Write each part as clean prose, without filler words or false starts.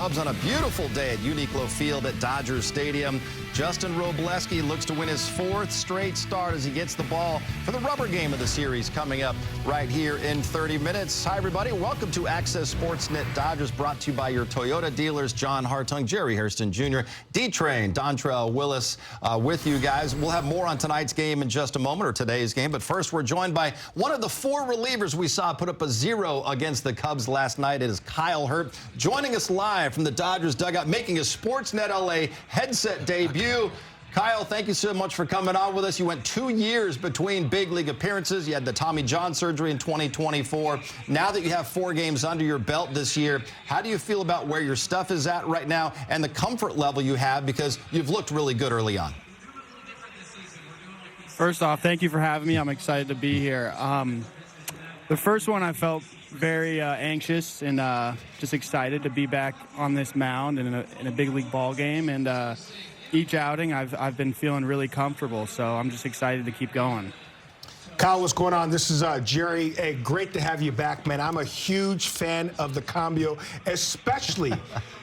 Cubs on a beautiful day at Uniqlo Field at Dodger Stadium. Justin Robleski looks to win his 4th straight start as he gets the ball for the rubber game of the series coming up right here in 30 minutes. Hi, everybody. Welcome to Access SportsNet Dodgers, brought to you by your Toyota dealers, John Hartung, Jerry Hairston Jr., D-Train, Dontrell Willis with you guys. We'll have more on tonight's game in just a moment, or today's game. But first, we're joined by one of the 4 relievers we saw put up a 0 against the Cubs last night. It is Kyle Hurt, joining us live from the Dodgers dugout, making his SportsNet LA headset debut. Kyle, thank you so much for coming on with us. You went 2 years between big league appearances. You had the Tommy John surgery in 2024. Now that you have 4 games under your belt this year, how do you feel about where your stuff is at right now and the comfort level you have, because you've looked really good early on? First off, thank you for having me. I'm excited to be here. The first one, I felt very anxious and just excited to be back on this mound in a big league ball game. And each outing, I've been feeling really comfortable, so I'm just excited to keep going. Kyle, what's going on? This is Jerry. Hey, great to have you back, man. I'm a huge fan of the cambio, especially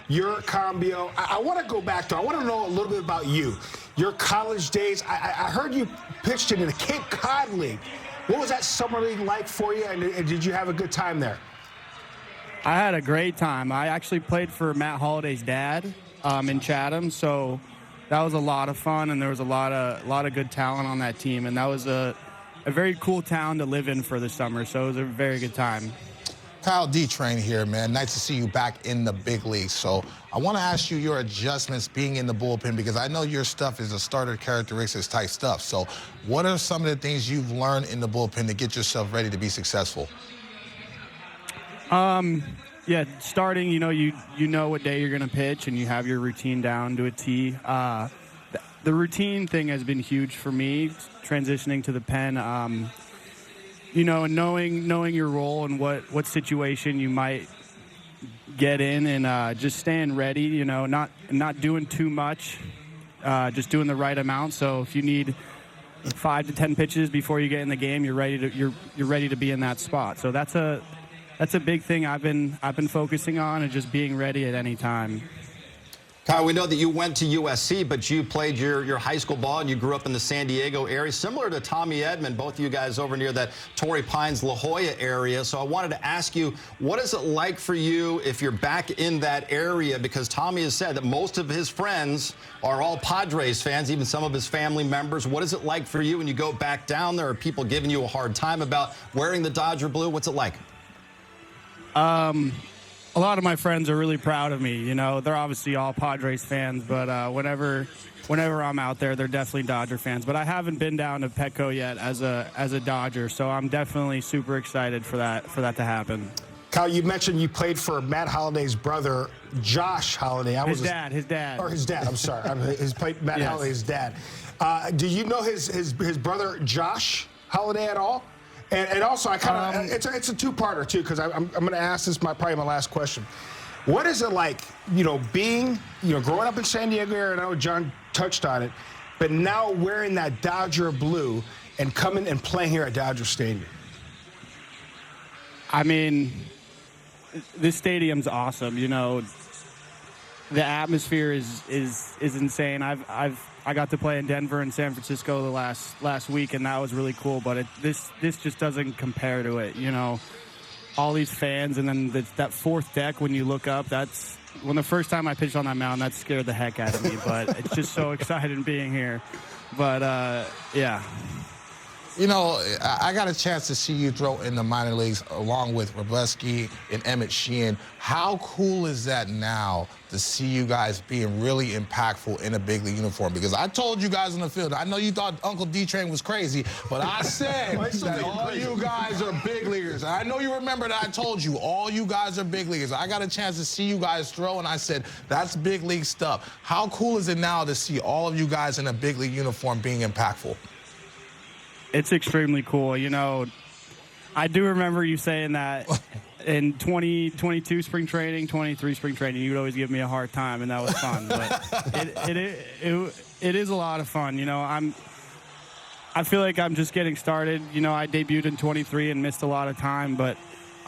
your cambio. I want to go back to, I want to know a little bit about you. Your college days, I heard you pitched in the Cape Cod League. What was that summer league like for you, and did you have a good time there? I had a great time. I actually played for Matt Holliday's dad in Chatham, so that was a lot of fun, and there was a lot of good talent on that team, and that was a very cool town to live in for the summer, so it was a very good time. Kyle, D-Train here, man. Nice to see you back in the big league. So I want to ask you your adjustments being in the bullpen, because I know your stuff is a starter characteristics type stuff. So what are some of the things you've learned in the bullpen to get yourself ready to be successful? Yeah, starting, you know what day you're going to pitch, and you have your routine down to a T. The routine thing has been huge for me, transitioning to the pen. And knowing your role and what situation you might get in, and just staying ready, not doing too much, just doing the right amount. So if you need 5 to 10 pitches before you get in the game, you're ready to be in that spot. So that's a big thing I've been focusing on, and just being ready at any time. Kyle, we know that you went to USC, but you played your high school ball and you grew up in the San Diego area, similar to Tommy Edman, both of you guys over near that Torrey Pines, La Jolla area. So I wanted to ask you, what is it like for you if you're back in that area? Because Tommy has said that most of his friends are all Padres fans, even some of his family members. What is it like for you when you go back down there? Are people giving you a hard time about wearing the Dodger blue? What's it like? A lot of my friends are really proud of me. They're obviously all Padres fans, but whenever I'm out there, they're definitely Dodger fans. But I haven't been down to Petco yet as a Dodger, so I'm definitely super excited for that to happen. Kyle, you mentioned you played for Matt Holliday's brother, Josh Holliday. His dad. Or his dad, I'm sorry. Matt Yes. Holliday's dad. Do you know his brother, Josh Holliday, at all? And also, I kind of it's a two-parter too, because I'm going to ask this probably my last question. What is it like, being growing up in San Diego area? And I know John touched on it, but now wearing that Dodger blue and coming and playing here at Dodger Stadium. I mean, this stadium's awesome. The atmosphere is insane. I got to play in Denver and San Francisco the last week, and that was really cool. But this just doesn't compare to it. All these fans, and then that 4th deck when you look up. That's when the first time I pitched on that mound, that scared the heck out of me. But it's just so exciting being here. But yeah. I got a chance to see you throw in the minor leagues along with Robleski and Emmett Sheehan. How cool is that now to see you guys being really impactful in a big league uniform? Because I told you guys on the field, I know you thought Uncle D-Train was crazy, but I said that all you guys are big leaguers. And I know you remember that I told you all you guys are big leaguers. I got a chance to see you guys throw, and I said, that's big league stuff. How cool is it now to see all of you guys in a big league uniform being impactful? It's extremely cool. I do remember you saying that in 2022 spring training, 23 spring training, you would always give me a hard time, and that was fun. But it is a lot of fun. I feel like I'm just getting started. I debuted in 23 and missed a lot of time, but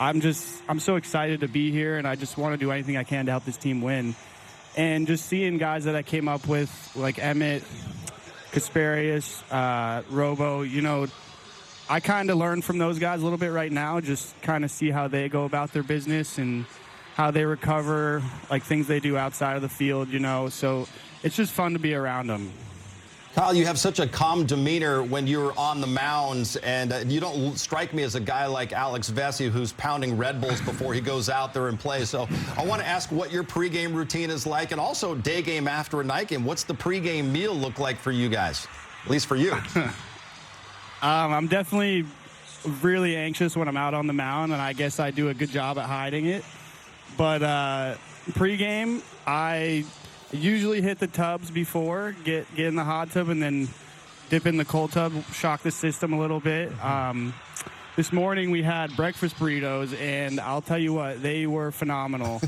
I'm so excited to be here, and I just want to do anything I can to help this team win. And just seeing guys that I came up with, like Emmett, Kasparius, Robo, I kind of learn from those guys a little bit right now, just kind of see how they go about their business and how they recover, like things they do outside of the field, So it's just fun to be around them. Kyle, you have such a calm demeanor when you're on the mounds, and you don't strike me as a guy like Alex Vesey who's pounding Red Bulls before he goes out there and plays. So I want to ask what your pregame routine is like, and also day game after a night game. What's the pregame meal look like for you guys, at least for you? I'm definitely really anxious when I'm out on the mound, and I guess I do a good job at hiding it. But pregame, I usually hit the tubs before, get in the hot tub, and then dip in the cold tub, shock the system a little bit. This morning we had breakfast burritos, and I'll tell you what, they were phenomenal.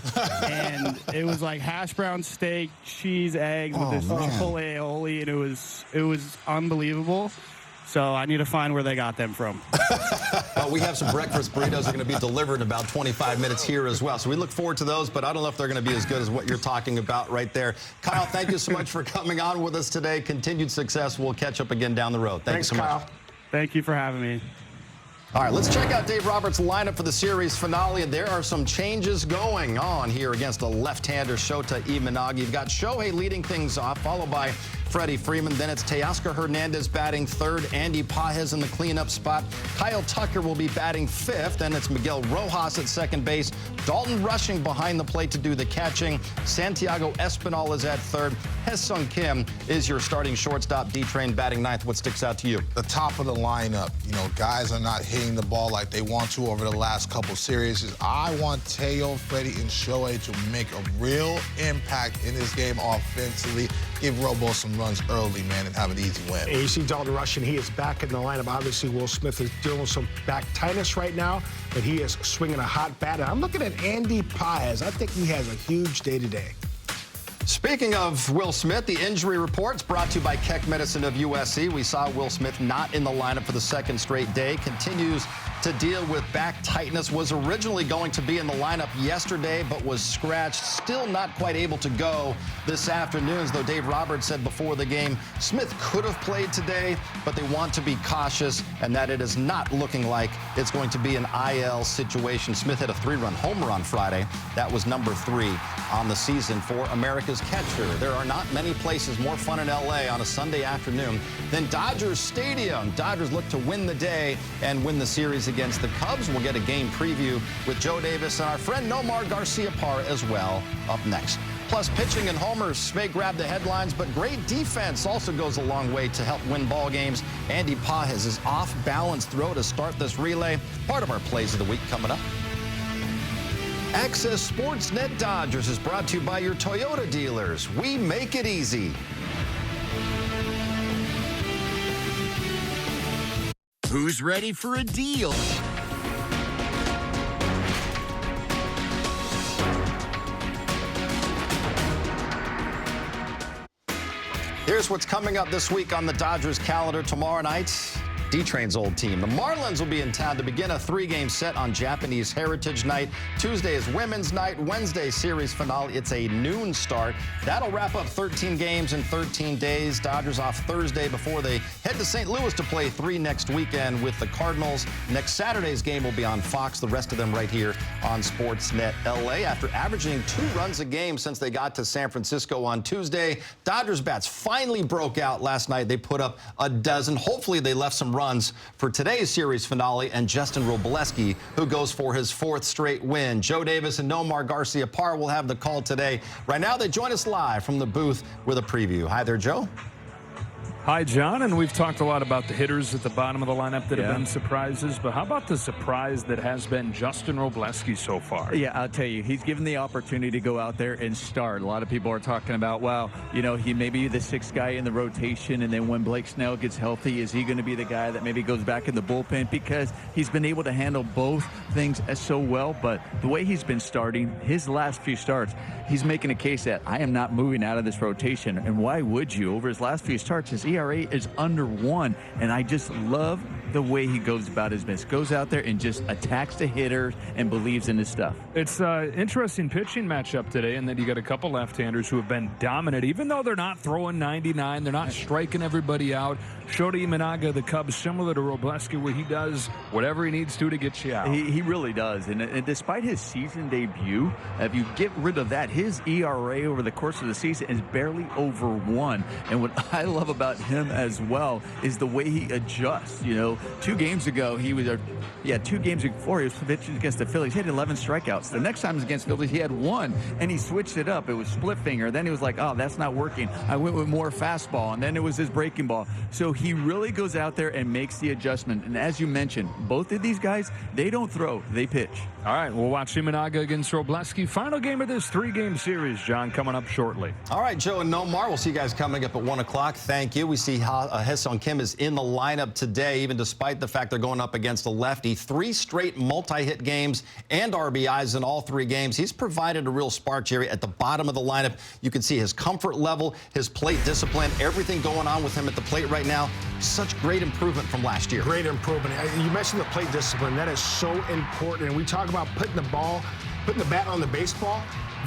And it was like hash brown steak, cheese, eggs with this full aioli, and it was unbelievable. So I need to find where they got them from. We have some breakfast burritos that are going to be delivered in about 25 minutes here as well. So we look forward to those, but I don't know if they're going to be as good as what you're talking about right there. Kyle, thank you so much for coming on with us today. Continued success. We'll catch up again down the road. Thanks so much. Kyle. Thank you for having me. All right, let's check out Dave Roberts' lineup for the series finale. There are some changes going on here against a left-hander, Shota Imanagi. You've got Shohei leading things off, followed by Freddie Freeman. Then it's Teoscar Hernandez batting third. Andy Pages in the cleanup spot. Kyle Tucker will be batting fifth. Then it's Miguel Rojas at second base. Dalton rushing behind the plate to do the catching. Santiago Espinal is at third. Hye-Sung Kim is your starting shortstop. D-Train batting ninth. What sticks out to you? The top of the lineup, guys are not hitting the ball like they want to over the last couple series. I want Teo, Freddie, and Shohei to make a real impact in this game offensively. Give Robo some runs early, man, and have an easy win. And you see Dalton rushing. He is back in the lineup. Obviously, Will Smith is dealing with some back tightness right now, but he is swinging a hot bat. And I'm looking at Andy Pages. I think he has a huge day today. Speaking of Will Smith, the injury reports brought to you by Keck Medicine of USC. We saw Will Smith not in the lineup for the second straight day. Continues to deal with back tightness. Was originally going to be in the lineup yesterday, but was scratched. Still not quite able to go this afternoon, though Dave Roberts said before the game Smith could have played today, but they want to be cautious and that it is not looking like it's going to be an IL situation. Smith hit a 3-run homer on Friday. That was number 3 on the season for America's catcher. There are not many places more fun in LA on a Sunday afternoon than Dodgers Stadium. Dodgers look to win the day and win the series against the Cubs. We'll get a game preview with Joe Davis and our friend Nomar Garciaparra as well up next. Plus, pitching and homers may grab the headlines, but great defense also goes a long way to help win ball games. Andy Pages' off-balance throw to start this relay. Part of our plays of the week coming up. Access SportsNet Dodgers is brought to you by your Toyota dealers. We make it easy. Who's ready for a deal? Here's what's coming up this week on the Dodgers calendar. Tomorrow night, D-Train's old team. The Marlins will be in town to begin a 3-game set on Japanese Heritage Night. Tuesday is Women's Night. Wednesday, series finale. It's a noon start. That'll wrap up 13 games in 13 days. Dodgers off Thursday before they head to St. Louis to play 3 next weekend with the Cardinals. Next Saturday's game will be on Fox. The rest of them right here on SportsNet LA. After averaging 2 runs a game since they got to San Francisco on Tuesday, Dodgers bats finally broke out last night. They put up a dozen. Hopefully they left some runs for today's series finale, and Justin Robleski, who goes for his 4th straight win. Joe Davis and Nomar Garciaparra will have the call today. Right now, they join us live from the booth with a preview. Hi there, Joe. Hi, John, and we've talked a lot about the hitters at the bottom of the lineup that have been surprises, but how about the surprise that has been Justin Robleski so far? Yeah, I'll tell you, he's given the opportunity to go out there and start. A lot of people are talking about, well, he may be the 6th guy in the rotation, and then when Blake Snell gets healthy, is he going to be the guy that maybe goes back in the bullpen? Because he's been able to handle both things so well, but the way he's been starting, his last few starts, he's making a case that I am not moving out of this rotation, and why would you? Over his last few starts, his ERA is under 1, and I just love the way he goes about his business. Goes out there and just attacks the hitter and believes in his stuff. It's an interesting pitching matchup today, and then you got a couple left-handers who have been dominant, even though they're not throwing 99, they're not striking everybody out. Shota Imanaga, the Cubs, similar to Robleski, where he does whatever he needs to get you out. He really does. And despite his season debut, if you get rid of that, his ERA over the course of the season is barely over 1. And what I love about him as well is the way he adjusts. 2 games ago, 2 games before he was pitching against the Phillies, he had 11 strikeouts. The next time he was against the Phillies, he had 1, and he switched it up. It was split finger. Then he was like, oh, that's not working. I went with more fastball, and then it was his breaking ball. So he really goes out there and makes the adjustment. And as you mentioned, both of these guys, they don't throw, they pitch. All right, we'll watch Imanaga against Robleski. Final game of this 3-game series, John, coming up shortly. All right, Joe and Nomar, we'll see you guys coming up at 1 o'clock. Thank you. We see Ha-Seong Kim is in the lineup today, even despite the fact they're going up against a lefty. 3 straight multi-hit games and RBIs in all 3 games. He's provided a real spark, Jerry, at the bottom of the lineup. You can see his comfort level, his plate discipline, everything going on with him at the plate right now. Such great improvement from last year. Great improvement. You mentioned the plate discipline. That is so important. And we talk about putting the bat on the baseball.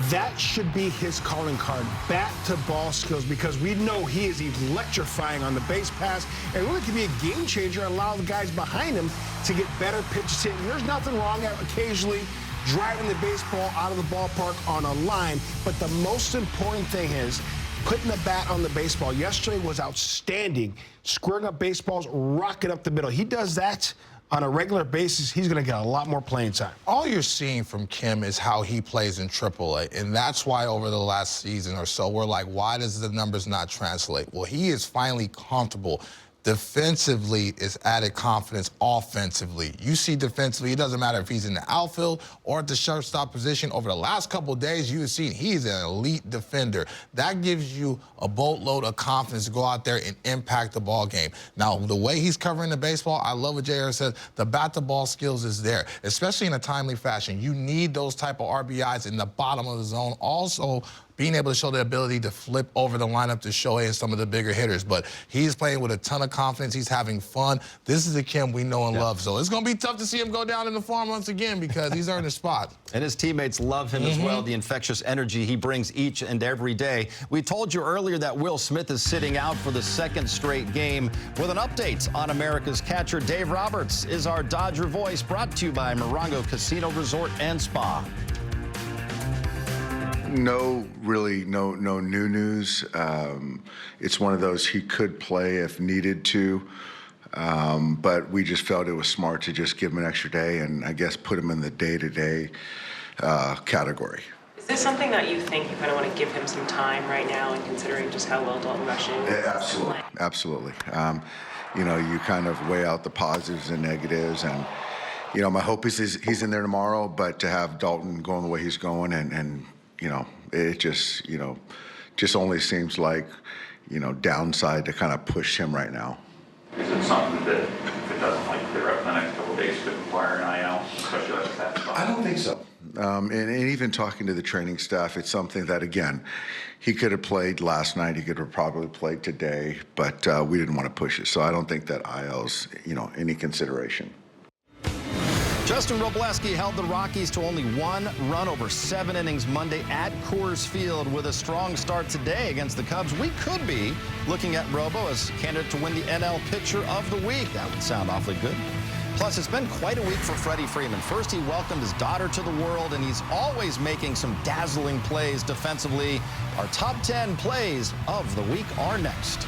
That should be his calling card, bat-to-ball skills, because we know he is electrifying on the base pass and really can be a game changer and allow the guys behind him to get better pitches hit. And there's nothing wrong at occasionally driving the baseball out of the ballpark on a line, but the most important thing is putting the bat on the baseball. Yesterday was outstanding, squaring up baseballs, rocking up the middle. He does that on a regular basis. He's going to get a lot more playing time. All you're seeing from Kim is how he plays in AAA, and that's why over the last season or so, we're like, why does the numbers not translate? Well, he is finally comfortable. Defensively is added confidence offensively. You see defensively, it doesn't matter if he's in the outfield or at the shortstop position. Over the last couple of days, you've seen he's an elite defender. That gives you a boatload of confidence to go out there and impact the ball game. Now, the way he's covering the baseball, I love what JR says, the bat-to-ball skills is there, especially in a timely fashion. You need those type of RBIs in the bottom of the zone. Also, being able to show the ability to flip over the lineup to Shohei and some of the bigger hitters. But he's playing with a ton of confidence. He's having fun. This is the Kim we know and love. So it's going to be tough to see him go down in the farm once again because he's earned a spot. And his teammates love him as well, the infectious energy he brings each and every day. We told you earlier that Will Smith is sitting out for the 2nd straight game. With an update on America's catcher, Dave Roberts is our Dodger voice, brought to you by Morongo Casino Resort and Spa. No new news. It's one of those he could play if needed to, but we just felt it was smart to just give him an extra day and I guess put him in the day-to-day category. Is this something that you think you kind of want to give him some time right now, and considering just how well Dalton Rush is? Absolutely. You kind of weigh out the positives and negatives, and my hope is he's in there tomorrow, but to have Dalton going the way he's going and it just only seems like, downside to kind of push him right now. Is it something that, if it doesn't clear up in the next couple of days, could require an IL, especially like that spot? I don't think so. And even talking to the training staff, it's something that, again, he could have played last night. He could have probably played today, but we didn't want to push it. So I don't think that IL's, any consideration. Justin Robleski held the Rockies to only 1 run over 7 innings Monday at Coors Field. With a strong start today against the Cubs, we could be looking at Robo as candidate to win the NL Pitcher of the Week. That would sound awfully good. Plus, it's been quite a week for Freddie Freeman. First, he welcomed his daughter to the world, and he's always making some dazzling plays defensively. Our top 10 plays of the week are next.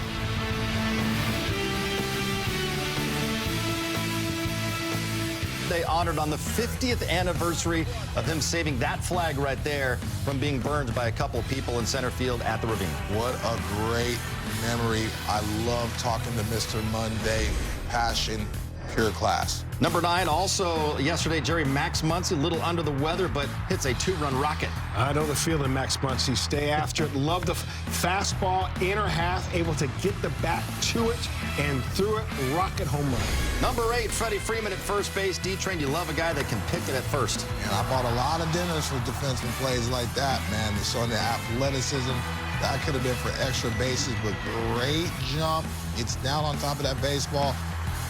They honored on the 50th anniversary of him saving that flag right there from being burned by a couple people in center field at the Ravine. What a great memory. I love talking to Mr. Monday. Passion, pure class. Number 9, also yesterday, Jerry, Max Muncy, a little under the weather, but hits a 2-run rocket. I know the feeling, Max Muncy. Stay after it. Love the fastball, inner half, able to get the bat to it and through it, rocket home run. Number 8, Freddie Freeman at first base. D-Train, you love a guy that can pick it at first. And I bought a lot of dinners for defenseman plays like that, man. It's on the athleticism. That could have been for extra bases, but great jump. It's down on top of that baseball.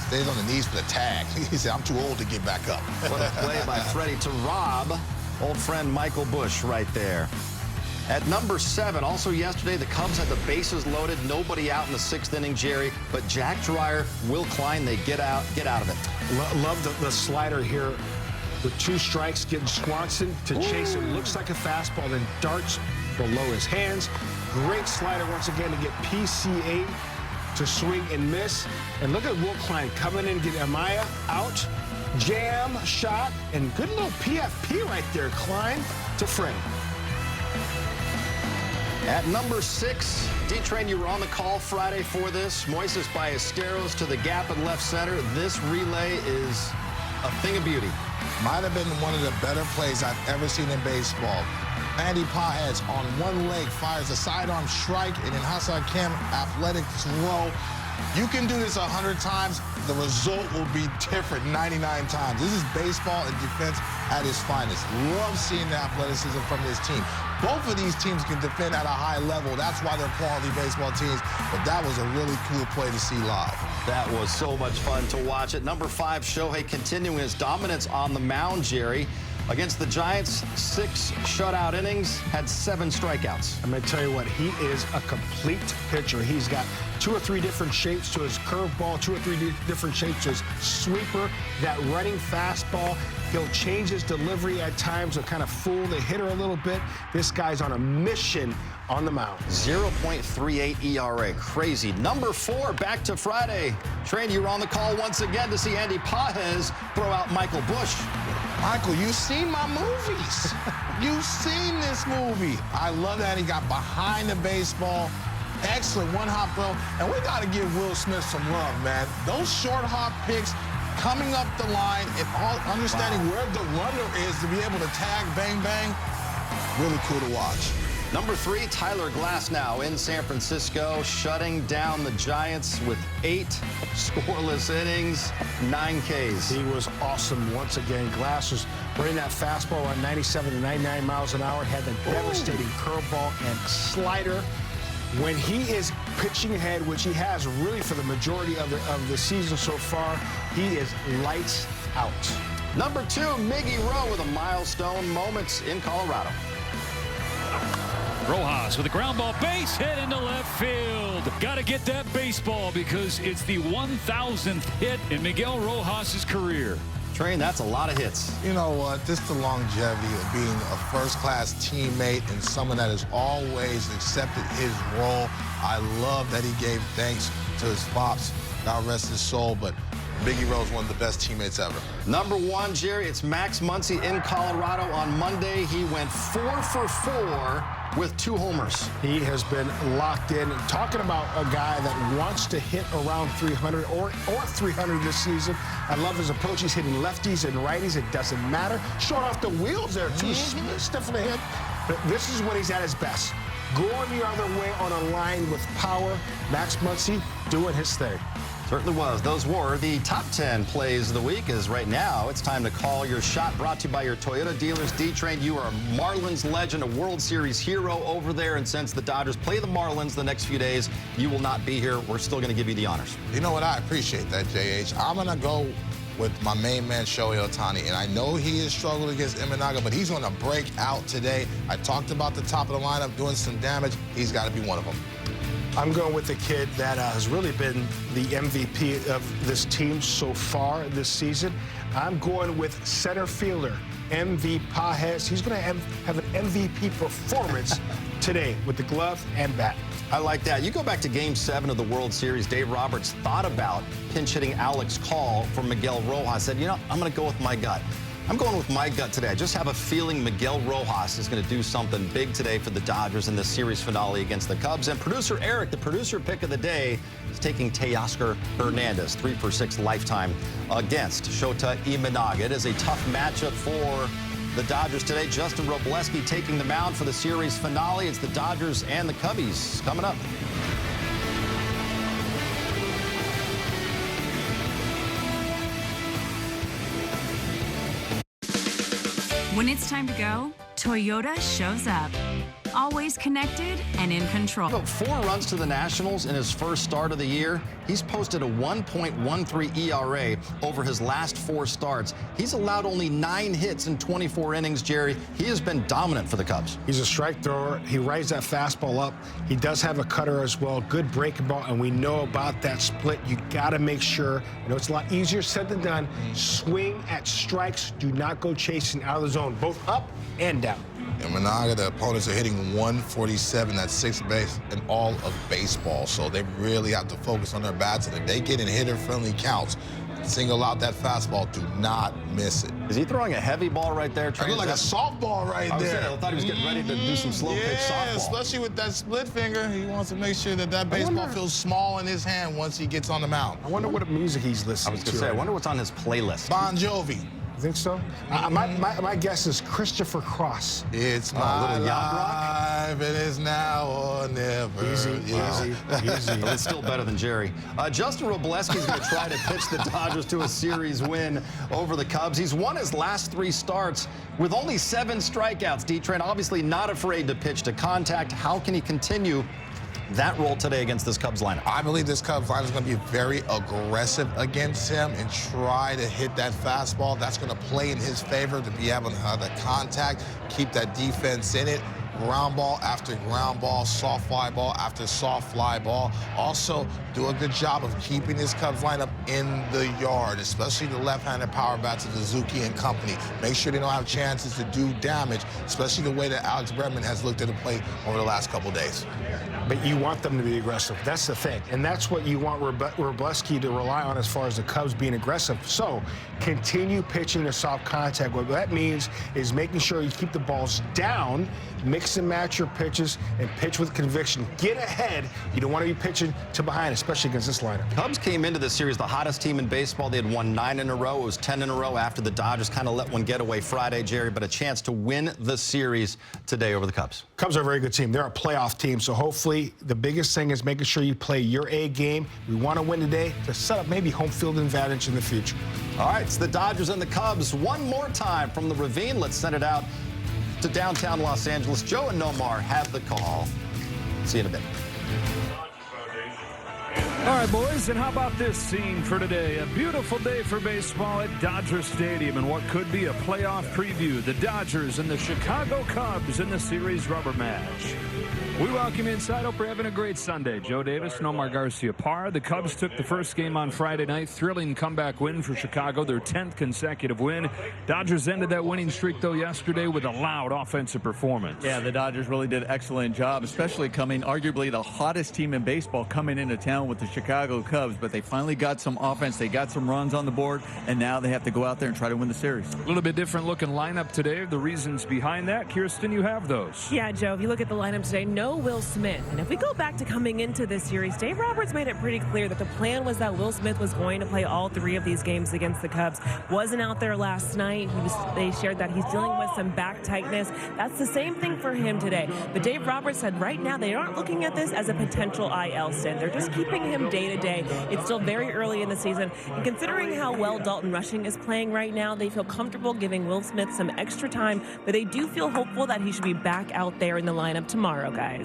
stays on the knees for the tag. He said, I'm too old to get back up. What a play by Freddie to rob old friend Michael Bush right there. At number 7, also yesterday, the Cubs had the bases loaded, nobody out in the 6th inning, Jerry, but Jack Dreyer, Will Klein, they get out of it. Love the slider here. With 2 strikes, getting Swanson to chase it. Looks like a fastball, then darts below his hands. Great slider once again to get PCA to swing and miss. And look at Will Klein coming in, get Amaya out. Jam, shot, and good little PFP right there. Klein to Freddie. At number 6, D-Train, you were on the call Friday for this. Moises Ballesteros to the gap in left center. This relay is a thing of beauty. Might have been one of the better plays I've ever seen in baseball. Andy Pages on one leg fires a sidearm strike, and then Hassan Kim, athletic throw. You can do this 100 times. The result will be different 99 times. This is baseball and defense at its finest. Love seeing the athleticism from this team. Both of these teams can defend at a high level. That's why they're quality baseball teams. But that was a really cool play to see live. That was so much fun to watch. At number 5, Shohei continuing his dominance on the mound, Jerry. Against the Giants, 6 shutout innings, had 7 strikeouts. I'm going to tell you what, he is a complete pitcher. He's got 2 or 3 different shapes to his curveball, 2 or 3 different shapes to his sweeper, that running fastball. He'll change his delivery at times to kind of fool the hitter a little bit. This guy's on a mission on the mound. 0.38 ERA. Crazy. Number 4, back to Friday. Train, you were on the call once again to see Andy Pages throw out Michael Bush. Michael, you've seen my movies. You've seen this movie. I love that he got behind the baseball. Excellent one-hop throw. And we got to give Will Smith some love, man. Those short hop picks coming up the line and understanding where the runner is to be able to tag bang, bang. Really cool to watch. Number 3, Tyler Glass now in San Francisco, shutting down the Giants with 8 scoreless innings, 9 Ks. He was awesome once again. Glass was running that fastball on 97 to 99 miles an hour, had the devastating curveball and slider. When he is pitching ahead, which he has really for the majority of the season so far, he is lights out. Number 2, Miggy Rowe with a milestone moment in Colorado. Rojas with a ground ball, base hit into left field. Got to get that baseball because it's the 1,000th hit in Miguel Rojas' career. Train, that's a lot of hits. You know what? Just the longevity of being a first-class teammate and someone that has always accepted his role. I love that he gave thanks to his pops. God rest his soul, but Miggy Rowe's one of the best teammates ever. Number 1, Jerry, it's Max Muncy in Colorado on Monday. He went 4 for 4 with 2 homers. He has been locked in. Talking about a guy that wants to hit around 300 or 300 this season. I love his approach. He's hitting lefties and righties. It doesn't matter. Showing off the wheels there, too. Stiff in the hit. But this is when he's at his best. Going the other way on a line with power. Max Muncy doing his thing. Certainly was. Those were the top 10 plays of the week. As right now, it's time to call your shot. Brought to you by your Toyota dealers. D-Train, you are a Marlins legend, a World Series hero over there. And since the Dodgers play the Marlins the next few days, you will not be here. We're still going to give you the honors. You know what? I appreciate that, JH. I'm going to go with my main man, Shohei Ohtani. And I know he has struggled against Imanaga, but he's going to break out today. I talked about the top of the lineup doing some damage. He's got to be one of them. I'm going with the kid that has really been the MVP of this team so far this season. I'm going with center fielder, MV Pages. He's going to have an MVP performance today with the glove and bat. I like that. You go back to Game 7 of the World Series. Dave Roberts thought about pinch hitting Alex Call from Miguel Rojas. Said, you know, I'm going to go with my gut. I'm going with my gut today. I just have a feeling Miguel Rojas is going to do something big today for the Dodgers in the series finale against the Cubs. And producer Eric, the producer pick of the day, is taking Teoscar Hernandez, 3 for 6 lifetime against Shota Imanaga. It is a tough matchup for the Dodgers today. Justin Robleski taking the mound for the series finale. It's the Dodgers and the Cubbies coming up. When it's time to go, Toyota shows up. always connected and in control. 4 runs to the Nationals in his first start of the year. He's posted a 1.13 ERA over his last 4 starts. He's allowed only 9 hits in 24 innings, Jerry. He has been dominant for the Cubs. He's a strike thrower. He rides that fastball up. He does have a cutter as well. Good breaking ball, and we know about that split. You got to make sure, I know it's a lot easier said than done, swing at strikes. Do not go chasing out of the zone, both up and down. In Managa, the opponents are hitting 147, that's 6th base in all of baseball. So they really have to focus on their bats. And if they get in hitter-friendly counts, single out that fastball, do not miss it. Is he throwing a heavy ball right there? It looked like a softball right there. I thought he was getting ready to do some slow pitch softball. Especially with that split finger. He wants to make sure that that baseball feels small in his hand once he gets on the mound. I wonder what music he's listening to. I was going to say, I wonder what's on his playlist. Bon Jovi. You think so? My guess is Christopher Cross. It's my life, it is now or never. Easy. But it's still better than Jerry. Justin Robleski's going to try to pitch the Dodgers to a series win over the Cubs. He's won his last 3 starts with only 7 strikeouts. D-Train obviously not afraid to pitch to contact. How can he continue that role today against this Cubs lineup? I believe this Cubs lineup is going to be very aggressive against him and try to hit that fastball. That's going to play in his favor to be able to have the contact, keep that defense in it. Ground ball after ground ball, soft fly ball after soft fly ball. Also, do a good job of keeping this Cubs lineup in the yard, especially the left-handed power bats of Suzuki and company. Make sure they don't have chances to do damage, especially the way that Alex Bregman has looked at the plate over the last couple days. But you want them to be aggressive. That's the thing. And that's what you want Robleski to rely on as far as the Cubs being aggressive. So continue pitching to soft contact. What that means is making sure you keep the balls down, mix and match your pitches, and pitch with conviction. Get ahead. You don't want to be pitching to behind, especially against this lineup. Cubs came into this series the hottest team in baseball. They had won 9 in a row. It was 10 in a row after the Dodgers kind of let one get away Friday, Jerry, but a chance to win the series today over the Cubs. Cubs are a very good team. They're a playoff team, so hopefully the biggest thing is making sure you play your A game. We want to win today to set up maybe home field advantage in the future. All right, it's the Dodgers and the Cubs one more time from the Ravine. Let's send it out to downtown Los Angeles. Joe and Nomar have the call. See you in a bit. All right, boys, and how about this scene for today? A beautiful day for baseball at Dodger Stadium and what could be a playoff preview. The Dodgers and the Chicago Cubs in the series rubber match. We welcome you inside. Hope you're having a great Sunday. Joe Davis, Nomar Garcia-Parra. The Cubs took the first game on Friday night. Thrilling comeback win for Chicago, their 10th consecutive win. Dodgers ended that winning streak, though, yesterday with a loud offensive performance. Yeah, the Dodgers really did an excellent job, especially coming arguably the hottest team in baseball coming into town with the Chicago Cubs. But they finally got some offense. They got some runs on the board, and now they have to go out there and try to win the series. A little bit different looking lineup today. The reasons behind that, Kirsten, you have those. Yeah, Joe, if you look at the lineup today, no Will Smith. And if we go back to coming into this series, Dave Roberts made it pretty clear that the plan was that Will Smith was going to play all 3 of these games against the Cubs. Wasn't out there last night. They shared that he's dealing with some back tightness. That's the same thing for him today. But Dave Roberts said right now they aren't looking at this as a potential IL stint. They're just keeping him day to day. It's still very early in the season. And considering how well Dalton Rushing is playing right now, they feel comfortable giving Will Smith some extra time. But they do feel hopeful that he should be back out there in the lineup tomorrow, guys.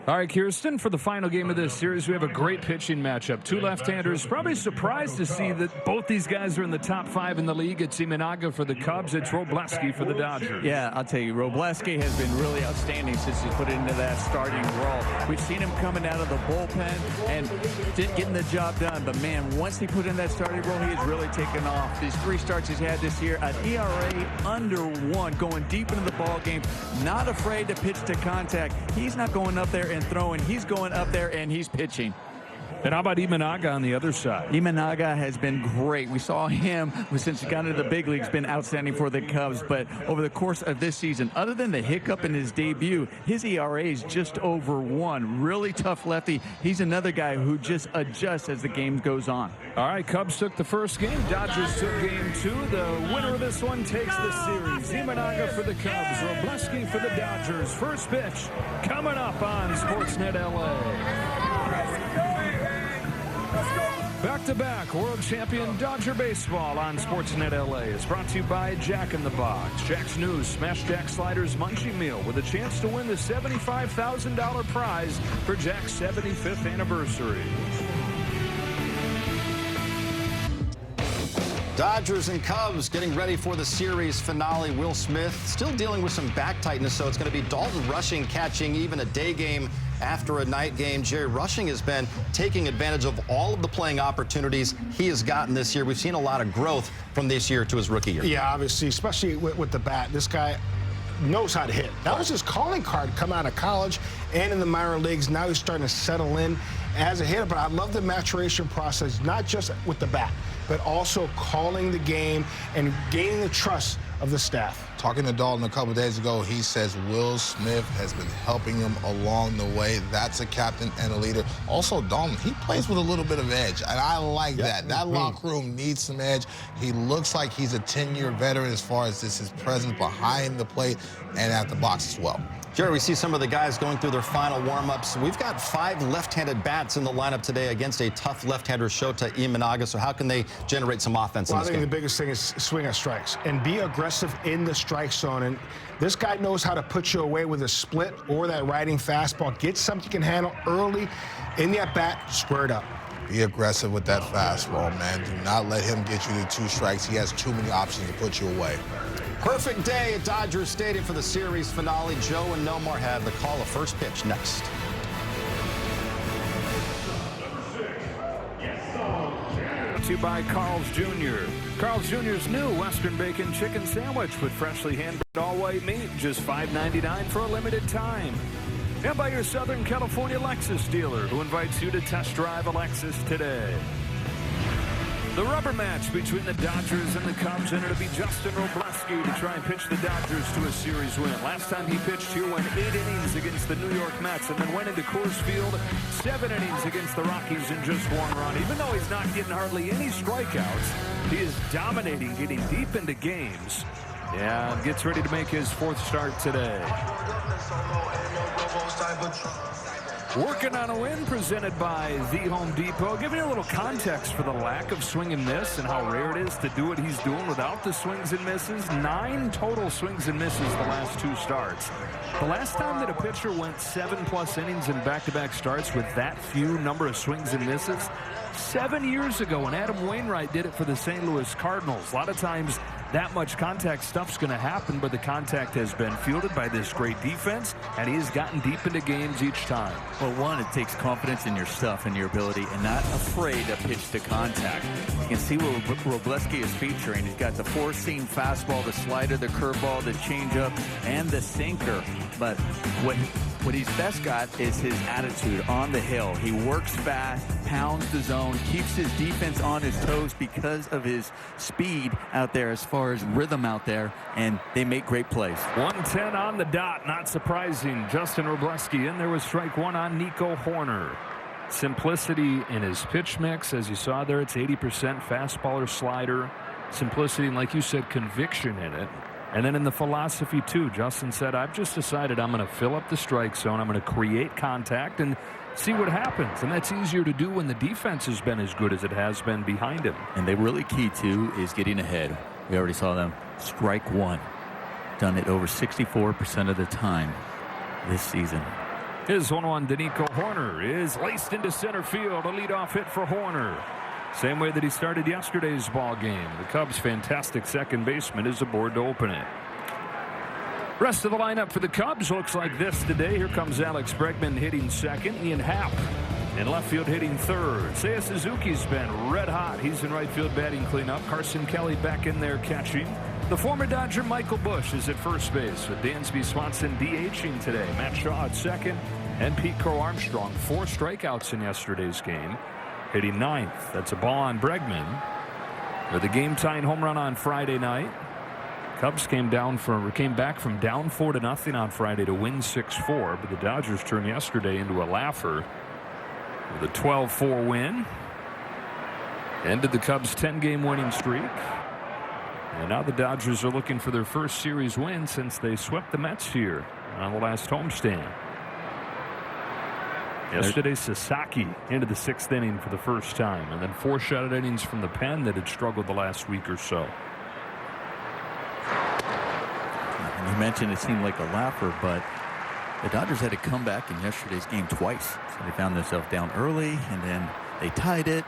All right, Kirsten, for the final game of this series, we have a great pitching matchup. 2 left-handers. Probably surprised to see that both these guys are in the top 5 in the league. It's Imanaga for the Cubs. It's Robleski for the Dodgers. Yeah, I'll tell you, Robleski has been really outstanding since he's put into that starting role. We've seen him coming out of the bullpen and getting the job done. But, man, once he put in that starting role, he has really taken off. These 3 starts he's had this year, an ERA under 1, going deep into the ball game, not afraid to pitch to contact. He's not going up there and throwing. He's going up there and he's pitching. And how about Imanaga on the other side? Imanaga has been great. We saw him since he got into the big leagues, been outstanding for the Cubs. But over the course of this season, other than the hiccup in his debut, his ERA is just over 1. Really tough lefty. He's another guy who just adjusts as the game goes on. All right, Cubs took the first game. Dodgers took game 2. The winner of this one takes the series. Imanaga for the Cubs, Robleski for the Dodgers. First pitch coming up on SportsNet LA. Let's go. Back-to-back world champion Dodger baseball on SportsNet LA is brought to you by Jack in the Box. Jack's new Smash Jack Sliders Munchie Meal with a chance to win the $75,000 prize for Jack's 75th anniversary. Dodgers and Cubs getting ready for the series finale. Will Smith still dealing with some back tightness, so it's going to be Dalton Rushing catching even a day game after a night game. Jerry, Rushing has been taking advantage of all of the playing opportunities he has gotten this year. We've seen a lot of growth from this year to his rookie year. Yeah, obviously, especially with the bat. This guy knows how to hit. That was his calling card coming out of college and in the minor leagues. Now he's starting to settle in as a hitter. But I love the maturation process, not just with the bat, but also calling the game and gaining the trust of the staff. Talking to Dalton a couple days ago, he says Will Smith has been helping him along the way. That's a captain and a leader. Also, Dalton, he plays with a little bit of edge, and I like that. That locker room needs some edge. He looks like he's a 10-year veteran as far as his presence behind the plate and at the box as well. Jerry, we see some of the guys going through their final warm-ups. We've got 5 left-handed bats in the lineup today against a tough left-hander, Shota Imanaga. So how can they generate some offense in this game? I think the biggest thing is swing at strikes and be aggressive in the strike zone. And this guy knows how to put you away with a split or that riding fastball. Get something you can handle early in the at-bat, squared up. Be aggressive with that fastball, man. Do not let him get you to 2 strikes. He has too many options to put you away. Perfect day at Dodger Stadium for the series finale. Joe and Nomar have the call of first pitch next. To you by Carl's Jr. Carl's Jr.'s new Western Bacon Chicken Sandwich with freshly hand-bread all-white meat, just $5.99 for a limited time. And by your Southern California Lexus dealer, who invites you to test drive a Lexus today. The rubber match between the Dodgers and the Cubs, and it'll be Justin Robleski to try and pitch the Dodgers to a series win. Last time he pitched here went 8 innings against the New York Mets and then went into Coors Field 7 innings against the Rockies in just 1 run. Even though he's not getting hardly any strikeouts, he is dominating, getting deep into games, and gets ready to make his 4th start today. Working on a win presented by The Home Depot. Giving you a little context for the lack of swing and miss and how rare it is to do what he's doing without the swings and misses. 9 total swings and misses the last 2 starts. The last time that a pitcher went 7+ innings in back-to-back starts with that few number of swings and misses, 7 years ago, and Adam Wainwright did it for the St. Louis Cardinals. A lot of times that much contact stuff's going to happen, but the contact has been fielded by this great defense, and he has gotten deep into games each time. Well, one, it takes confidence in your stuff and your ability and not afraid to pitch to contact. You can see what Robleski is featuring. He's got the 4-seam fastball, the slider, the curveball, the changeup, and the sinker. But what he's best got is his attitude on the hill. He works fast, pounds the zone, keeps his defense on his toes because of his speed out there as far as rhythm out there, and they make great plays. 110 on the dot, not surprising. Justin Robleski in there with strike 1 on Nico Horner. Simplicity in his pitch mix, as you saw there, it's 80% fastball or slider. Simplicity, and like you said, conviction in it. And then in the philosophy, too, Justin said, I've just decided I'm going to fill up the strike zone. I'm going to create contact and see what happens. And that's easier to do when the defense has been as good as it has been behind him. And they really key, too, is getting ahead. We already saw them strike 1. Done it over 64% of the time this season. His 1-1 to Nico Horner is laced into center field. A leadoff hit for Horner. Same way that he started yesterday's ball game. The Cubs' fantastic second baseman is aboard to open it. Rest of the lineup for the Cubs looks like this today. Here comes Alex Bregman hitting second. Ian Happ in left field hitting third. Seiya Suzuki's been red hot. He's in right field batting cleanup. Carson Kelly back in there catching. The former Dodger Michael Busch is at first base with Dansby Swanson DHing today. Matt Shaw at second and Pete Crow Armstrong. 4 strikeouts in yesterday's game. Hitting 9th. That's a ball on Bregman. With a game-tying home run on Friday night. Cubs came back from down 4-0 on Friday to win 6-4. But the Dodgers turned yesterday into a laugher with a 12-4 win. Ended the Cubs' 10-game winning streak. And now the Dodgers are looking for their first series win since they swept the Mets here on the last homestand. Yesterday, Sasaki into the 6th inning for the first time, and then 4 shutout innings from the pen that had struggled the last week or so. And you mentioned it seemed like a laugher, but the Dodgers had to come back in yesterday's game twice. So they found themselves down early, and then they tied it,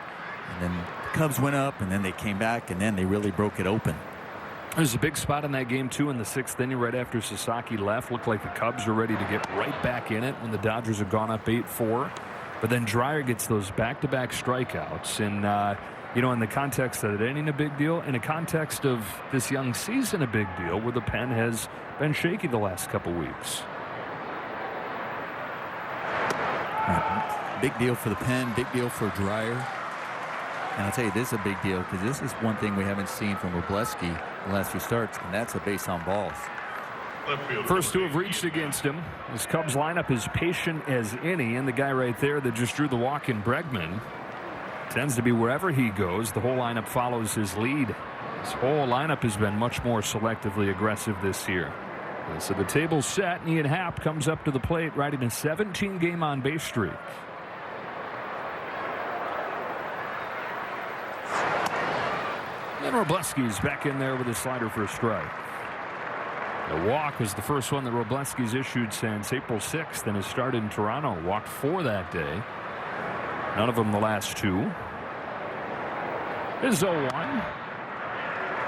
and then the Cubs went up, and then they came back, and then they really broke it open. There's a big spot in that game, too, in the 6th inning right after Sasaki left. Looked like the Cubs are ready to get right back in it when the Dodgers have gone up 8-4. But then Dreyer gets those back-to-back strikeouts. And, you know, in the context of it ending a big deal, in the context of this young season a big deal, where the pen has been shaky the last couple weeks. Big deal for the pen, big deal for Dreyer. And I'll tell you, this is a big deal because this is one thing we haven't seen from Wroblewski the last few starts, and that's a base on balls. First 2 have reached against him. This Cubs lineup is patient as any, and the guy right there that just drew the walk in Bregman tends to be wherever he goes. The whole lineup follows his lead. This whole lineup has been much more selectively aggressive this year. And so the table's set, and Ian Happ comes up to the plate riding a 17-game on-base streak. And Wroblewski's back in there with a slider for a strike. The walk was the first one that Wroblewski's issued since April 6th and has started in Toronto. Walked 4 that day. None of them the last 2. This is 0-1.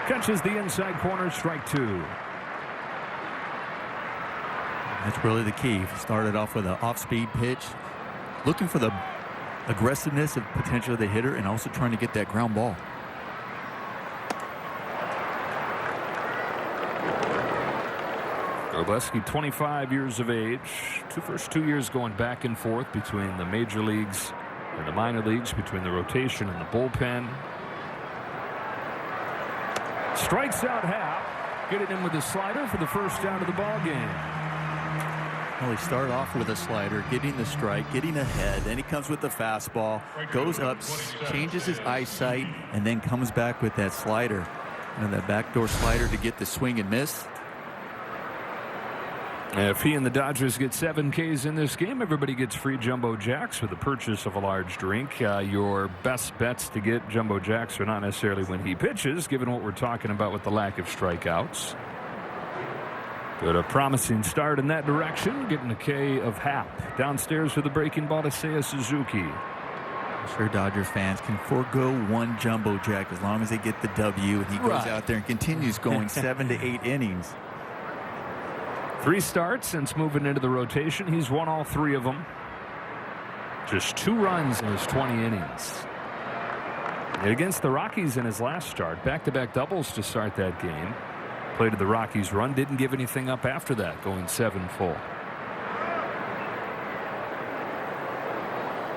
Catches the inside corner, strike 2. That's really the key. Started off with an off-speed pitch, looking for the aggressiveness of potential of the hitter and also trying to get that ground ball. Wroblewski, 25 years of age. First 2 years going back and forth between the major leagues and the minor leagues, between the rotation and the bullpen. Strikes out Happ, getting him with a slider for the first out of the ball game. Well, he started off with a slider, getting the strike, getting ahead. Then he comes with the fastball, goes up, changes his eyesight, and then comes back with that slider. And that backdoor slider to get the swing and miss. If he and the Dodgers get 7 Ks in this game, everybody gets free Jumbo Jacks with the purchase of a large drink. Your best bets to get Jumbo Jacks are not necessarily when he pitches, given what we're talking about with the lack of strikeouts. But a promising start in that direction, getting a K of Happ. Downstairs for the breaking ball to Seiya Suzuki. I'm sure Dodgers fans can forego 1 Jumbo Jack as long as they get the W, and he goes out there and continues going 7 to 8 innings. 3 starts since moving into the rotation. He's won all 3 of them. Just 2 runs in his 20 innings. And against the Rockies in his last start, back-to-back doubles to start that game. Played to the Rockies run, didn't give anything up after that, going 7 full.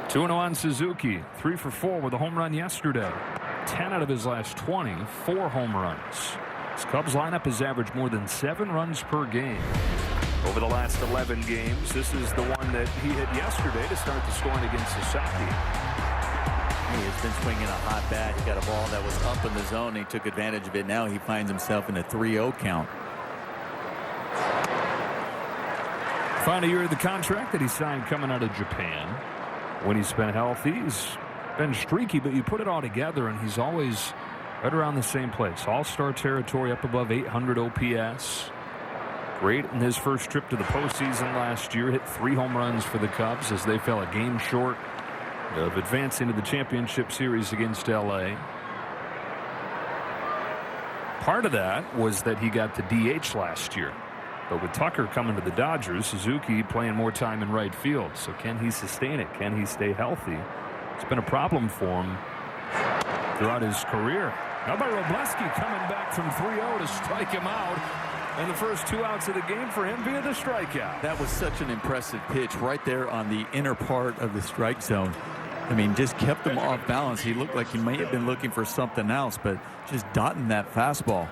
2-0 on Suzuki, 3 for 4 with a home run yesterday. 10 out of his last 20, 4 home runs. His Cubs lineup has averaged more than 7 runs per game over the last 11 games. This is the one that he hit yesterday to start the scoring against Sasaki. He has been swinging a hot bat. He got a ball that was up in the zone, and he took advantage of it. Now he finds himself in a 3-0 count. Final year of the contract that he signed coming out of Japan. When he's been healthy, he's been streaky, but you put it all together, and he's always right around the same place. All-star territory, up above 800 OPS. Great in his first trip to the postseason last year. Hit 3 home runs for the Cubs as they fell a game short of advancing to the championship series against LA. Part of that was that he got the DH last year. But with Tucker coming to the Dodgers, Suzuki playing more time in right field. So can he sustain it? Can he stay healthy? It's been a problem for him throughout his career. How about Wroblewski coming back from 3-0 to strike him out? And the first 2 outs of the game for him via the strikeout. That was such an impressive pitch right there on the inner part of the strike zone. I mean, just kept him off balance. He looked like he may have been looking for something else, but just dotting that fastball.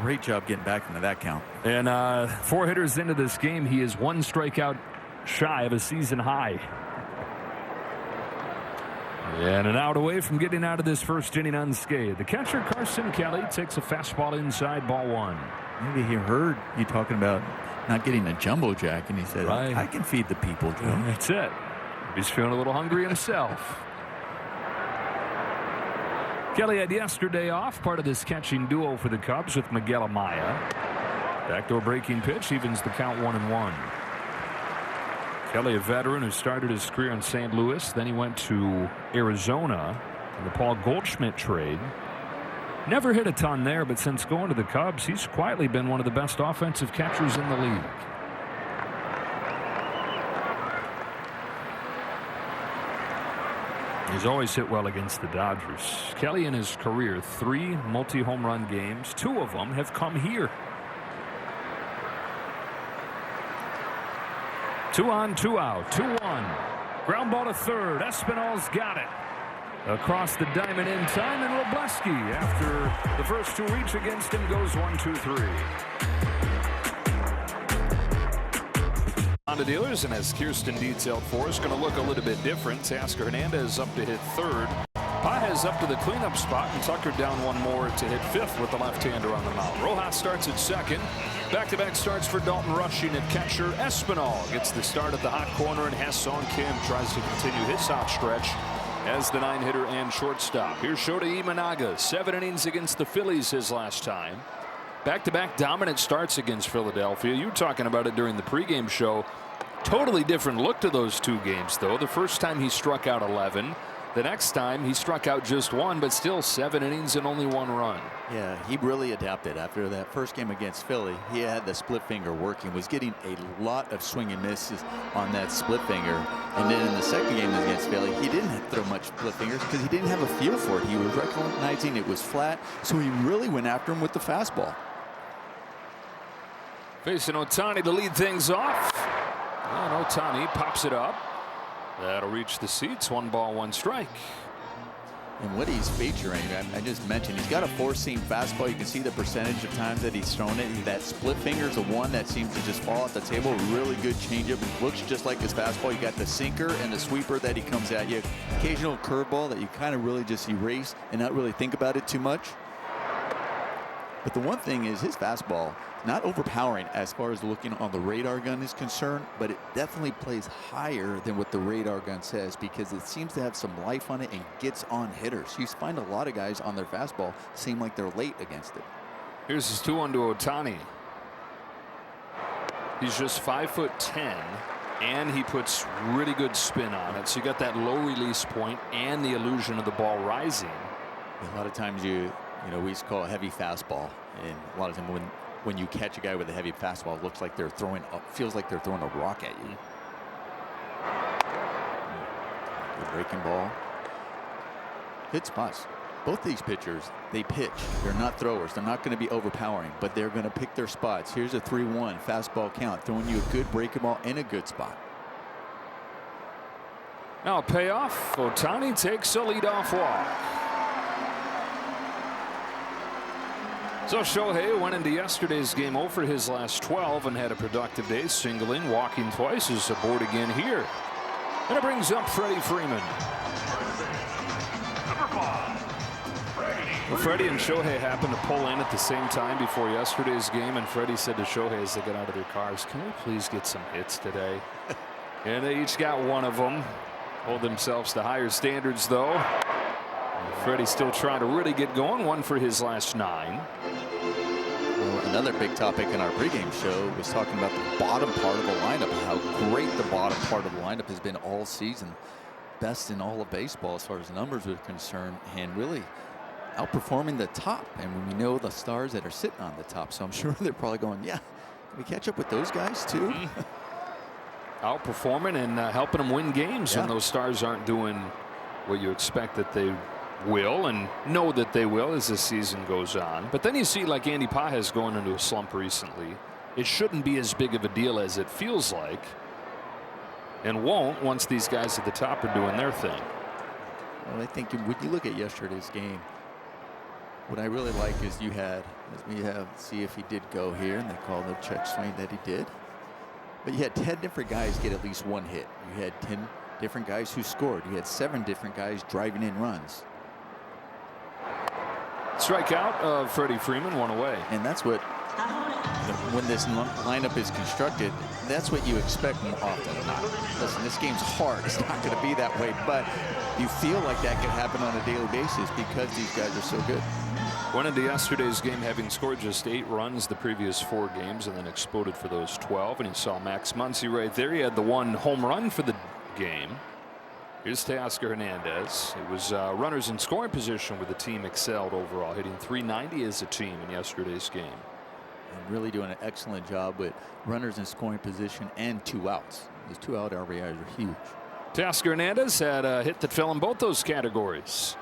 Great job getting back into that count. And 4 hitters into this game, he is 1 strikeout shy of a season high. And an out away from getting out of this first inning unscathed. The catcher, Carson Kelly, takes a fastball inside, ball 1. Maybe he heard you talking about not getting a Jumbo Jack, and he said, I can feed the people, Joe. That's it. He's feeling a little hungry himself. Kelly had yesterday off, part of this catching duo for the Cubs with Miguel Amaya. Backdoor breaking pitch evens the count 1-1. Kelly, a veteran who started his career in St. Louis, then he went to Arizona in the Paul Goldschmidt trade. Never hit a ton there, but since going to the Cubs, he's quietly been one of the best offensive catchers in the league. He's always hit well against the Dodgers. Kelly in his career, 3 multi-home run games. 2 of them have come here. 2 on, 2 out, 2-1. Ground ball to third. Espinal's got it. Across the diamond in time, and Robleski, after the first 2 reach against him, goes 1-2-3. On the dealers, and as Kirsten detailed for us, going to look a little bit different. Teoscar Hernandez up to hit third. Pages up to the cleanup spot, and Tucker down 1 more to hit 5th with the left-hander on the mound. Rojas starts at second. Back-to-back starts for Dalton Rushing at catcher. Espinal gets the start at the hot corner, and Ha-Seong Kim tries to continue his hot stretch as the 9-hitter and shortstop. Here's Shota Imanaga, 7 innings against the Phillies his last time. Back-to-back dominant starts against Philadelphia. You were talking about it during the pregame show. Totally different look to those 2 games, though. The first time he struck out 11. The next time he struck out just 1, but still 7 innings and only 1 run. Yeah, he really adapted after that first game against Philly. He had the split finger working, was getting a lot of swing and misses on that split finger. And then in the second game against Philly, he didn't throw much split fingers because he didn't have a feel for it. He was recognizing it was flat, so he really went after him with the fastball. Facing Ohtani to lead things off. And Ohtani pops it up. That'll reach the seats. 1 ball, 1 strike. And what he's featuring, I just mentioned, he's got a 4-seam fastball. You can see the percentage of times that he's thrown it. That split finger is the one that seems to just fall off the table. Really good changeup. Looks just like his fastball. You got the sinker and the sweeper that he comes at you. Occasional curveball that you kind of really just erase and not really think about it too much. But the one thing is his fastball, not overpowering as far as looking on the radar gun is concerned, but it definitely plays higher than what the radar gun says because it seems to have some life on it and gets on hitters. You find a lot of guys on their fastball seem like they're late against it. Here's his 2-1 to Ohtani. He's just 5'10", and he puts really good spin on it. So you got that low release point and the illusion of the ball rising. A lot of times we used to call it heavy fastball, and a lot of times when you catch a guy with a heavy fastball, it looks like they're throwing feels like they're throwing a rock at you. Good breaking ball. Good spots. Both these pitchers, they pitch. They're not throwers. They're not going to be overpowering, but they're going to pick their spots. Here's a 3-1 fastball count, throwing you a good breaking ball in a good spot. Now a payoff. Ohtani takes a leadoff walk. So Shohei went into yesterday's game 0 for his last 12 and had a productive day, singling, walking twice, is aboard again here. And it brings up Freddie Freeman. Well, Freddie and Shohei happened to pull in at the same time before yesterday's game, and Freddie said to Shohei as they got out of their cars, "Can we please get some hits today?" And they each got 1 of them. Hold themselves to higher standards, though. And Freddie still trying to really get going, 1 for his last 9. Well, another big topic in our pregame show was talking about the bottom part of the lineup, how great the bottom part of the lineup has been all season. Best in all of baseball as far as numbers are concerned, and really outperforming the top. And we know the stars that are sitting on the top, so I'm sure they're probably going, yeah, can we catch up with those guys too? Outperforming and helping them win games when those stars aren't doing what you expect that they will and know that they will as the season goes on. But then you see like Andy Pages going into a slump recently. It shouldn't be as big of a deal as it feels like, and won't once these guys at the top are doing their thing. Well, I think when you look at yesterday's game, what I really like is see if he did go here, and they called the check swing that he did. But you had 10 different guys get at least 1 hit. You had 10 different guys who scored. You had 7 different guys driving in runs. Strikeout of Freddie Freeman, 1 away. And that's what when this lineup is constructed, that's what you expect more often than not. Listen, this game's hard. It's not going to be that way, but you feel like that could happen on a daily basis because these guys are so good. Went into yesterday's game having scored just 8 runs the previous 4 games and then exploded for those 12. And you saw Max Muncy right there. He had the 1 home run for the game. Here's Teoscar Hernandez. It was runners in scoring position where the team excelled overall, hitting .390 as a team in yesterday's game. And really doing an excellent job with runners in scoring position and 2 outs. Those 2-out RBIs are huge. Teoscar Hernandez had a hit that fell in both those categories.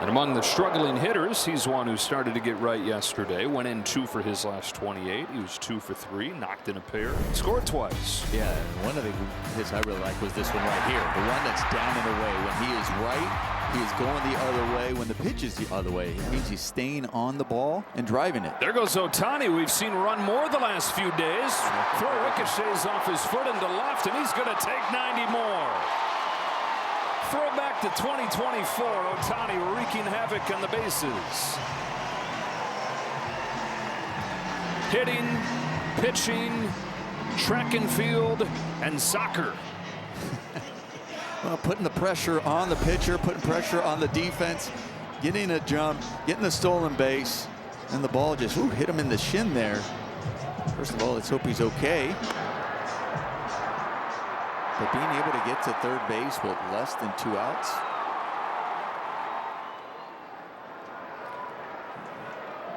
And among the struggling hitters, he's one who started to get right yesterday. Went in 2 for his last 28. He was 2 for 3, knocked in a pair, scored twice. Yeah, and one of the hits I really like was this one right here. The one that's down and away. When he is right, he is going the other way. When the pitch is the other way, it means he's staying on the ball and driving it. There goes Ohtani. We've seen run more the last few days. Throw ricochets off his foot into left, and he's going to take 90 more. Throw back to 2024. Ohtani wreaking havoc on the bases. Hitting, pitching, track and field, and soccer. Well, putting the pressure on the pitcher, putting pressure on the defense, getting a jump, getting the stolen base, and the ball just hit him in the shin there. First of all, let's hope he's okay. But being able to get to third base with less than 2 outs.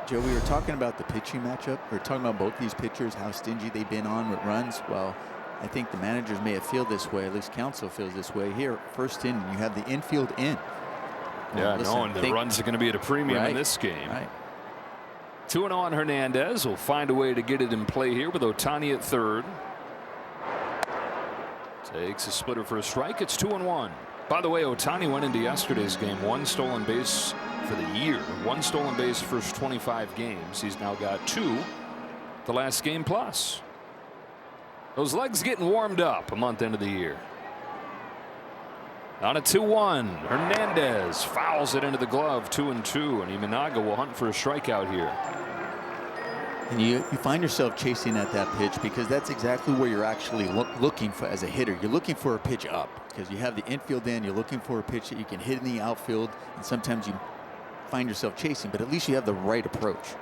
Joe, we were talking about the pitching matchup. We were talking about both these pitchers, how stingy they've been on with runs. Well, I think the managers may have felt this way, at least Counsell feels this way here. First inning, you have the infield in. Well, knowing the runs are going to be at a premium in this game. Right. 2-0 on Hernandez. Will find a way to get it in play here with Ohtani at third. Takes a splitter for a strike. It's 2-1. By the way, Ohtani went into yesterday's game 1 stolen base for the year. 1 stolen base first 25 games. He's now got 2 the last game plus. Those legs getting warmed up a month into the year. On a 2-1, Hernandez fouls it into the glove, 2-2, and Imanaga will hunt for a strikeout here. And you find yourself chasing at that pitch because that's exactly where you're actually looking for as a hitter. You're looking for a pitch up because you have the infield in. You're looking for a pitch that you can hit in the outfield, and sometimes you find yourself chasing, but at least you have the right approach.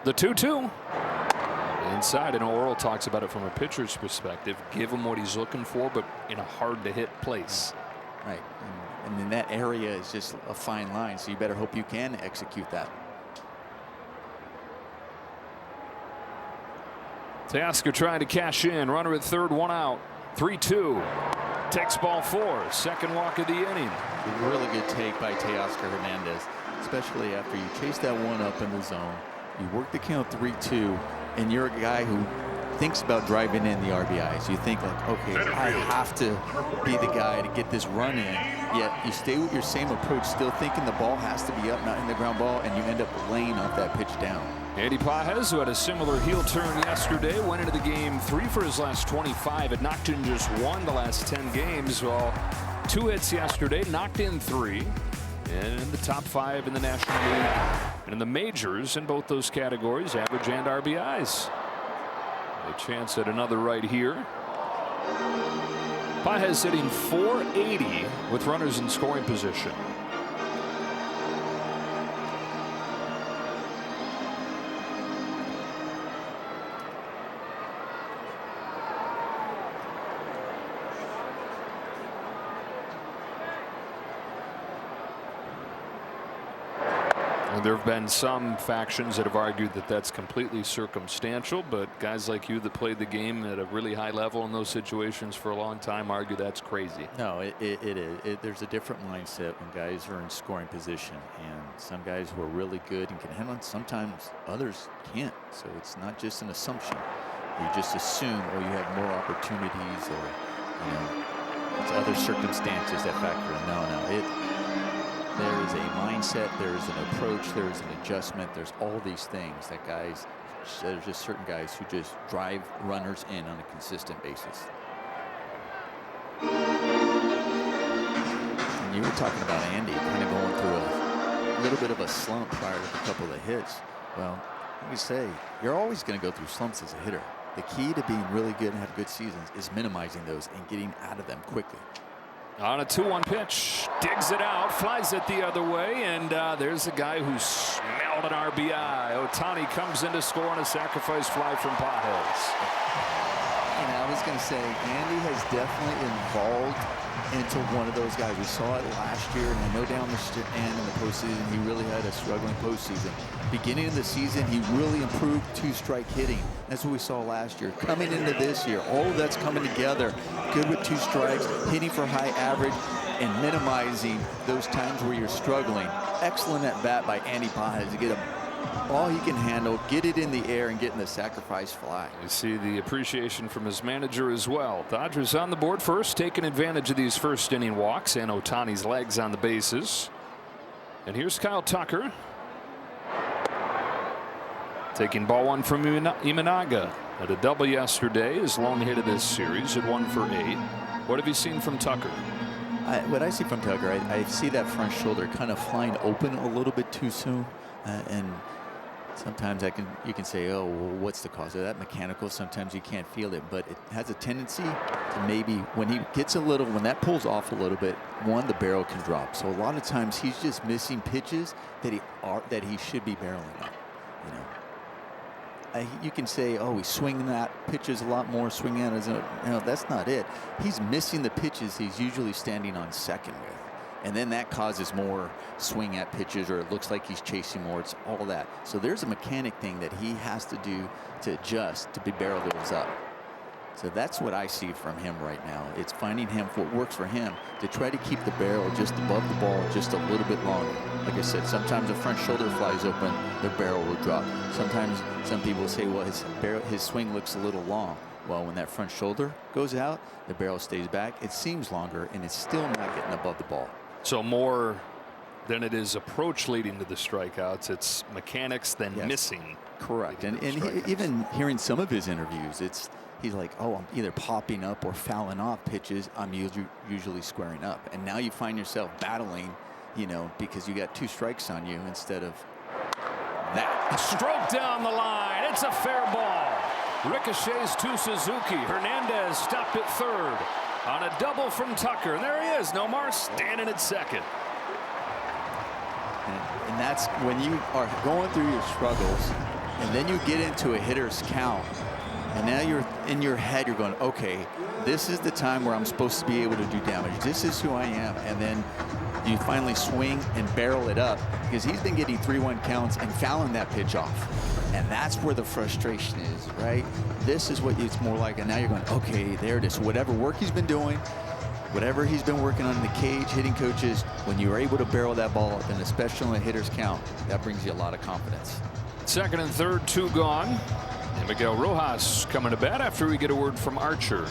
The 2-2. Inside, and Orel talks about it from a pitcher's perspective. Give him what he's looking for, but in a hard-to-hit place. Right. And in that area is just a fine line, so you better hope you can execute that. Teoscar trying to cash in. Runner at third, 1 out. 3-2. Takes ball 4. Second walk of the inning. A really good take by Teoscar Hernandez, especially after you chase that one up in the zone. You work the count 3-2, and you're a guy who thinks about driving in the RBIs. You think like, okay, I have to be the guy to get this run in. Yet you stay with your same approach, still thinking the ball has to be up, not in the ground ball, and you end up laying off that pitch down. Andy Pages, who had a similar heel turn yesterday, went into the game 3 for his last 25. Had knocked in just 1 the last 10 games. Well, 2 hits yesterday, knocked in 3. And in the top 5 in the National League and in the majors in both those categories, average and RBIs. A chance at another right here. Pages hitting .480 with runners in scoring position. There have been some factions that have argued that that's completely circumstantial, but guys like you that played the game at a really high level in those situations for a long time argue that's crazy. No, it is. There's a different mindset when guys are in scoring position, and some guys who are really good and can handle it, sometimes others can't. So it's not just an assumption. You just assume, or you have more opportunities, or it's other circumstances that factor in. No, there is a mindset, there is an approach, there is an adjustment, there's all these things that there's just certain guys who just drive runners in on a consistent basis. And you were talking about Andy kind of going through a little bit of a slump prior to a couple of hits. Well, let me say, you're always going to go through slumps as a hitter. The key to being really good and have good seasons is minimizing those and getting out of them quickly. On a 2-1 pitch, digs it out, flies it the other way, and there's a guy who smelled an RBI. Ohtani comes in to score on a sacrifice fly from Pages. And I was going to say, Andy has definitely evolved into one of those guys. We saw it last year, and I know down the end in the postseason, he really had a struggling postseason. Beginning of the season, he really improved two-strike hitting. That's what we saw last year. Coming into this year, all of that's coming together. Good with 2 strikes, hitting for high average, and minimizing those times where you're struggling. Excellent at bat by Andy Pages to get a ball he can handle, get it in the air, and get in the sacrifice fly. You see the appreciation from his manager as well. Dodgers on the board first, taking advantage of these first inning walks and Ohtani's legs on the bases. And here's Kyle Tucker. Taking ball 1 from Imanaga. Had a double yesterday, his lone hit of this series at 1 for 8. What have you seen from Tucker? What I see from Tucker, I see that front shoulder kind of flying open a little bit too soon. And sometimes you can say, oh, well, what's the cause of that? Mechanical. Sometimes you can't feel it, but it has a tendency to maybe when he gets when that pulls off a little bit, the barrel can drop. So a lot of times he's just missing pitches that he should be barreling up. You can say, oh, he's swinging at pitches a lot more, swinging at his own. No, that's not it. He's missing the pitches he's usually standing on second with. And then that causes more swing at pitches, or it looks like he's chasing more. It's all that. So there's a mechanic thing that he has to do to adjust to be barrel those up. So that's what I see from him right now. It's finding what works for him to try to keep the barrel just above the ball just a little bit longer. Like I said, sometimes the front shoulder flies open, the barrel will drop. Sometimes some people say, well, his swing looks a little long. Well, when that front shoulder goes out, the barrel stays back. It seems longer, and it's still not getting above the ball. So more than it is approach leading to the strikeouts, it's mechanics than missing. Correct. And even hearing some of his interviews, he's like, oh, I'm either popping up or fouling off pitches. I'm usually squaring up. And now you find yourself battling, because you got 2 strikes on you instead of that. Stroke down the line. It's a fair ball. Ricochets to Suzuki. Hernandez stopped at third. On a double from Tucker, and there he is. Nomar standing at second. And that's when you are going through your struggles, and then you get into a hitter's count, and now you're in your head, you're going, okay, this is the time where I'm supposed to be able to do damage. This is who I am. And then you finally swing and barrel it up, because he's been getting 3-1 counts and fouling that pitch off. And that's where the frustration is, right? This is what it's more like. And now you're going, okay, there it is. So whatever work he's been doing, whatever he's been working on in the cage, hitting coaches, when you're able to barrel that ball up, and especially on a hitter's count, that brings you a lot of confidence. Second and third, 2 gone. And Miguel Rojas coming to bat after we get a word from Archer.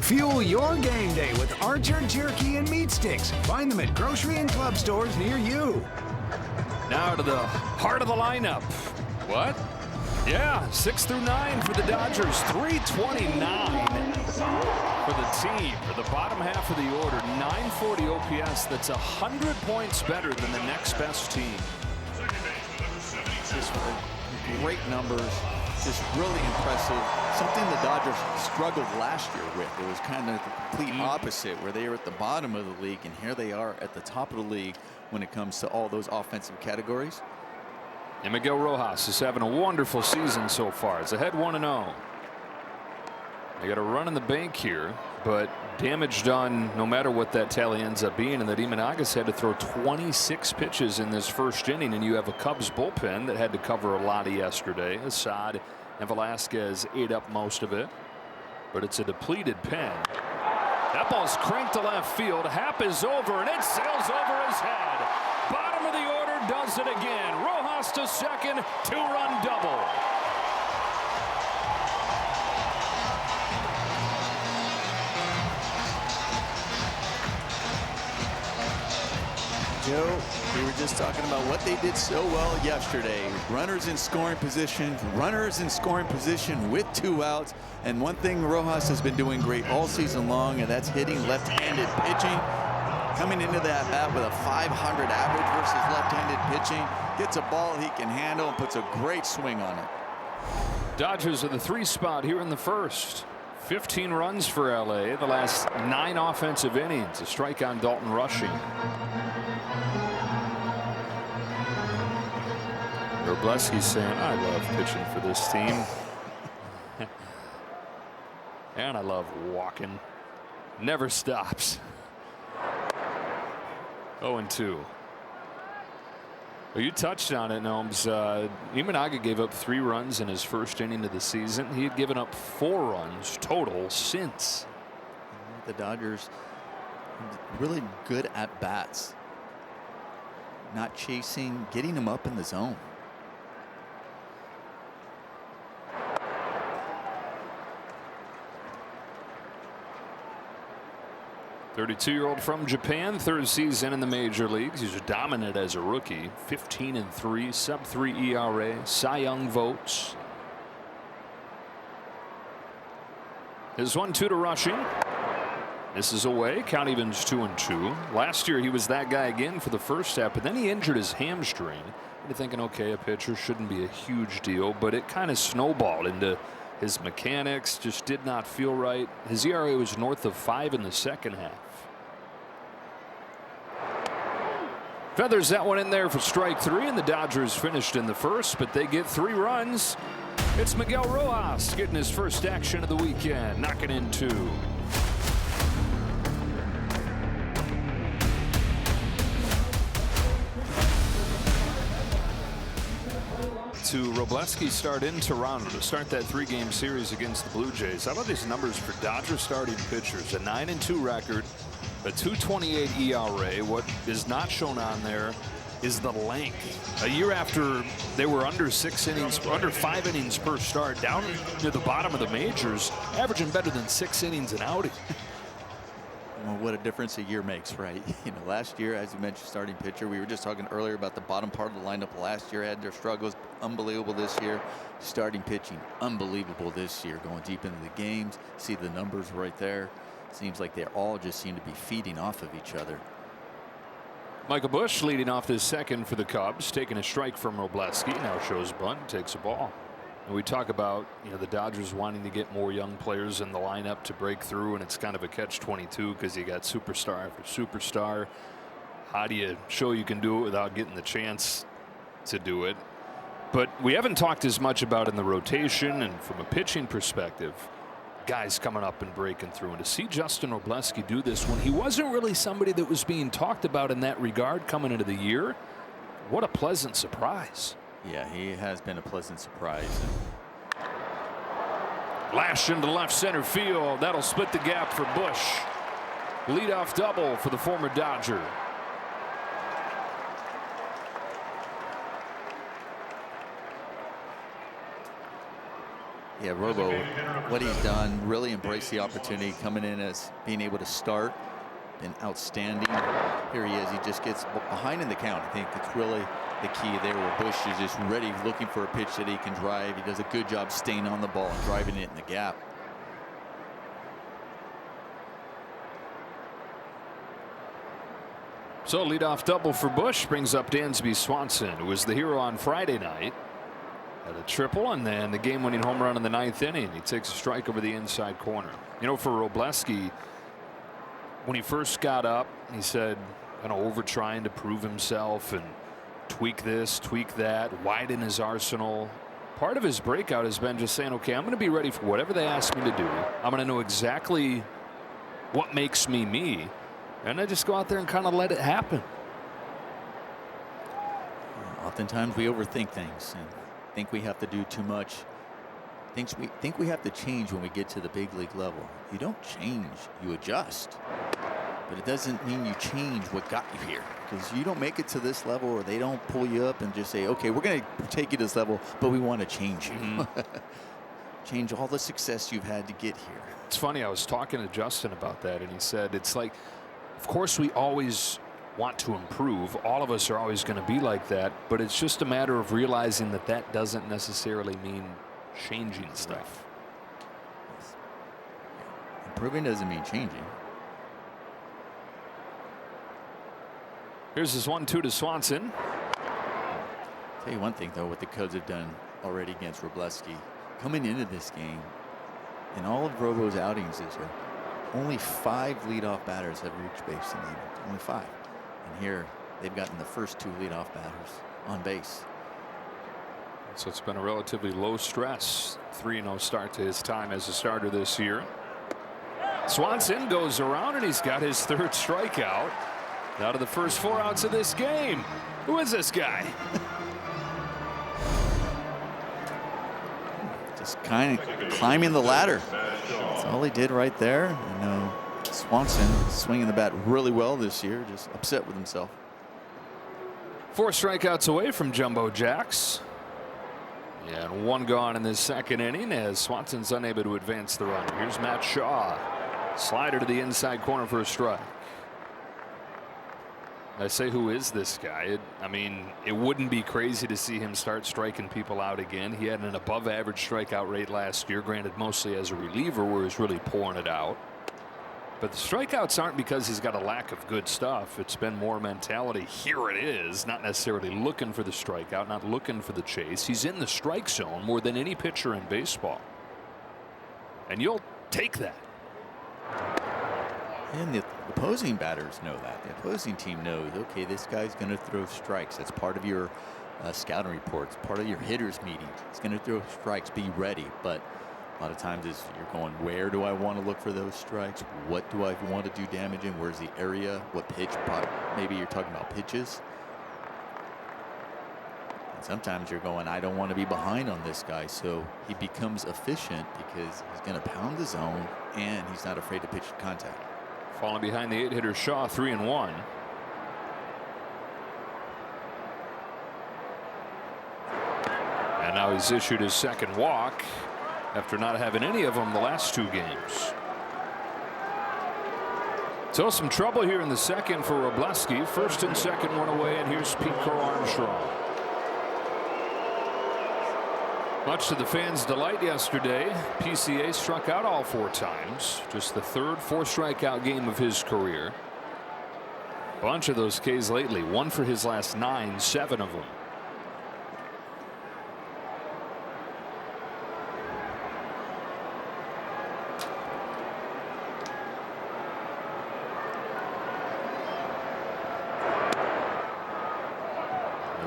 Fuel your game day with Archer Jerky and Meat Sticks. Find them at grocery and club stores near you. Now to the heart of the lineup. What? Yeah, 6 through 9 for the Dodgers. 329 for the team. For the bottom half of the order, 940 OPS. That's 100 points better than the next best team. Just great numbers. Just really impressive. Something the Dodgers struggled last year with. It was kind of the complete opposite, where they were at the bottom of the league, and here they are at the top of the league when it comes to all those offensive categories. And Miguel Rojas is having a wonderful season so far. It's ahead 1-0. They got a run in the bank here, but damage done no matter what that tally ends up being, and that Imanagas had to throw 26 pitches in this first inning, and you have a Cubs bullpen that had to cover a lot of yesterday. Assad and Velasquez ate up most of it, but it's a depleted pen. That ball's cranked to left field. Happ is over, and it sails over his head. Bottom of the order does it again. Rojas to second, 2-run double. Joe, we were just talking about what they did so well yesterday. Runners in scoring position with 2 outs. And one thing Rojas has been doing great all season long, and that's hitting left-handed pitching. coming into that bat with a 500 average versus left-handed pitching, gets a ball he can handle and puts a great swing on it. Dodgers are the 3 spot here in the first. 15 runs for LA, the last 9 offensive innings. A strike on Dalton rushing. Robleski's saying, I love pitching for this team. And I love walking. Never stops. 0-2. Well, you touched on it, Gnomes. Imanaga gave up 3 runs in his first inning of the season. He had given up 4 runs total since. The Dodgers really good at bats. Not chasing, getting him up in the zone. 32-year-old from Japan, 3rd season in the major leagues. He's dominant as a rookie. 15-3, sub-3 ERA, Cy Young votes. His 1-2 to rushing. This is away. Count evens 2-2. Last year he was that guy again for the first half, but then he injured his hamstring. You're thinking, okay, a pitcher shouldn't be a huge deal, but it kind of snowballed into his mechanics. Just did not feel right. His ERA was north of 5 in the second half. Feathers that one in there for strike 3, and the Dodgers finished in the first, but they get 3 runs. It's Miguel Rojas getting his first action of the weekend, knocking in 2. To Robleski start in Toronto to start that 3-game series against the Blue Jays. How about these numbers for Dodgers starting pitchers? A 9-2 record, a 2.28 ERA. What is not shown on there is the length. A year after they were under 6 innings, under 5 innings per start, down near the bottom of the majors, averaging better than 6 innings an outing. Well, what a difference a year makes, right? You know, last year, as you mentioned, starting pitcher, we were just talking earlier about the bottom part of the lineup last year had their struggles. Unbelievable this year. Starting pitching, unbelievable this year. Going deep into the games, see the numbers right there. Seems like they all just seem to be feeding off of each other. Michael Busch leading off this second for the Cubs, taking a strike from Robleski. Now shows bunt, takes a ball. And we talk about, you know, the Dodgers wanting to get more young players in the lineup to break through, and it's kind of a catch-22 because you got superstar after superstar. How do you show you can do it without getting the chance to do it? But we haven't talked as much about in the rotation and from a pitching perspective, guys coming up and breaking through. And to see Justin Robleski do this when he wasn't really somebody that was being talked about in that regard coming into the year, what a pleasant surprise. Yeah, he has been a pleasant surprise. Lash into left center field. That'll split the gap for Busch. Leadoff double for the former Dodger. Yeah, Robo, what he's done, really embraced the opportunity, coming in as being able to start. Been outstanding. Here he is. He just gets behind in the count. I think it's really the key there where Busch is just ready, looking for a pitch that he can drive. He does a good job staying on the ball and driving it in the gap. So leadoff double for Busch brings up Dansby Swanson, who was the hero on Friday night. Had a triple and then the game-winning home run in the 9th inning. He takes a strike over the inside corner. You know, for Robleski, when he first got up, he said, kind of over trying to prove himself and tweak this, tweak that, widen his arsenal. Part of his breakout has been just saying, okay, I'm going to be ready for whatever they ask me to do. I'm going to know exactly what makes me me. And I just go out there and kind of let it happen. Oftentimes we overthink things and think we have to do too much. Think we have to change when we get to the big league level. You don't change, you adjust. But it doesn't mean you change what got you here, because you don't make it to this level or they don't pull you up and just say, okay, we're going to take you to this level, but we want to change you. Change all the success you've had to get here. It's funny, I was talking to Justin about that, and he said it's like, of course we always want to improve. All of us are always going to be like that, but it's just a matter of realizing that that doesn't necessarily mean changing stuff. Improving doesn't mean changing. Here's this 1-2 to Swanson. Tell you one thing, though, what the Cubs have done already against Wroblewski. Coming into this game, in all of Robo's outings this year, only 5 leadoff batters have reached base tonight. Only 5. And here, they've gotten the first 2 leadoff batters on base. So it's been a relatively low stress 3-0 start to his time as a starter this year. Swanson goes around and he's got his 3rd strikeout out of the first 4 outs of this game. Who is this guy? Just kind of climbing the ladder. That's all he did right there. And Swanson swinging the bat really well this year, just upset with himself. 4 strikeouts away from Jumbo Jacks. Yeah, and 1 gone in this 2nd inning as Swanson's unable to advance the runner. Here's Matt Shaw. Slider to the inside corner for a strike. I say, who is this guy? I mean, it wouldn't be crazy to see him start striking people out again. He had an above average strikeout rate last year, granted mostly as a reliever where he's really pouring it out. But the strikeouts aren't because he's got a lack of good stuff. It's been more mentality. Here it is, not necessarily looking for the strikeout, not looking for the chase. He's in the strike zone more than any pitcher in baseball. And you'll take that. And the opposing batters know that. The opposing team knows, okay, this guy's going to throw strikes. That's part of your scouting reports, part of your hitters meeting. He's going to throw strikes. Be ready. But a lot of times you're going, where do I want to look for those strikes? What do I want to do damage in? Where's the area? What pitch? Maybe you're talking about pitches. And sometimes you're going, I don't want to be behind on this guy. So he becomes efficient because he's going to pound the zone and he's not afraid to pitch contact. Falling behind the 8-hitter Shaw, 3-1. And now he's issued his 2nd walk after not having any of them the last 2 games. So some trouble here in the 2nd for Wroblewski. 1st and 2nd one away, and here's Pete Crow-Armstrong. Much to the fans' delight yesterday, PCA struck out all 4 times. Just the 3rd 4-strikeout game of his career. Bunch of those Ks lately. 1 for his last 9, 7 of them.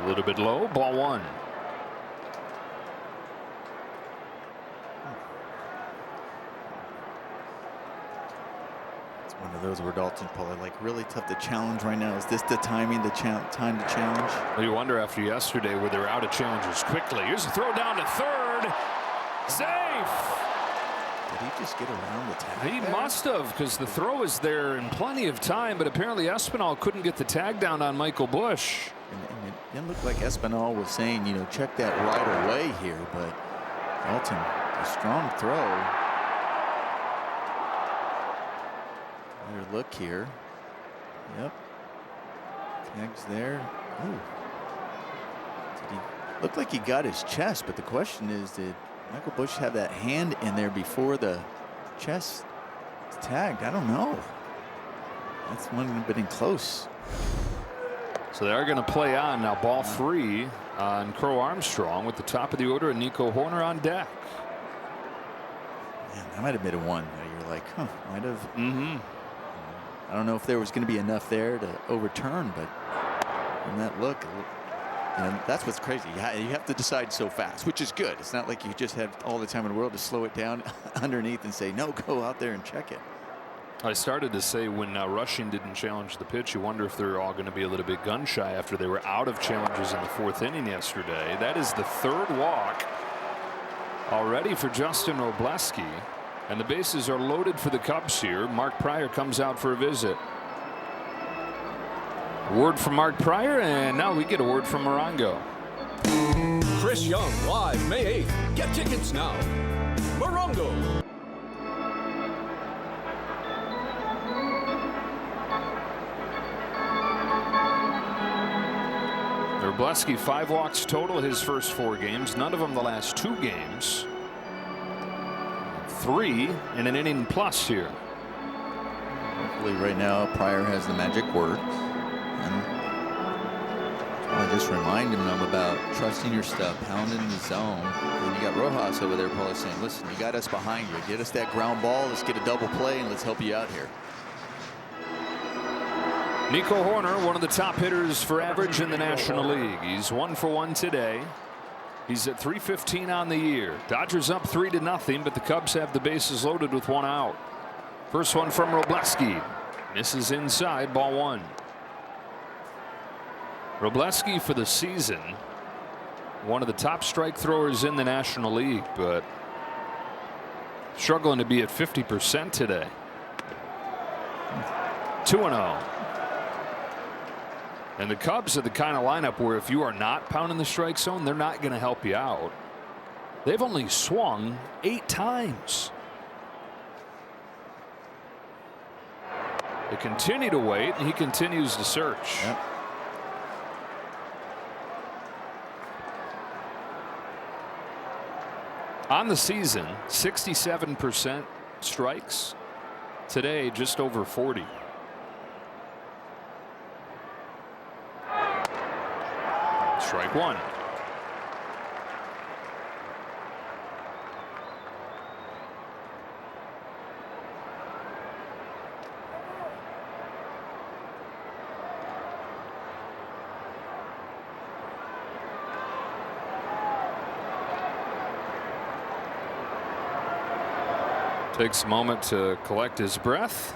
A little bit low, ball 1. One of those where Dalton's probably like, really tough to challenge right now. Is this the timing, time to challenge? Well, you wonder after yesterday where they're out of challenges quickly. Here's a throw down to 3rd. Safe. Did he just get around the tag? He must have, because the throw is there in plenty of time, but apparently Espinal couldn't get the tag down on Michael Busch. And it didn't look like Espinal was saying, check that right away here, but Dalton, a strong throw. Another look here. Yep. Tags there. Ooh. Did he look like he got his chest, but the question is, did Michael Busch have that hand in there before the chest tagged? I don't know. That's one been close. So they are going to play on now. Ball 3 on Crow-Armstrong with the top of the order and Nico Horner on deck. Man, that might have been a 1. You're like, might have. I don't know if there was going to be enough there to overturn, but in that look, that's what's crazy. You have to decide so fast, which is good. It's not like you just have all the time in the world to slow it down underneath and say, no, go out there and check it. I started to say when Rushing didn't challenge the pitch, you wonder if they're all going to be a little bit gun shy after they were out of challenges in the 4th inning yesterday. That is the 3rd walk already for Justin Wroblewski. And the bases are loaded for the Cubs here. Mark Pryor comes out for a visit. Word from Mark Pryor, and now we get a word from Morongo. Chris Young live May 8th. Get tickets now. Morongo. Wroblewski 5 walks total his first 4 games. None of them the last 2 games. 3 in an inning plus here. Hopefully right now Pryor has the magic word and just reminding them about trusting your stuff, pounding the zone. And you got Rojas over there probably saying, listen, you got us behind you. Get us that ground ball. Let's get a double play, and let's help you out here. Nico Horner, one of the top hitters for average in the National League. He's 1 for 1 today. He's at .315 on the year. Dodgers up 3-0, but the Cubs have the bases loaded with 1 out. First one from Robleski. Misses inside, ball 1. Robleski for the season, one of the top strike throwers in the National League, but struggling to be at 50% today. 2-0. And the Cubs are the kind of lineup where if you are not pounding the strike zone, they're not going to help you out. They've only swung 8 times. They continue to wait, and he continues to search. Yep. On the season, 67% strikes. Today, just over 40. Strike 1. Takes a moment to collect his breath.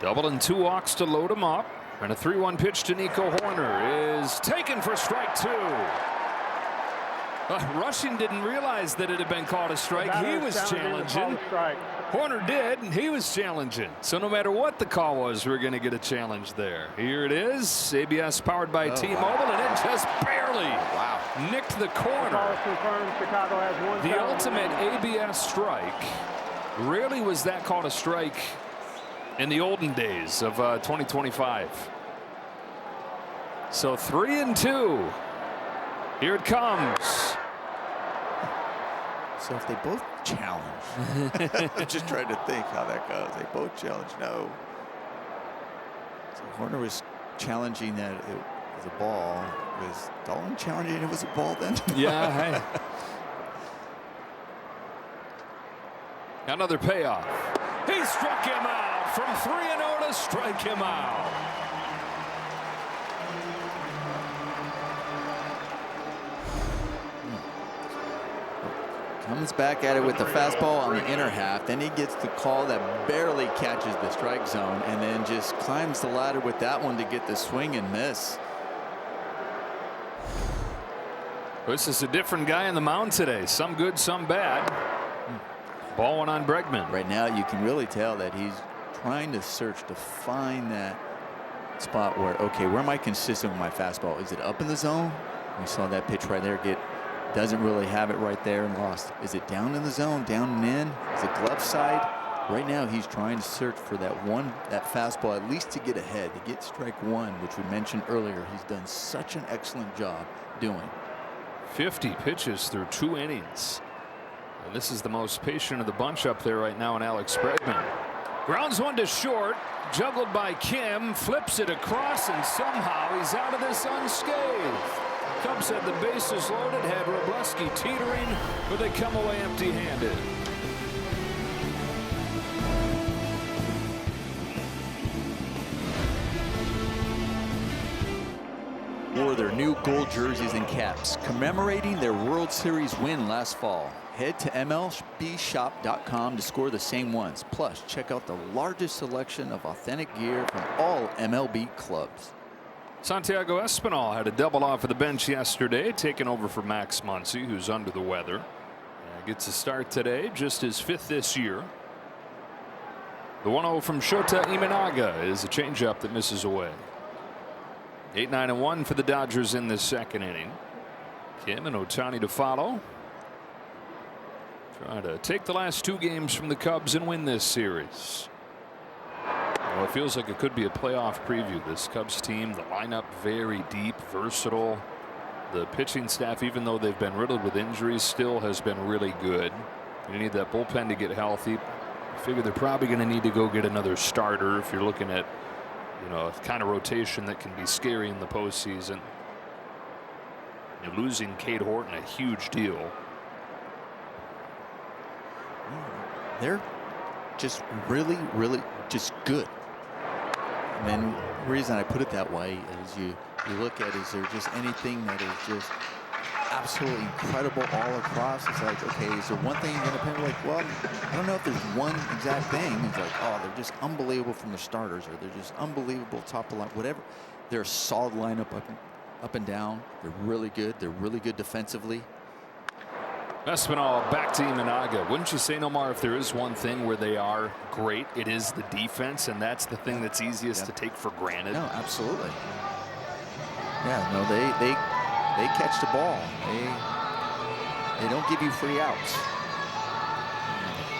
Double and 2 walks to load him up. And a 3-1 pitch to Nico Horner is taken for strike 2. Rushing didn't realize that it had been called a strike. He was challenging. Horner did, and he was challenging. So no matter what the call was, we're going to get a challenge there. Here it is. ABS powered by T-Mobile, and it just barely nicked the corner. The ultimate ABS strike. Rarely was that called a strike in the olden days of 2025. So 3-2. Here it comes. So if they both challenge, I'm just trying to think how that goes. They both challenge. No. So Horner was challenging that it was a ball. Was Dalton challenging it was a ball then? Yeah. Hey. Another payoff. He struck him out from 3-0 to strike him out. Comes back at it with the fastball on the inner half. Then he gets the call that barely catches the strike zone, and then just climbs the ladder with that one to get the swing and miss. This is a different guy on the mound today. Some good, some bad. Ball 1 on Bregman. Right now you can really tell that he's trying to search to find that spot where, okay, where am I consistent with my fastball? Is it up in the zone? We saw that pitch right there doesn't really have it right there and lost. Is it down in the zone, down and in? Is it glove side? Right now he's trying to search for that fastball, at least to get ahead, to get strike 1, which we mentioned earlier. He's done such an excellent job doing. 50 pitches through 2 innings. And this is the most patient of the bunch up there right now in Alex Bregman. Grounds 1 to short, juggled by Kim, flips it across, and somehow he's out of this unscathed. Cubs had the bases loaded, had Robleski teetering, but they come away empty-handed. Wore their new gold jerseys and caps, commemorating their World Series win last fall. Head to MLBshop.com to score the same ones. Plus, check out the largest selection of authentic gear from all MLB clubs. Santiago Espinal had a double off of the bench yesterday, taking over for Max Muncy, who's under the weather. Gets a start today, just his 5th this year. The 1-0 from Shota Imanaga is a changeup that misses away. 8-9-1 for the Dodgers in this 2nd inning. Kim and Ohtani to follow. Trying to take the last 2 games from the Cubs and win this series. Well, it feels like it could be a playoff preview. This Cubs team, the lineup very deep, versatile. The pitching staff, even though they've been riddled with injuries, still has been really good. You need that bullpen to get healthy. I figure they're probably going to need to go get another starter if you're looking at a kind of rotation that can be scary in the postseason. You're losing Cade Horton, a huge deal. They're just really just good. And then the reason I put it that way is you look at, is there just anything that is just absolutely incredible all across? It's like, okay, is there one thing you're going to pay? Like, well, I don't know if there's one exact thing. It's like, oh, they're just unbelievable from the starters, or they're just unbelievable top to line, whatever. They're a solid lineup up and down. They're really good. They're really good defensively. Espinal back to Imanaga. Wouldn't you say, Nomar, if there is one thing where they are great, it is the defense, and that's the thing that's easiest to take for granted? No, absolutely. Yeah, no, they catch the ball. They don't give you free outs.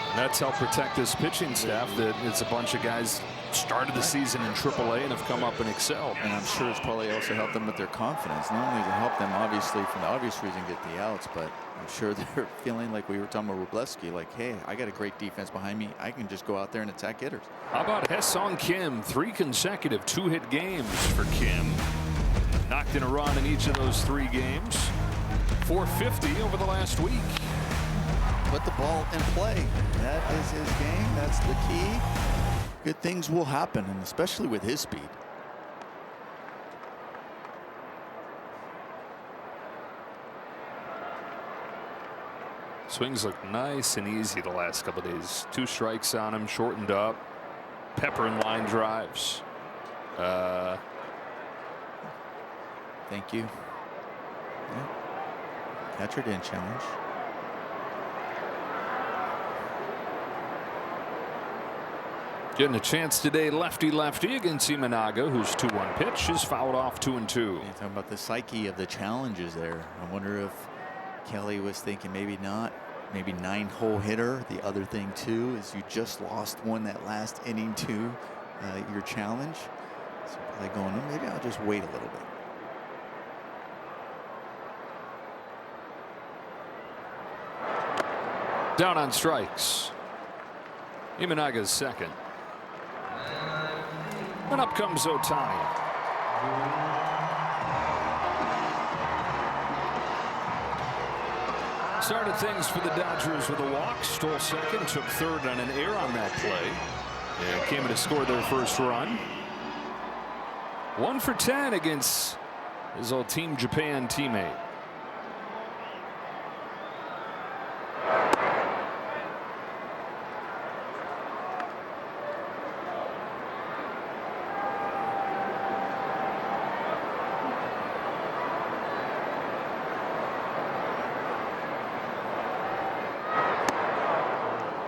And that's helped protect this pitching staff. That it's a bunch of guys started the season in AAA and have come up and excelled. And I'm sure it's probably also helped them with their confidence. Not only to help them, obviously, from the obvious reason, get the outs, but I'm sure they're feeling like we were talking about Wroblewski, like, hey, I got a great defense behind me. I can just go out there and attack hitters. How about Ha-Seong Kim? 3 consecutive 2-hit games for Kim. Knocked in a run in each of those 3 games. 450 over the last week. Put the ball in play. That is his game. That's the key. Good things will happen, and especially with his speed. Swings look nice and easy the last couple of days. 2 strikes on him, shortened up. Pepper and line drives. Thank you. Yeah. Catcher didn't challenge. Getting a chance today, lefty-lefty against Imanaga, whose 2-1 pitch is fouled off 2-2. You're talking about the psyche of the challenges there. I wonder if Kelly was thinking maybe not, maybe 9-hole hitter. The other thing too is you just lost one that last inning to your challenge. So probably going, oh, maybe I'll just wait a little bit. Down on strikes. Imanaga's second. And up comes Ohtani. Started things for the Dodgers with a walk. Stole second, took third on an error on that play. And came in to score their first run. 1 for 10 against his old Team Japan teammate.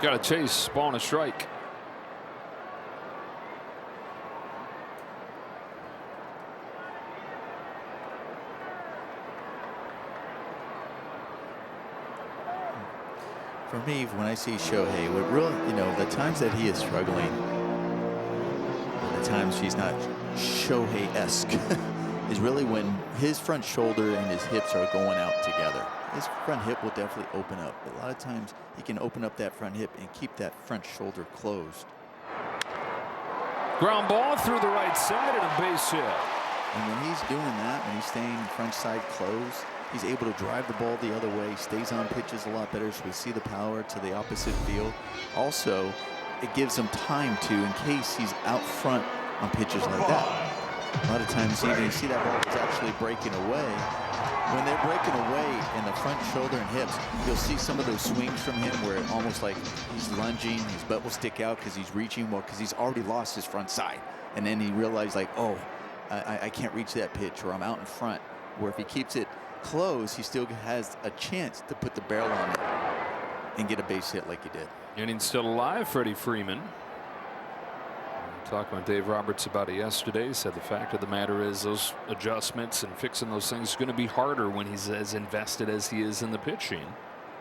Got a chase, ball and a strike. For me, when I see Shohei, what really, the times that he is struggling, the times he's not Shohei-esque, is really when his front shoulder and his hips are going out together. His front hip will definitely open up, but a lot of times he can open up that front hip and keep that front shoulder closed. Ground ball through the right side and a base hit. And when he's doing that, when he's staying front side closed, he's able to drive the ball the other way, stays on pitches a lot better, so we see the power to the opposite field. Also, it gives him time to, in case he's out front on pitches like that. A lot of times you see that ball is actually breaking away. When they're breaking away in the front shoulder and hips, you'll see some of those swings from him where it almost like he's lunging, his butt will stick out because he's reaching, well, because he's already lost his front side. And then he realized, like, oh, I can't reach that pitch, or I'm out in front. Where if he keeps it close, he still has a chance to put the barrel on it and get a base hit like he did. Inning still alive, Freddie Freeman. Talking with Dave Roberts about it yesterday. He said the fact of the matter is those adjustments and fixing those things is going to be harder when he's as invested as he is in the pitching.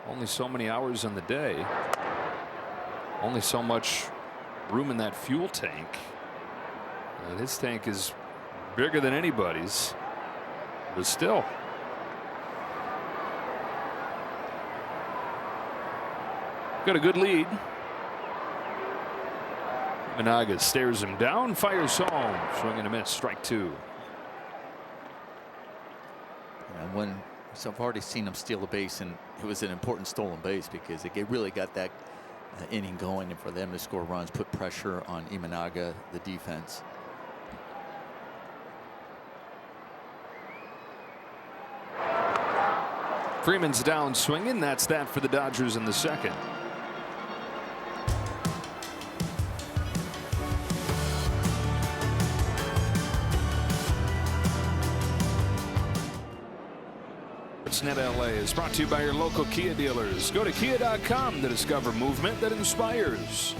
Only so many hours in the day. Only so much room in that fuel tank. And his tank is bigger than anybody's. But still. Got a good lead. Imanaga stares him down, fires home, swing and a miss, strike 2. And I've already seen him steal a base, and it was an important stolen base because it really got that inning going, and for them to score runs, put pressure on Imanaga, the defense. Freeman's down swinging. That's that for the Dodgers in the second. SportsNet LA is brought to you by your local Kia dealers. Go to kia.com to discover movement that inspires.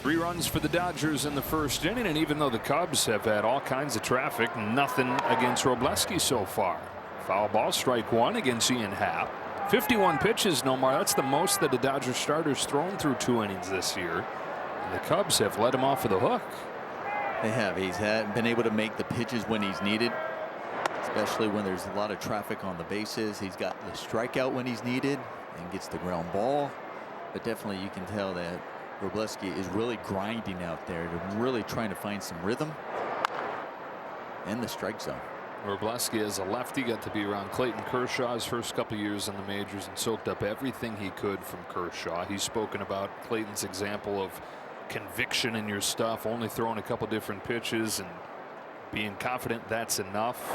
3 runs for the Dodgers in the first inning, and even though the Cubs have had all kinds of traffic, nothing against Robleski so far. Foul ball, strike 1 against Ian Happ. 51 pitches, Nomar. That's the most that the Dodgers starters thrown through 2 innings this year. And the Cubs have let him off of the hook. They have. He's been able to make the pitches when he's needed, especially when there's a lot of traffic on the bases. He's got the strikeout when he's needed and gets the ground ball. But definitely you can tell that Robleski is really grinding out there, really trying to find some rhythm in the strike zone. Robleski, as a lefty, got to be around Clayton Kershaw's first couple years in the majors and soaked up everything he could from Kershaw. He's spoken about Clayton's example of conviction in your stuff, only throwing a couple different pitches and being confident that's enough.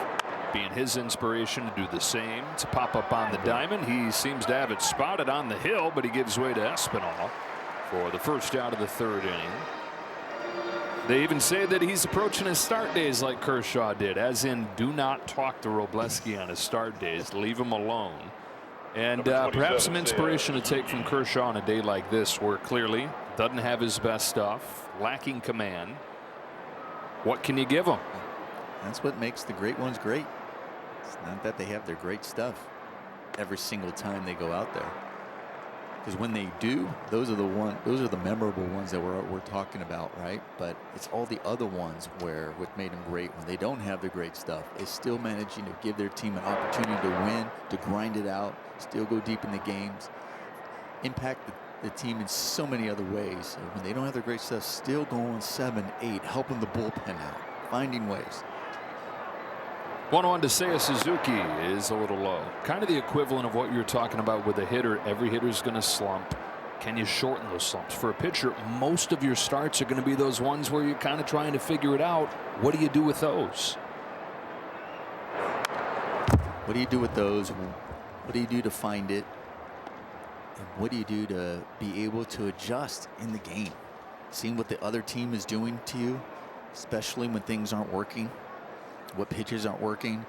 Being his inspiration to do the same, to pop up on the diamond. He seems to have it spotted on the hill, but he gives way to Espinal for the first out of the 3rd inning. They even say that he's approaching his start days like Kershaw did, as in do not talk to Robleski on his start days, leave him alone. And perhaps some inspiration to take from Kershaw on a day like this, where clearly doesn't have his best stuff, lacking command. What can you give him? That's what makes the great ones great. It's not that they have their great stuff every single time they go out there, because when they do, those are the memorable ones that we're talking about, right? But it's all the other ones where what made them great when they don't have the great stuff is still managing to give their team an opportunity to win, to grind it out, still go deep in the games, impact the team in so many other ways. When they don't have their great stuff, still going 7-8, helping the bullpen out, finding ways. 1-1 to Seiya Suzuki is a little low. Kind of the equivalent of what you're talking about with a hitter. Every hitter's going to slump. Can you shorten those slumps? For a pitcher, most of your starts are going to be those ones where you're kind of trying to figure it out. What do you do with those? What do you do with those? What do you do to find it? And what do you do to be able to adjust in the game? Seeing what the other team is doing to you, especially when things aren't working. What pitches aren't working.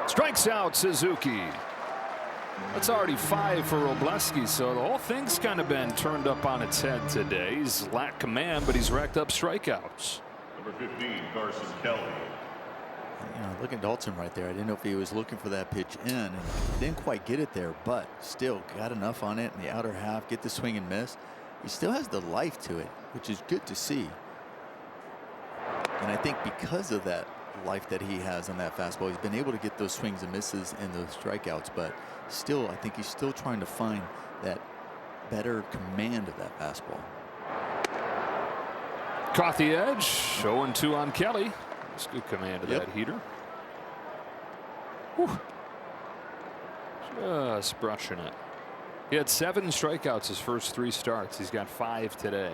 Strikes out Suzuki. That's already 5 for Robleski, so the whole thing's kind of been turned up on its head today. He's lacked command, but he's racked up strikeouts. Number 15, Carson Kelly. You know, look at Dalton right there. I didn't know if he was looking for that pitch in, and didn't quite get it there, but still got enough on it in the outer half, get the swing and miss. He still has the life to it, which is good to see. And I think because of that life that he has on that fastball, he's been able to get those swings and misses and those strikeouts, but still, I think he's still trying to find that better command of that fastball. Caught the edge. 0-2 on Kelly. That's good command of that heater. Whew. Just brushing it. He had 7 strikeouts his first 3 starts. He's got 5 today.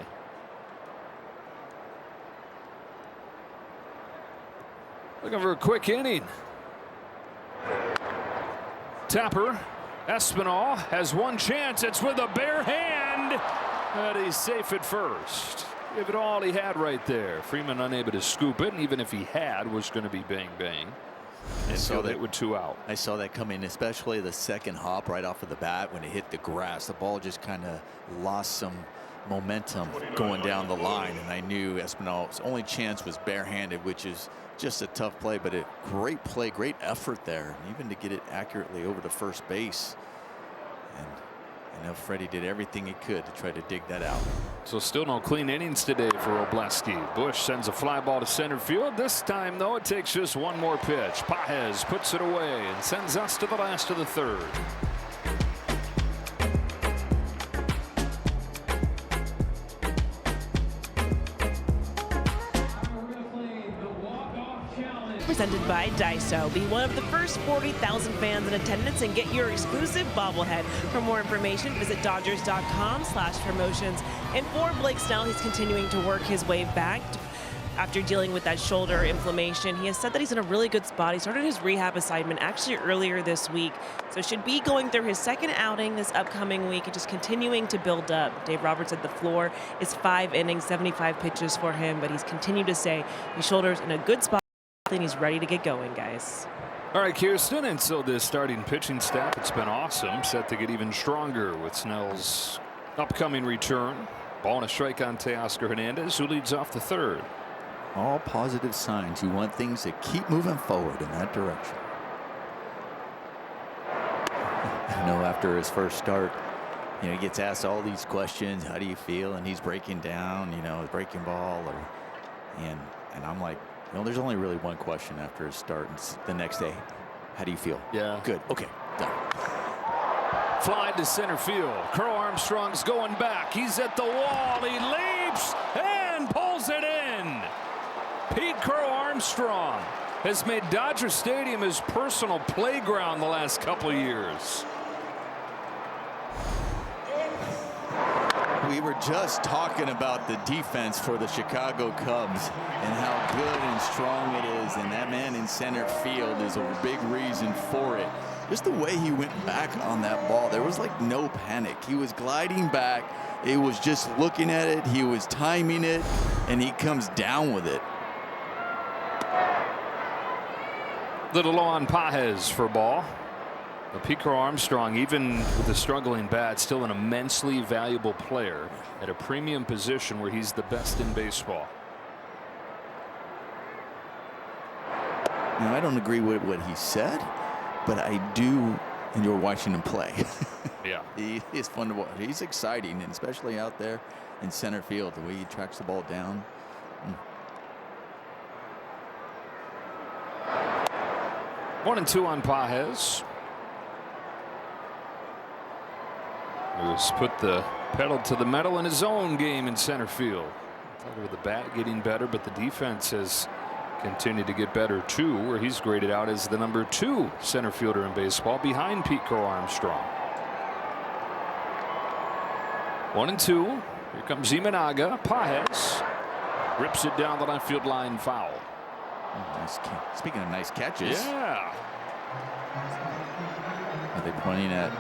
Looking for a quick inning. Tapper. Espinal has one chance. It's with a bare hand. But he's safe at first. Give it all he had right there. Freeman unable to scoop it, and even if he had, was going to be bang bang. And so that with 2 out. I saw that coming, especially the second hop right off of the bat when it hit the grass. The ball just kind of lost some momentum going down the line, and I knew Espinal's only chance was barehanded, which is just a tough play, but a great play, great effort there, and even to get it accurately over to first base. And I know Freddie did everything he could to try to dig that out. So still no clean innings today for Robleski. Bush sends a fly ball to center field. This time, though, it takes just one more pitch. Pages puts it away and sends us to the last of the 3rd. presented by Daiso. Be one of the first 40,000 fans in attendance and get your exclusive bobblehead. For more information, visit Dodgers.com/promotions. And for Blake Snell, he's continuing to work his way back after dealing with that shoulder inflammation. He has said that he's in a really good spot. He started his rehab assignment actually earlier this week, so should be going through his second outing this upcoming week and just continuing to build up. Dave Roberts said the floor is 5 innings, 75 pitches for him, but he's continued to say his shoulder's in a good spot and he's ready to get going, guys. All right, Kirsten, and so the starting pitching staff, it's been awesome, set to get even stronger with Snell's upcoming return. Ball and a strike on Teoscar Hernandez, who leads off the third. All positive signs. You want things to keep moving forward in that direction. I know after his first start, he gets asked all these questions. How do you feel? And he's breaking down, breaking ball. And I'm like, there's only really one question after his start. And the next day, how do you feel? Yeah. Good. Okay. Done. Fly to center field. Carl Armstrong's going back. He's at the wall. He leaps and pulls it in. Pete Crow Armstrong has made Dodger Stadium his personal playground the last couple of years. We were just talking about the defense for the Chicago Cubs and how good and strong it is, and that man in center field is a big reason for it. Just the way he went back on that ball, there was like no panic. He was gliding back. It was just looking at it. He was timing it, and he comes down with it. Little low on Pages for ball. But Pete Crow Armstrong, even with a struggling bat, still an immensely valuable player at a premium position where he's the best in baseball. Now, I don't agree with what he said, but I do enjoy watching him play. Yeah. He is fun to watch. He's exciting, and especially out there in center field, the way he tracks the ball down. 1-2 on Pages. Who's put the pedal to the metal in his own game in center field. With the bat getting better, but the defense has continued to get better too, where he's graded out as the number 2 center fielder in baseball behind Pete Crow Armstrong. 1-2. Here comes Imanaga. Pages rips it down the left field line, foul. Nice. Speaking of nice catches. Yeah. Are they pointing at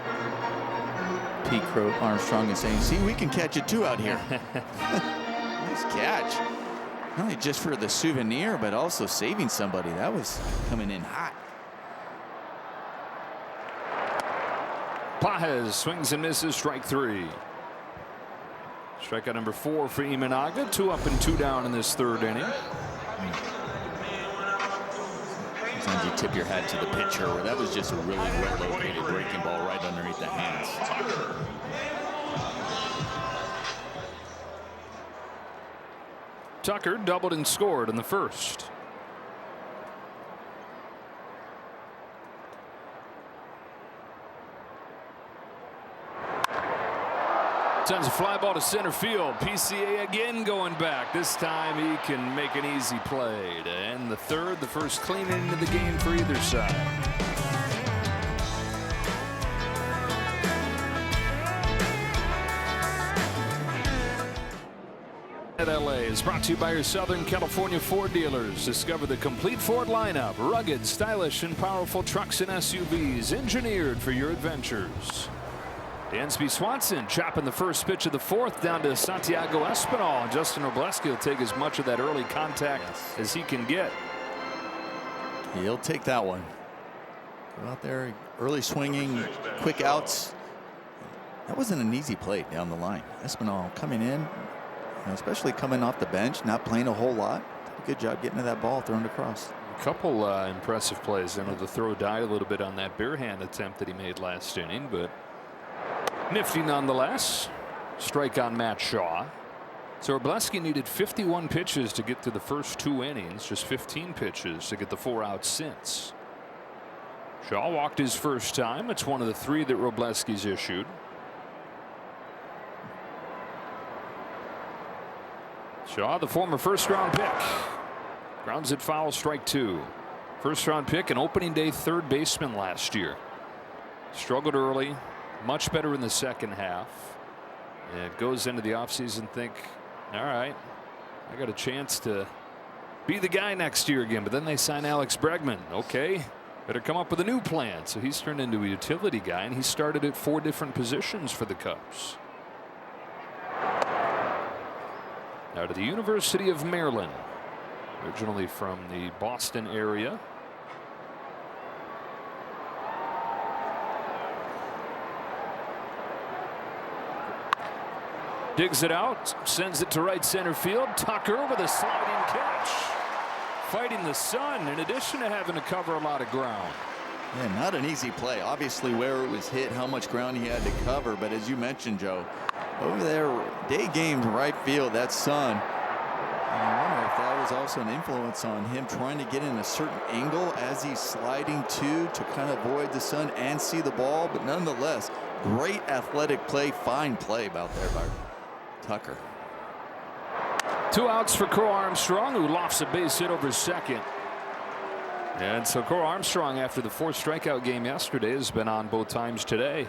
Pete Crow Armstrong and saying, see, we can catch it too out here. Nice catch. Not only just for the souvenir, but also saving somebody. That was coming in hot. Pages swings and misses, strike 3. Strikeout number 4 for Imanaga. 2 up and 2 down in this third inning. Sometimes you tip your hat to the pitcher, where that was just a really well-located breaking ball right underneath the hands. Tucker doubled and scored in the first. Sends a fly ball to center field. PCA again going back. This time he can make an easy play to end the third. The first clean inning of the game for either side. SportsNet LA is brought to you by your Southern California Ford dealers. Discover the complete Ford lineup. Rugged, stylish, and powerful trucks and SUVs engineered for your adventures. Dansby Swanson chopping the first pitch of the fourth down to Santiago Espinal. Justin Robleski will take as much of that early contact as he can get. He'll take that one. Go out there, early swinging, quick outs. That wasn't an easy play down the line. Espinal coming in, especially coming off the bench, not playing a whole lot. Did a good job getting to that ball, thrown across. A couple impressive plays. I know the throw died a little bit on that bare hand attempt that he made last inning, but nifty nonetheless. Strike on Matt Shaw. So Robleski needed 51 pitches to get to the first 2 innings, just 15 pitches to get the 4 outs since. Shaw walked his first time. It's one of the 3 that Robleski's issued. Shaw, the former first-round pick, grounds it foul, strike 2. First-round pick and opening day third baseman last year. Struggled early, much better in the second half. And goes into the offseason think, all right, I got a chance to be the guy next year again. But then they sign Alex Bregman. Okay, better come up with a new plan. So he's turned into a utility guy, and he started at 4 different positions for the Cubs. Now to the University of Maryland, originally from the Boston area. Digs it out, sends it to right center field. Tucker with a sliding catch. Fighting the sun in addition to having to cover a lot of ground. Yeah, not an easy play. Obviously where it was hit, how much ground he had to cover. But as you mentioned, Joe, over there, day game right field, that sun. I wonder if that was also an influence on him trying to get in a certain angle as he's sliding to kind of avoid the sun and see the ball. But nonetheless, great athletic play, fine play out there by Tucker. 2 outs for Cole Armstrong, who lofts a base hit over second. And so Cole Armstrong, after the 4th strikeout game yesterday, has been on both times today.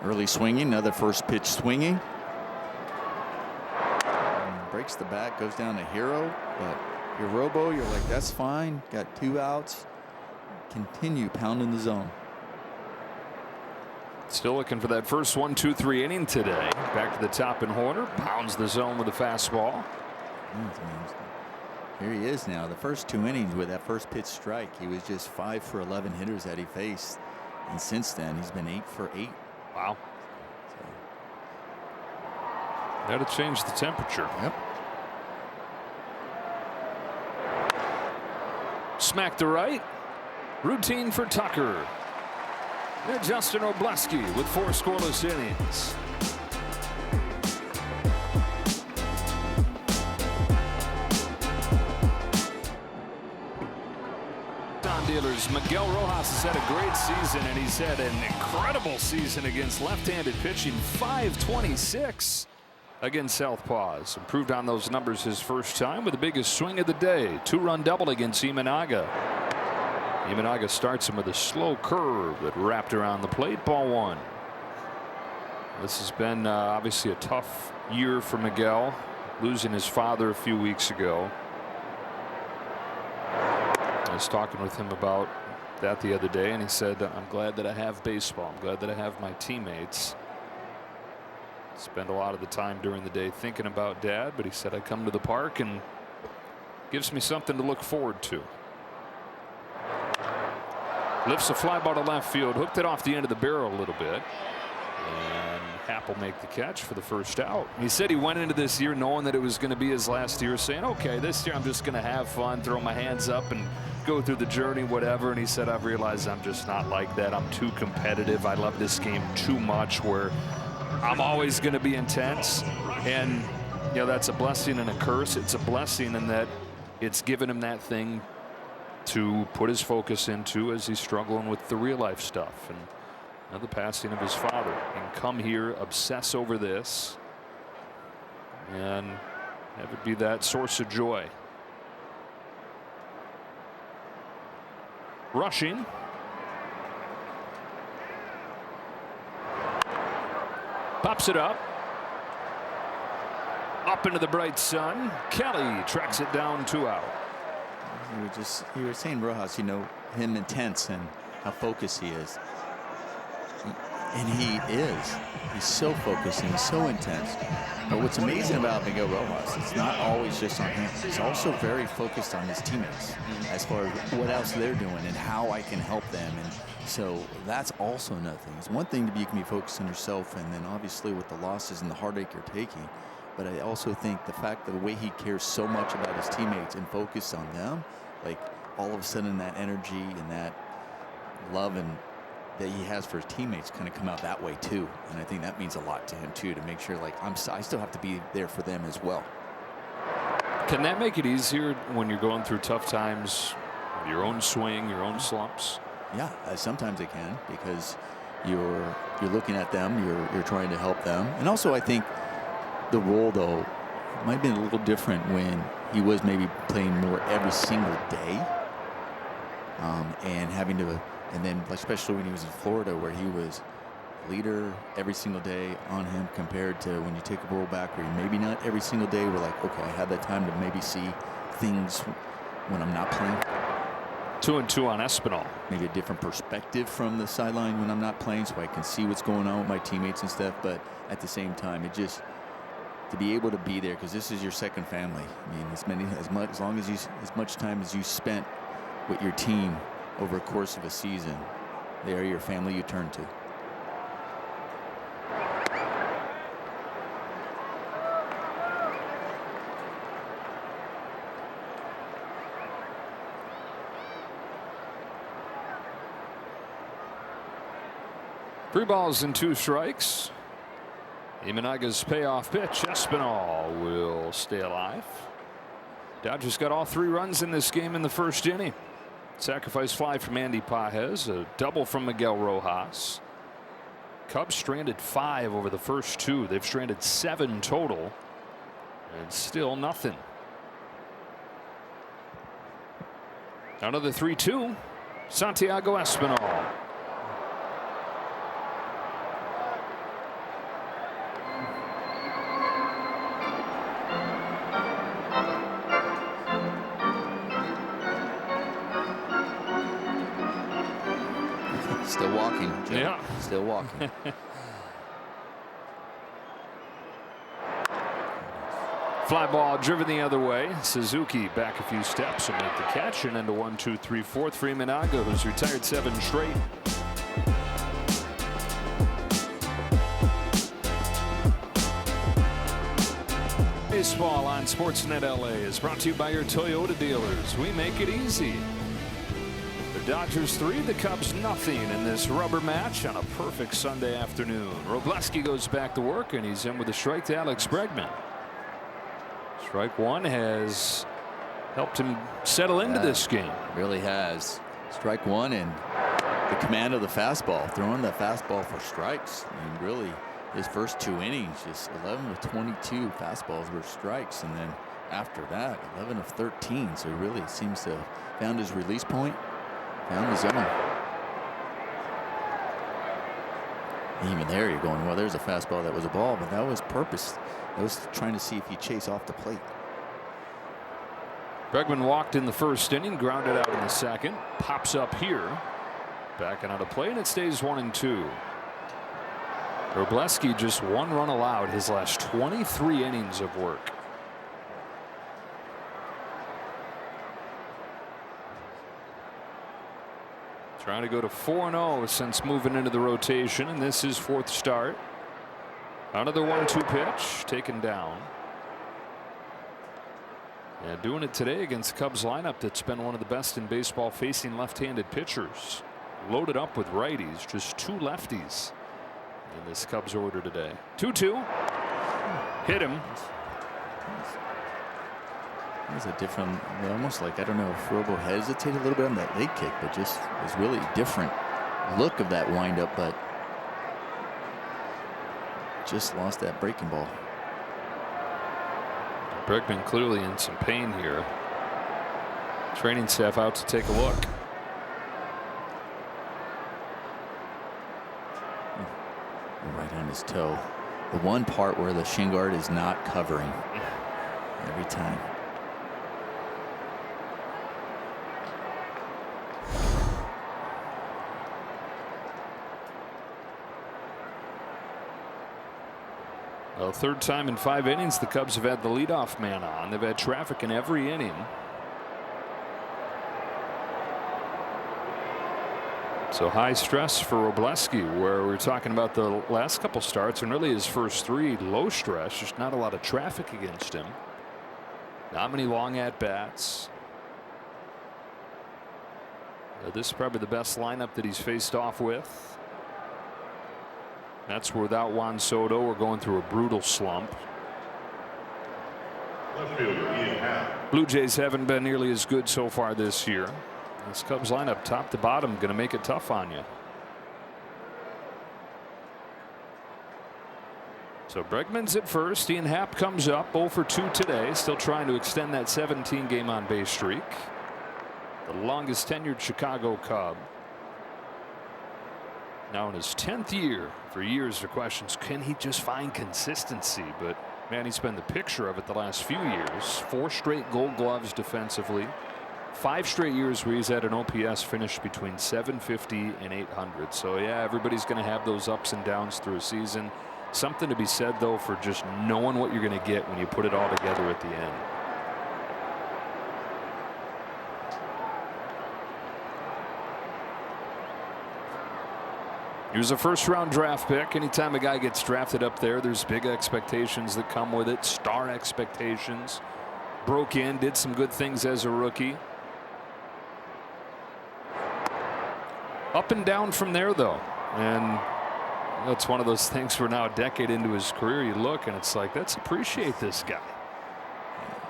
Early swinging, another first pitch swinging. And breaks the bat, goes down to Hero, but your robo, you're like, that's fine. Got 2 outs. Continue pounding the zone. Still looking for that first 1-2-3 inning today. Back to the top and Horner pounds the zone with a fastball. Here he is now. The first 2 innings with that first pitch strike, he was just 5 for 11 hitters that he faced, and since then he's been 8 for 8. Wow. That'll change the temperature. Yep. Smack to right. Routine for Tucker. And Justin Robleski with 4 scoreless innings. Dealers, Miguel Rojas has had a great season, and he's had an incredible season against left-handed pitching. 526 against Southpaws. Improved on those numbers his first time with the biggest swing of the day. 2-run double against Imanaga. Imanaga starts him with a slow curve that wrapped around the plate. Ball 1. This has been obviously a tough year for Miguel, losing his father a few weeks ago. I was talking with him about that the other day, and he said, I'm glad that I have baseball. I'm glad that I have my teammates. Spend a lot of the time during the day thinking about Dad, but he said, I come to the park and gives me something to look forward to. Lifts a fly ball to left field, hooked it off the end of the barrel a little bit. And Happ will make the catch for the first out. He said he went into this year knowing that it was going to be his last year, saying, okay, this year I'm just going to have fun, throw my hands up and go through the journey, whatever. And he said, I've realized I'm just not like that. I'm too competitive. I love this game too much where I'm always going to be intense. And, you know, that's a blessing and a curse. It's a blessing in that it's given him that thing to put his focus into as he's struggling with the real life stuff. And now the passing of his father, and come here, obsess over this, and have it be that source of joy. Rushing. Pops it up. Up into the bright sun. Kelly tracks it down, 2 out. You were saying Rojas, you know, him intense and how focused he is. And he is. He's so focused and he's so intense. But what's amazing about Miguel Rojas, it's not always just on him. He's also very focused on his teammates as far as what else they're doing and how I can help them. And so that's also another thing. It's one thing to be, you can be focused on yourself, and then obviously with the losses and the heartache you're taking. But I also think the fact that the way he cares so much about his teammates and focus on them, like all of a sudden that energy and that love and that he has for his teammates kind of come out that way too. And I think that means a lot to him too, to make sure like I still have to be there for them as well. Can that make it easier when you're going through tough times, your own swing, your own slumps? Yeah, sometimes it can, because you're looking at them, you're trying to help them. And also I think the role, though, might have been a little different when he was maybe playing more every single day, and having to, and then especially when he was in Florida, where he was leader every single day on him, compared to when you take a role back where you maybe not every single day. We're like, okay, I had that time to maybe see things when I'm not playing. 2-2 on Espinal. Maybe a different perspective from the sideline when I'm not playing, so I can see what's going on with my teammates and stuff. But at the same time, it just, to be able to be there, because this is your second family. I mean, as much time as you spent with your team over the course of a season, they are your family you turn to. Three balls and 2 strikes. Imanaga's payoff pitch. Espinal will stay alive. Dodgers got all 3 runs in this game in the first inning. Sacrifice fly from Andy Pages, a double from Miguel Rojas. Cubs stranded 5 over the first 2. They've stranded 7 total, and still nothing. Another 3-2. Santiago Espinal. Still walking, Joe. Yeah. Still walking. Fly ball driven the other way. Suzuki back a few steps and make the catch, and into 1-2-3-4 for Imanaga, who's retired 7 straight. Baseball on SportsNet LA is brought to you by your Toyota dealers. We make it easy. The Dodgers 3, the Cubs nothing in this rubber match on a perfect Sunday afternoon. Robleski goes back to work, and he's in with a strike to Alex Bregman. Strike 1 has helped him settle into this game. Really has. Strike 1, and the command of the fastball, throwing the fastball for strikes. I mean, really, his first 2 innings, just 11 of 22 fastballs were strikes, and then after that, 11 of 13. So he really seems to have found his release point, found the zone. Even there, you're going, well, there's a fastball that was a ball, but that was purpose. I was trying to see if he'd chase off the plate. Bregman walked in the first inning, grounded out in the second, pops up here, backing out of play, and it stays 1-2. Robleski just 1 run allowed his last 23 innings of work. Trying to go to 4-0 since moving into the rotation, and this is 4th start. Another 1-2 pitch taken down. And doing it today against Cubs lineup that's been one of the best in baseball, facing left-handed pitchers. Loaded up with righties, just 2 lefties in this Cubs order today. 2-2. Hit him. It was a different, almost like, I don't know if Robo hesitated a little bit on that leg kick, but just was really different look of that windup, but just lost that breaking ball. Bregman clearly in some pain here. Training staff out to take a look. Right on his toe. The one part where the shin guard is not covering every time. Well, 3rd time in 5 innings the Cubs have had the leadoff man on. They've had traffic in every inning. So high stress for Robleski, where we're talking about the last couple starts and really his first 3 low stress. Just not a lot of traffic against him. Not many long at bats. This is probably the best lineup that he's faced off with. That's without Juan Soto. We're going through a brutal slump. Blue Jays haven't been nearly as good so far this year. This Cubs lineup, top to bottom, going to make it tough on you. So Bregman's at first. Ian Happ comes up 0 for 2 today, still trying to extend that 17-game on base streak. The longest tenured Chicago Cub. Now in his 10th year. For years the questions, can he just find consistency? But man, he's been the picture of it the last few years. 4 straight Gold Gloves defensively. 5 straight years where he's had an OPS finish between 750 and 800. So yeah, everybody's going to have those ups and downs through a season. Something to be said though for just knowing what you're going to get when you put it all together at the end. He was a first-round draft pick. Anytime a guy gets drafted up there, there's big expectations that come with it. Star expectations. Broke in, did some good things as a rookie. Up and down from there, though. And it's one of those things where now a decade into his career, you look and it's like, let's appreciate this guy.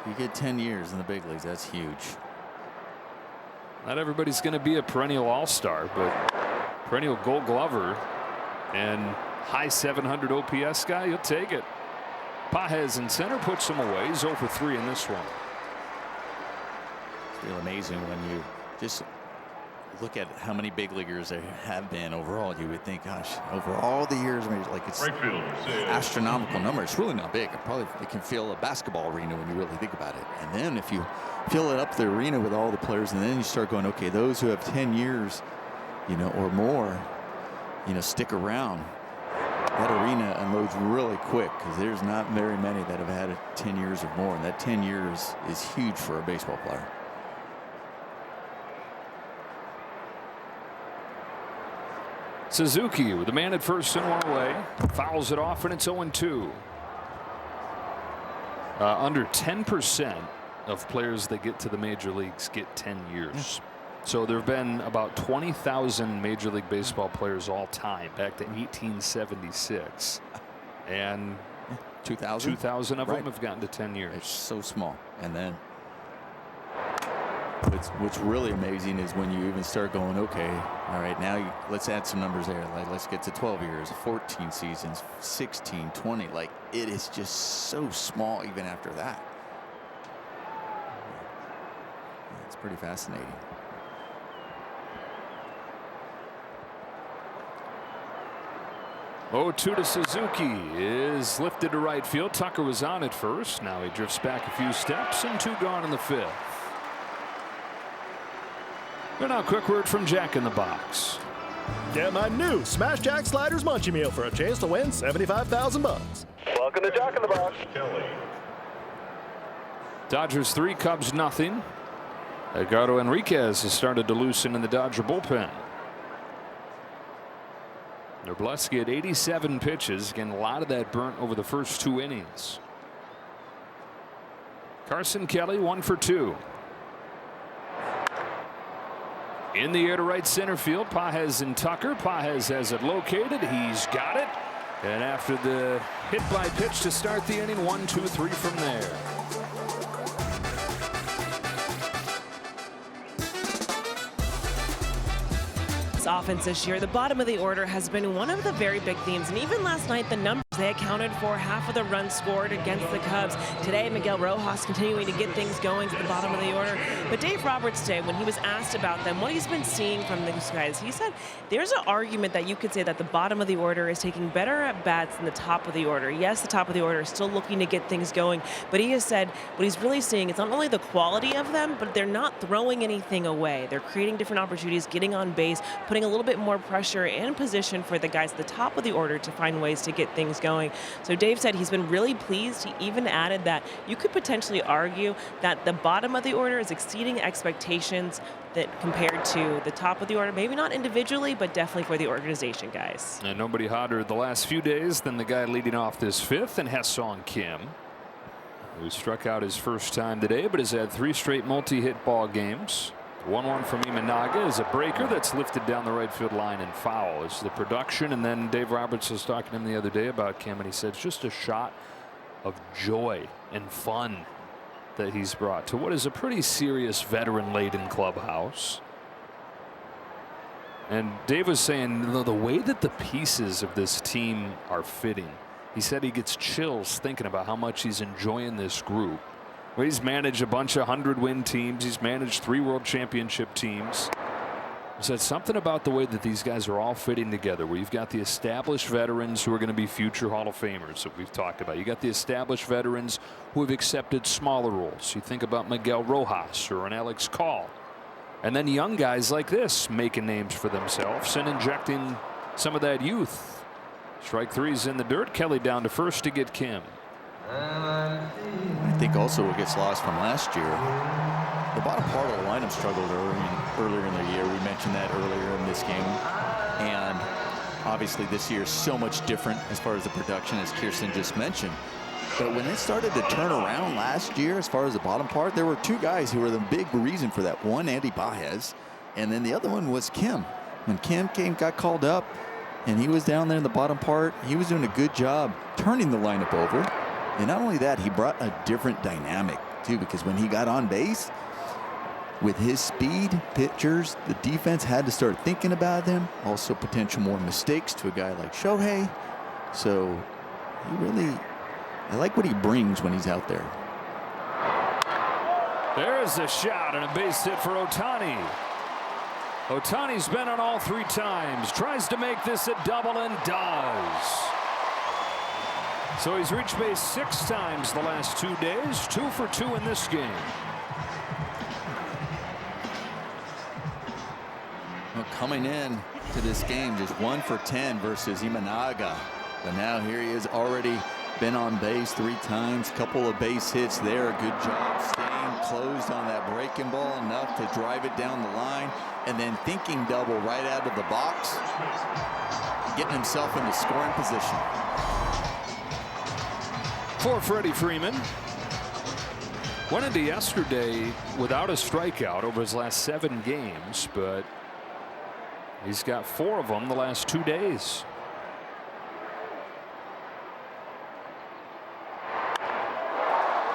You get 10 years in the big leagues. That's huge. Not everybody's going to be a perennial all-star, but perennial Gold Glover and high 700 OPS guy, you'll take it. Pages in center puts him away. He's 0 for 3 in this one. It's really amazing when you just look at how many big leaguers there have been overall. You would think, gosh, over all the years, like it's astronomical number. It's really not big. It can fill a basketball arena when you really think about it. And then if you fill it up the arena with all the players, and then you start going, okay, those who have 10 years, or more, stick around. That arena unloads really quick because there's not very many that have had 10 years or more, and that 10 years is huge for a baseball player. Suzuki with a man at first and 1 away, fouls it off, and it's 0-2. Under 10% of players that get to the major leagues get 10 years. So there have been about 20,000 Major League Baseball players all time, back to 1876, and 2,000 of them have gotten to 10 years. It's so small. And then what's really amazing is when you even start going, okay, all right, now let's add some numbers there. Like, let's get to 12 years, 14 seasons, 16, 20. Like, it is just so small even after that. It's pretty fascinating. 0-2 to Suzuki is lifted to right field. Tucker was on at first. Now he drifts back a few steps, and 2 gone in the 5th. And now a quick word from Jack in the Box. Get my new Smash Jack Sliders Munchie Meal for a chance to win $75,000. Welcome to Jack in the Box. Dodgers 3, Cubs nothing. Edgardo Enriquez has started to loosen in the Dodger bullpen. Robleski at 87 pitches. Again, a lot of that burnt over the first 2 innings. Carson Kelly 1 for 2. In the air to right center field. Pages and Tucker. Pages has it located. He's got it. And after the hit by pitch to start the inning, 1, 2, 3 from there. Offense this year, the bottom of the order has been one of the very big themes, and even last night the numbers, they accounted for half of the runs scored against the Cubs. Today Miguel Rojas continuing to get things going to the bottom of the order, but Dave Roberts today, when he was asked about them, what he's been seeing from these guys, he said there's an argument that you could say that the bottom of the order is taking better at bats than the top of the order. Yes, the top of the order is still looking to get things going, but he has said what he's really seeing is not only the quality of them, but they're not throwing anything away. They're creating different opportunities, getting on base, putting a little bit more pressure and position for the guys at the top of the order to find ways to get things going. So Dave said he's been really pleased. He even added that you could potentially argue that the bottom of the order is exceeding expectations that compared to the top of the order, maybe not individually, but definitely for the organization, guys. And nobody hotter the last few days than the guy leading off this 5th, and Ha-Seong Kim, who struck out his first time today, but has had 3 straight multi-hit ball games. 1-1 from Imanaga is a breaker that's lifted down the right field line and foul. It's the production, and then Dave Roberts was talking to him the other day about Kim, and he said it's just a shot of joy and fun that he's brought to what is a pretty serious veteran-laden clubhouse. And Dave was saying the way that the pieces of this team are fitting He said he gets chills thinking about how much he's enjoying this group. Well, he's managed a bunch of 100-win teams. He's managed 3 World Championship teams. He said something about the way that these guys are all fitting together, where you've got the established veterans who are going to be future Hall of Famers that we've talked about. You got the established veterans who have accepted smaller roles. You think about Miguel Rojas or an Alex Call. And then young guys like this making names for themselves and injecting some of that youth. Strike 3's in the dirt. Kelly down to first to get Kim. I think also what gets lost from last year, the bottom part of the lineup struggled earlier in the year. We mentioned that earlier in this game. And obviously this year is so much different as far as the production, as Kirsten just mentioned. But when it started to turn around last year, as far as the bottom part, there were 2 guys who were the big reason for that. One, Andy Baez, and then the other one was Kim. When Kim got called up, and he was down there in the bottom part, he was doing a good job turning the lineup over. And not only that, he brought a different dynamic too, because when he got on base, with his speed, pitchers, the defense had to start thinking about them. Also potential more mistakes to a guy like Shohei. So I like what he brings when he's out there. There's a shot and a base hit for Ohtani. Ohtani's been on all 3 times. Tries to make this a double and does. So he's reached base 6 times the last 2 days. 2 for 2 in this game. Well, coming in to this game, just 1 for 10 versus Imanaga. But now here he is, already been on base 3 times. Couple of base hits there. Good job staying closed on that breaking ball enough to drive it down the line. And then thinking double right out of the box, getting himself into scoring position. For Freddie Freeman. Went into yesterday without a strikeout over his last 7 games, but he's got 4 of them the last 2 days.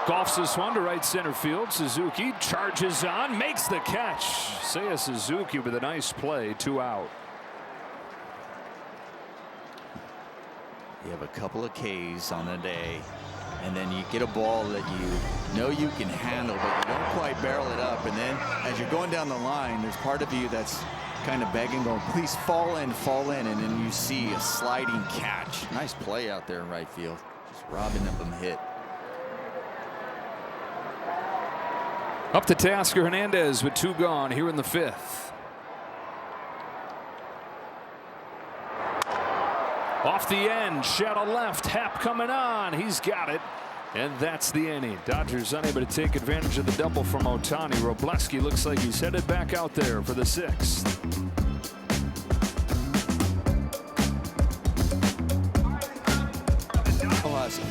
Golfs this one to right center field. Suzuki charges on, makes the catch. Seiya Suzuki with a nice play, 2 out. You have a couple of Ks on the day, and then you get a ball that you know you can handle, but you don't quite barrel it up. And then as you're going down the line, there's part of you that's kind of begging, going, please fall in, and then you see a sliding catch. Nice play out there in right field, just robbing them hit. Up to Tasker Hernandez with 2 gone here in the 5th. Off the end, shadow left, Happ coming on. He's got it, and that's the inning. Dodgers unable to take advantage of the double from Ohtani. Robleski looks like he's headed back out there for the 6th.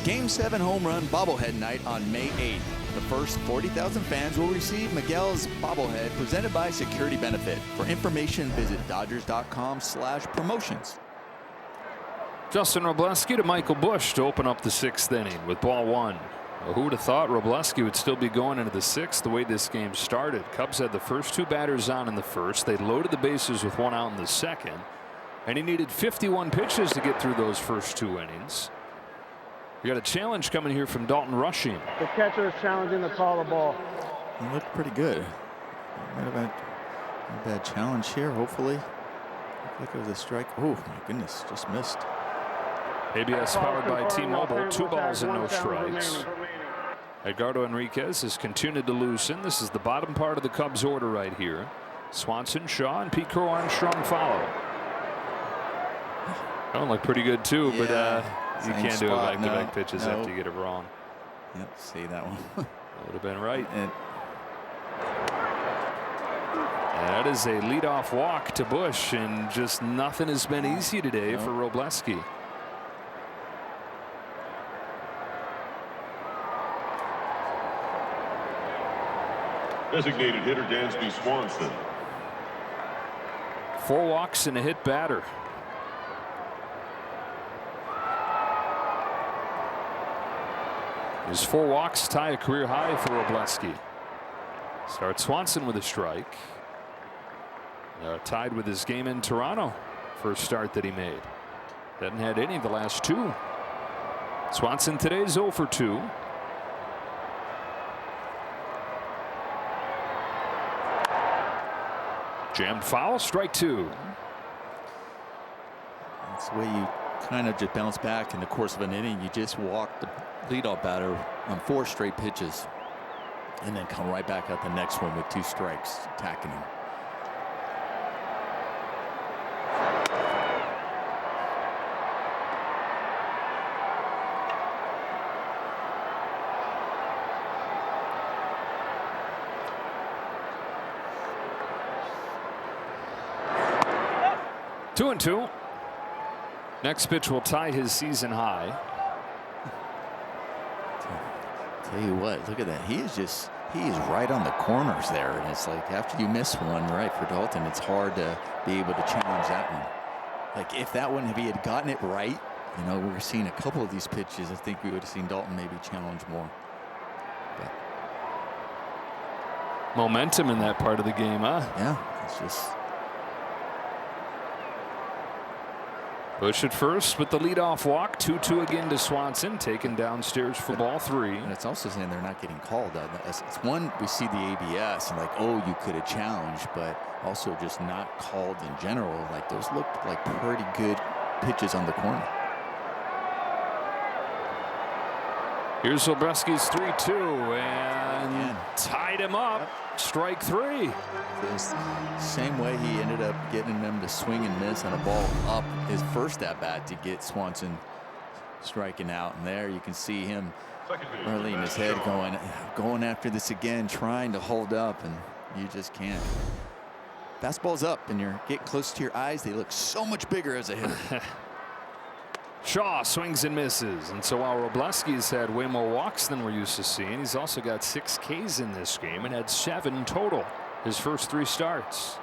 Game 7 home run bobblehead night on May 8th. The first 40,000 fans will receive Miguel's bobblehead presented by Security Benefit. For information, visit Dodgers.com/promotions. Justin Robleski to Michael Busch to open up the 6th inning with ball 1. Well, who would have thought Robleski would still be going into the 6th the way this game started? Cubs had the first 2 batters on in the 1st. They loaded the bases with 1 out in the 2nd. And he needed 51 pitches to get through those first 2 innings. We got a challenge coming here from Dalton Rushing. The catcher is challenging to call the ball. He looked pretty good. Not a bad challenge here, hopefully. Looked like it was a strike. Oh, my goodness, just missed. ABS powered by T-Mobile. 2 balls and no strikes. Edgardo Enriquez has continued to loosen. This is the bottom part of the Cubs order right here. Swanson, Shaw, and Pete Crow Armstrong follow. That one looked pretty good too, but you can't do it back-to-back pitches after you get it wrong. Yep, see that one. That would have been right. And that is a leadoff walk to Busch, and just nothing has been easy today for Robleski. Designated hitter Dansby Swanson. 4 walks and a hit batter. His 4 walks tie a career high for Robleski. Starts Swanson with a strike. Tied with his game in Toronto. First start that he made. Hadn't had any of the last 2. Swanson today is 0 for 2. Jammed foul, strike 2. That's the way you kind of just bounce back in the course of an inning. You just walk the leadoff batter on 4 straight pitches and then come right back out the next one with 2 strikes, attacking him. Two and 2. Next pitch will tie his season high. Tell you what, look at that. He is right on the corners there. And it's like after you miss one, right, for Dalton, it's hard to be able to challenge that one. Like if that one, if he had gotten it right, you know, we're seeing a couple of these pitches, I think we would have seen Dalton maybe challenge more. But momentum in that part of the game, huh? Yeah, it's just. Bush at first with the leadoff walk. 2-2 again to Swanson, taken downstairs for ball 3. And it's also saying they're not getting called. It's one, we see the ABS and like, oh, you could have challenged, but also just not called in general. Like those looked like pretty good pitches on the corner. Here's Wroblewski's 3-2 and tied him up. Strike 3. Same way he ended up getting them to swing and miss on a ball up his first at bat to get Swanson striking out. And there you can see him early in his head going after this again, trying to hold up, and you just can't. Fastball's up and you're getting close to your eyes. They look so much bigger as a hitter. Shaw swings and misses, and so while Wroblewski's had way more walks than we're used to seeing, he's also got 6 Ks in this game and had 7 total his first 3 starts.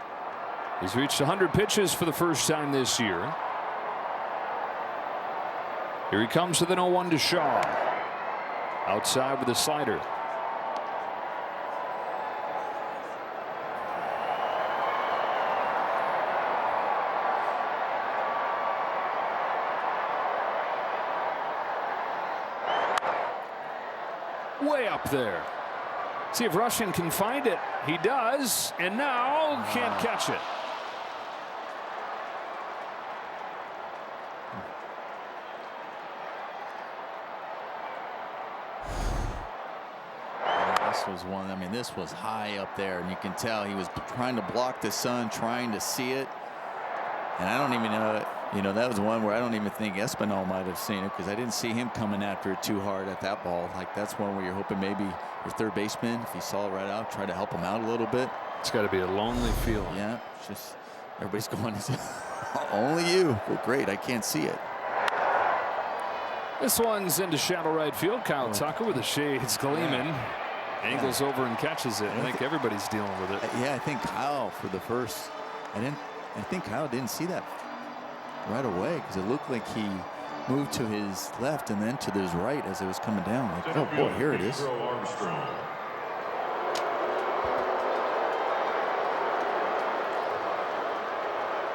He's reached 100 pitches for the first time this year. Here he comes with an 0-1 to Shaw. Outside with a slider. Way up there. See if Russian can find it. He does, and now can't catch it. This was one. I mean, this was high up there, and you can tell he was trying to block the sun, trying to see it. And I don't even know. You know, that was one where I don't even think Espinal might have seen it, because I didn't see him coming after it too hard at that ball. Like that's one where you're hoping maybe your third baseman, if he saw it right out, try to help him out a little bit. It's got to be a lonely feeling. Yeah, it's just everybody's going, only you. Well, great, I can't see it. This one's into shallow right field. Kyle Tucker with the shades gleaming. Angles over and catches it. I think everybody's dealing with it. Yeah, I think Kyle for the first. I think Kyle didn't see that right away, because it looked like he moved to his left and then to his right as it was coming down. Like, oh boy, here it is.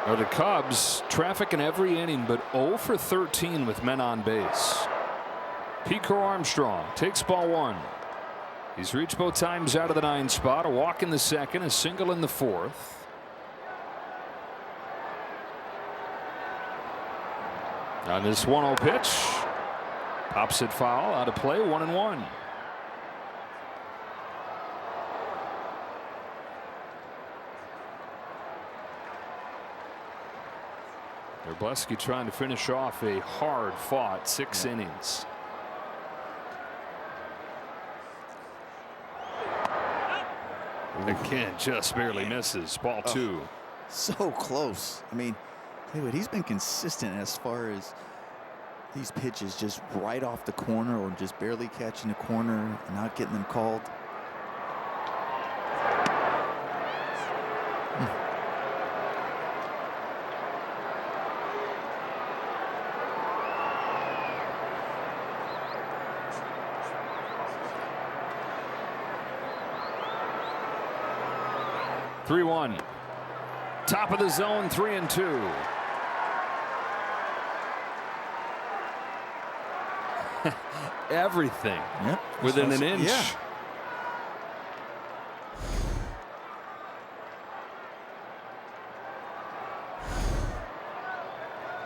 Now the Cubs traffic in every inning, but 0 for 13 with men on base. Pico Armstrong takes ball 1. He's reached both times out of the 9 spot. A walk in the second, a single in the 4th. On this 1-0 pitch, pops it foul, out of play, 1-1. Wroblewski trying to finish off a hard-fought 6 innings. Again, just barely misses. Ball 2. So close. I mean, Haywood, he's been consistent as far as these pitches just right off the corner or just barely catching the corner and not getting them called. Hmm. 3-1. Top of the zone, 3-2. everything within an inch. Yeah.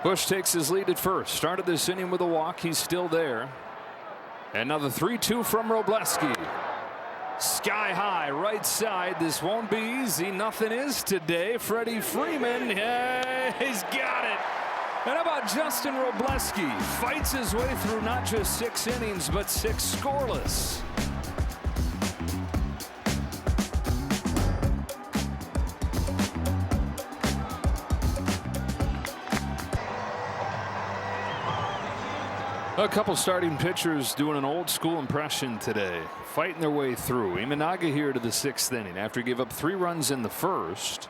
Bush takes his lead at first. Started this inning with a walk. He's still there. And now the 3-2 from Robleski. Sky high, right side. This won't be easy. Nothing is today. Freddie Freeman, he's got it. And how about Justin Robleski? Fights his way through not just 6 innings, but 6 scoreless. A couple starting pitchers doing an old school impression today, fighting their way through. Imanaga here to the 6th inning after he gave up 3 runs in the first.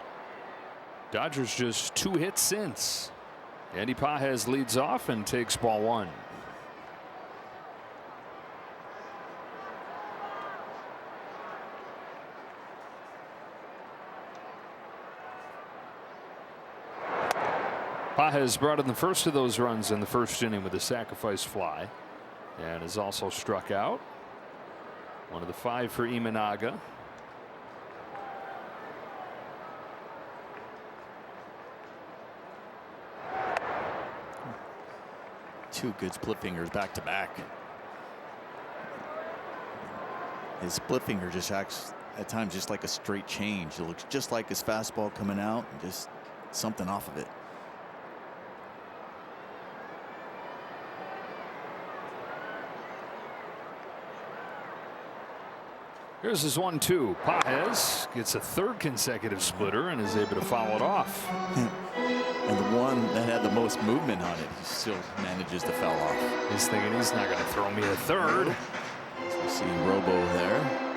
Dodgers just 2 hits since. Andy Pages leads off and takes ball 1. Pages brought in the first of those runs in the first inning with a sacrifice fly, and is also struck out. One of the 5 for Imanaga. Two good split fingers back to back. His split finger just acts at times just like a straight change. It looks just like his fastball coming out, and just something off of it. Here's his 1-2. Pages gets a 3rd consecutive splitter and is able to foul it off. And the one that had the most movement on it, he still manages to foul off. He's thinking he's not going to throw me a 3rd. So we see Robo there.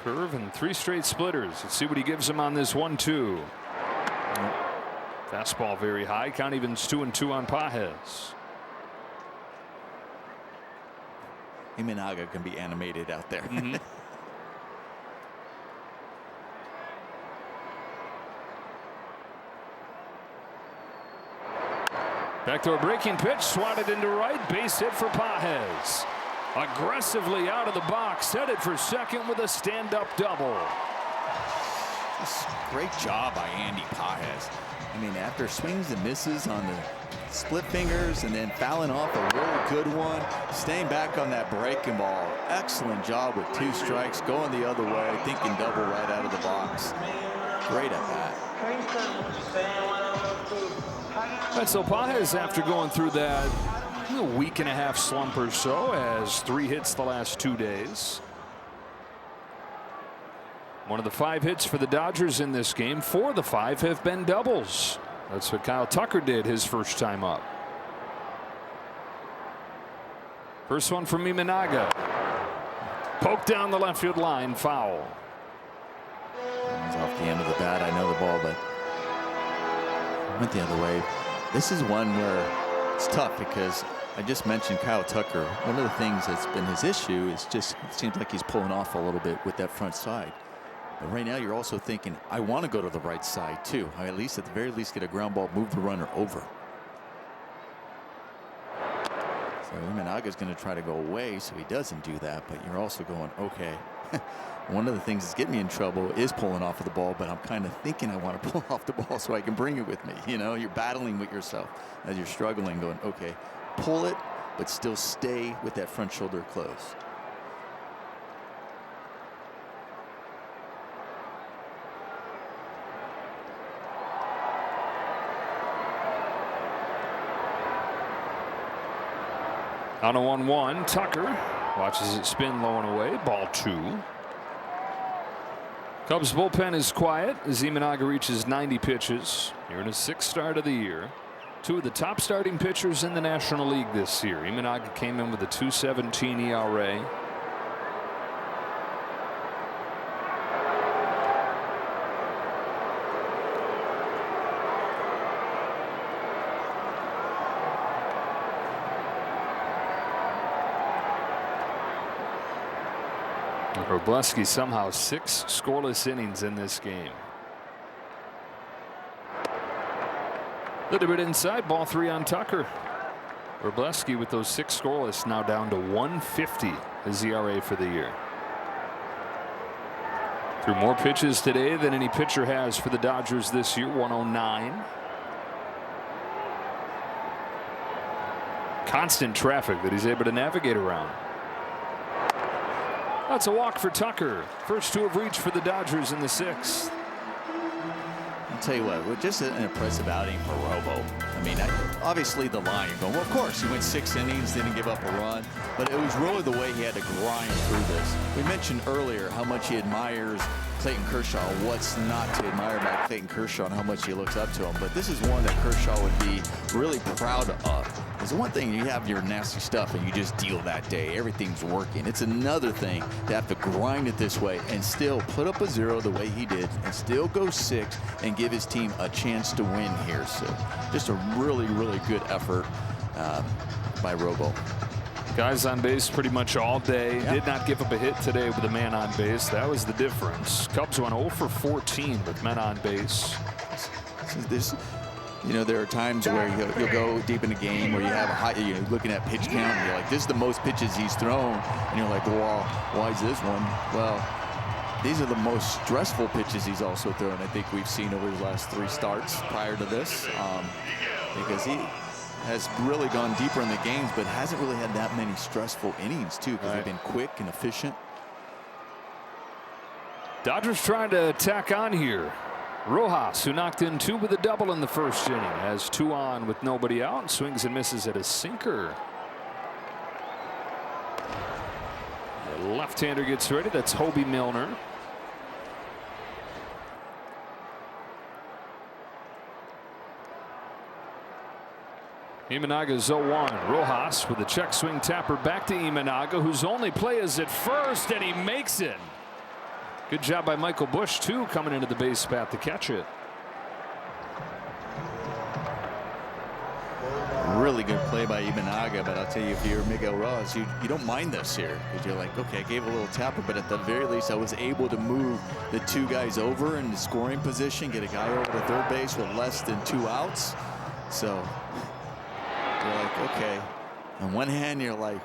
Curve and 3 straight splitters. Let's see what he gives him on this 1-2. Fastball very high. Count evens 2-2 on Pages. Imanaga can be animated out there. Backdoor breaking pitch, swatted into right, base hit for Pages. Aggressively out of the box, headed for second with a stand-up double. Great job by Andy Pages. I mean, after swings and misses on the split fingers and then fouling off a really good one, staying back on that breaking ball. Excellent job with 2 strikes, going the other way, thinking double right out of the box. Great at bat. And so Pages, after going through that week-and-a-half slump or so, has 3 hits the last 2 days. One of the 5 hits for the Dodgers in this game. 4 of the 5 have been doubles. That's what Kyle Tucker did his first time up. First one from Imanaga. Poked down the left field line, foul. It's off the end of the bat. I know the ball, but went the other way. This is one where it's tough because I just mentioned Kyle Tucker. One of the things that's been his issue is just it seems like he's pulling off a little bit with that front side. But right now you're also thinking, I want to go to the right side too. I at the very least get a ground ball, move the runner over. So Imanaga's going to try to go away so he doesn't do that. But you're also going, okay. One of the things that's getting me in trouble is pulling off of the ball, but I'm kind of thinking I want to pull off the ball so I can bring it with me. You know, you're battling with yourself as you're struggling, going, okay, pull it, but still stay with that front shoulder closed. On a 1-1, Tucker watches it spin low and away. Ball 2. Cubs bullpen is quiet as Imanaga reaches 90 pitches here in his 6th start of the year. 2 of the top starting pitchers in the National League this year. Imanaga came in with a 2.17 ERA. Robleski somehow 6 scoreless innings in this game. Little bit inside, ball 3 on Tucker. Robleski with those 6 scoreless now down to 150 his ERA for the year. Threw more pitches today than any pitcher has for the Dodgers this year, 109. Constant traffic that he's able to navigate around. That's a walk for Tucker. First 2 have reached for the Dodgers in the 6th. I'll tell you what, just an impressive outing for Robo. I mean, obviously the line, you're going, well, of course, he went 6 innings, didn't give up a run, but it was really the way he had to grind through this. We mentioned earlier how much he admires Clayton Kershaw, what's not to admire about Clayton Kershaw and how much he looks up to him, but this is one that Kershaw would be really proud of. It's one thing you have your nasty stuff and you just deal that day. Everything's working. It's another thing to have to grind it this way and still put up a 0 the way he did and still go 6 and give his team a chance to win here. So just a really, really good effort by Robo. Guys on base pretty much all day. Did not give up a hit today with a man on base. That was the difference. Cubs went 0 for 14 with men on base. You know, there are times where you'll go deep in the game where you have a high, you're looking at pitch count and you're like, this is the most pitches he's thrown. And you're like, well, why is this one? Well, these are the most stressful pitches he's also thrown. I think we've seen over his last 3 starts prior to this, because he has really gone deeper in the games, but hasn't really had that many stressful innings too, because they've been quick and efficient. Dodgers trying to tack on here. Rojas, who knocked in 2 with a double in the first inning, has 2 on with nobody out and swings and misses at a sinker. The left-hander gets ready. That's Hobie Milner. Imanaga's 0-1. Rojas with a check swing tapper back to Imanaga, whose only play is at first, and he makes it. Good job by Michael Busch, too, coming into the base path to catch it. Really good play by Imanaga, but I'll tell you, if you're Miguel Rojas, you don't mind this here, because you're like, okay, I gave a little tapper, but at the very least I was able to move the 2 guys over in the scoring position, get a guy over to third base with less than 2 outs. So you're like, okay. On one hand, you're like,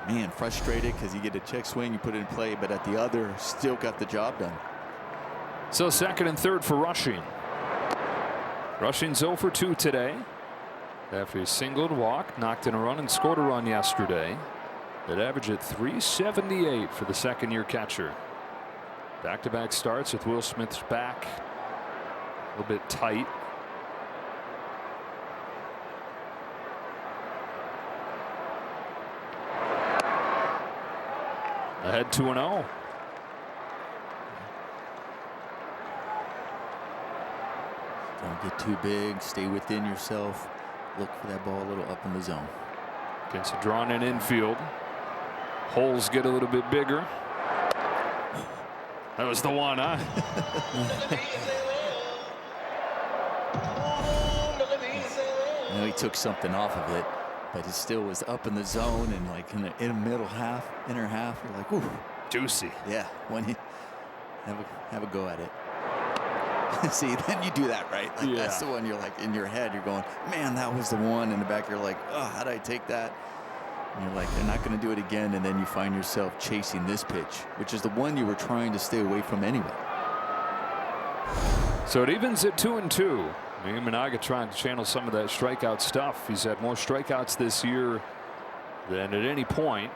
man, frustrated because you get a check swing, you put it in play, but at the other, still got the job done. So 2nd and 3rd for Rushing. Rushing's 0 for 2 today. After he singled, walked, knocked in a run, and scored a run yesterday. That averaged at .378 for the 2nd-year catcher. Back-to-back starts with Will Smith's back a little bit tight. Ahead 2-0. Don't get too big. Stay within yourself. Look for that ball a little up in the zone. Against a drawn-in infield. Holes get a little bit bigger. That was the one, huh? You know, he took something off of it, but it still was up in the zone and like in the middle half, inner half. You're like, ooh, juicy. Yeah, when you have a go at it. See, then you do that, right? Like, that's the one you're like in your head. You're going, man, that was the one. In the back, you're like, oh, how did I take that? And you're like, they're not going to do it again. And then you find yourself chasing this pitch, which is the one you were trying to stay away from anyway. So it evens at 2-2. Imanaga trying to channel some of that strikeout stuff. He's had more strikeouts this year than at any point.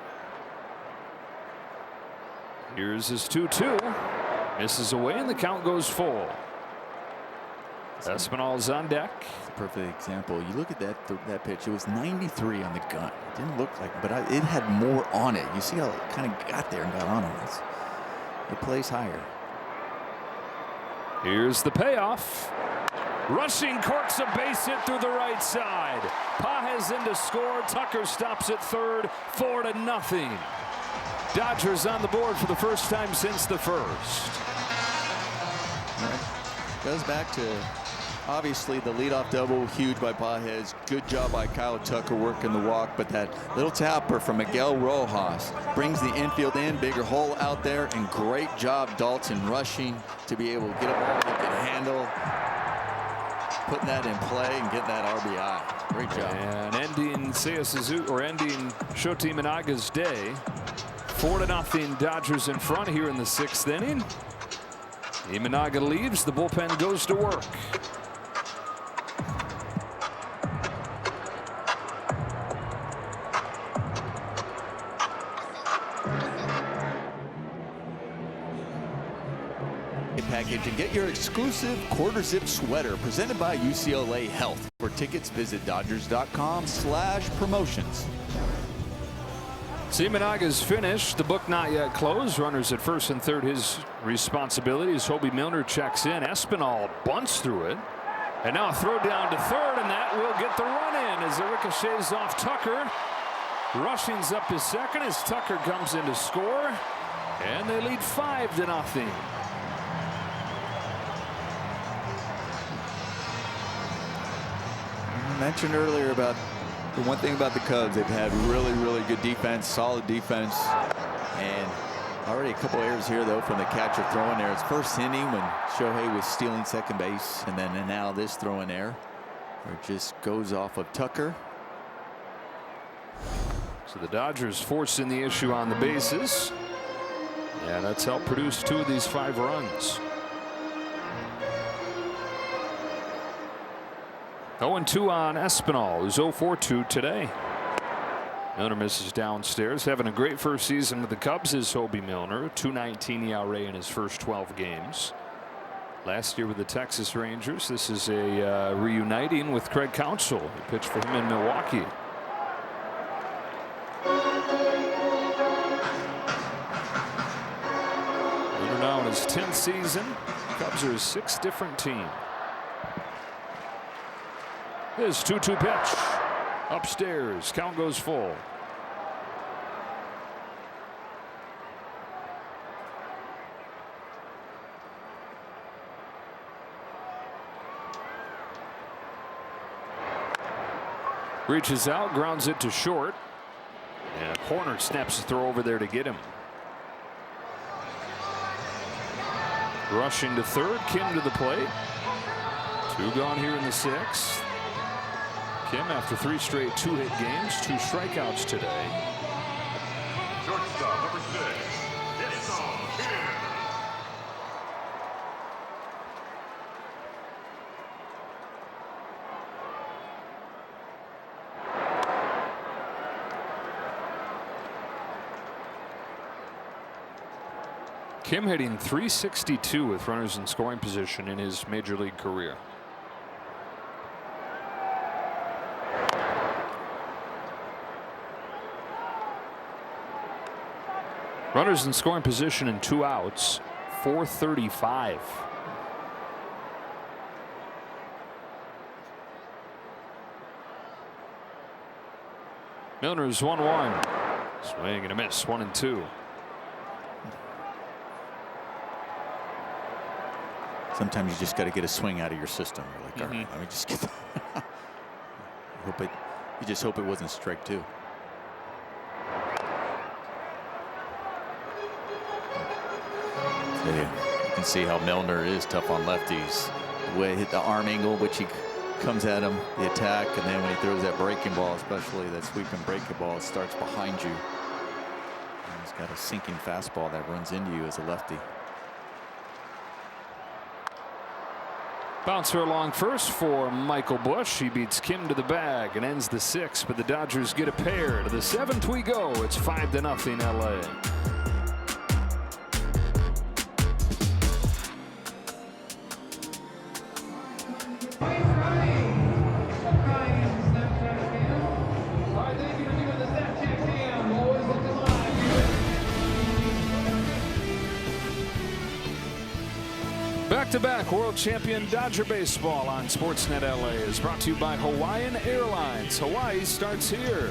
Here's his 2-2. Misses away, and the count goes full. Espinal's on deck. It's a perfect example. You look at that pitch. It was 93 on the gun. It didn't look like, but it had more on it. You see how it kind of got there and got on him. It plays higher. Here's the payoff. Rushing corks a base hit through the right side. Pages in to score. Tucker stops at third. 4-0. Dodgers on the board for the first time since the first. Goes back to obviously the leadoff double, huge by Pages. Good job by Kyle Tucker working the walk, but that little tapper from Miguel Rojas brings the infield in, bigger hole out there, and great job Dalton rushing to be able to get a ball he can handle. putting that in play and getting that RBI. Great job. And ending ending Shota Imanaga's day. 4-0 Dodgers in front here in the 6th inning. Imanaga leaves. The bullpen goes to work. Package and get your exclusive quarter zip sweater presented by UCLA Health. For tickets, visit Dodgers.com/promotions. Imanaga's finished. The book not yet closed. Runners at first and third, his responsibility as Hobie Milner checks in. Espinal bunts through it. And now a throw down to third, and that will get the run in as it ricochets off Tucker. Rushing's up to second as Tucker comes in to score. And they lead 5-0. I mentioned earlier about the one thing about the Cubs, they've had really good defense, solid defense, and already a couple errors here though from the catcher throwing there. It's first inning when Shohei was stealing second base, and then now this throwing error where it just goes off of Tucker. So the Dodgers forcing the issue on the bases, and that's helped produce 2 of these 5 runs. 0-2 on Espinal, who's 0-for-2 today. Milner misses downstairs. Having a great first season with the Cubs is Hobie Milner. 2.19 ERA in his first 12 games. Last year with the Texas Rangers. This is a reuniting with Craig Counsell. He pitched for him in Milwaukee. Milner now in his 10th season. Cubs are his 6th different team. His 2-2 pitch. Upstairs. Count goes full. Reaches out, grounds it to short. And Horner snaps the throw over there to get him. Rushing to third. Kim to the plate. 2 gone here in the 6th. Kim, after 3 straight 2-hit games, 2 strikeouts today. Shortstop number 6, Kim hitting .362 with runners in scoring position in his major league career. Runners in scoring position and 2 outs. .435. Milner's 1-1. Swing and a miss. 1-2. Sometimes you just got to get a swing out of your system. You're like, all right, let me just get that. You just hope it wasn't strike 2. So you can see how Milner is tough on lefties. The way he hit the arm angle, which he comes at him, the attack, and then when he throws that breaking ball, especially that sweeping breaking ball, it starts behind you. And he's got a sinking fastball that runs into you as a lefty. Bouncer along first for Michael Busch. He beats Kim to the bag and ends the 6th, but the Dodgers get a pair. To the 7th we go. It's 5-0 LA. Back-to-back world champion Dodger baseball on SportsNet LA is brought to you by Hawaiian Airlines. Hawaii starts here.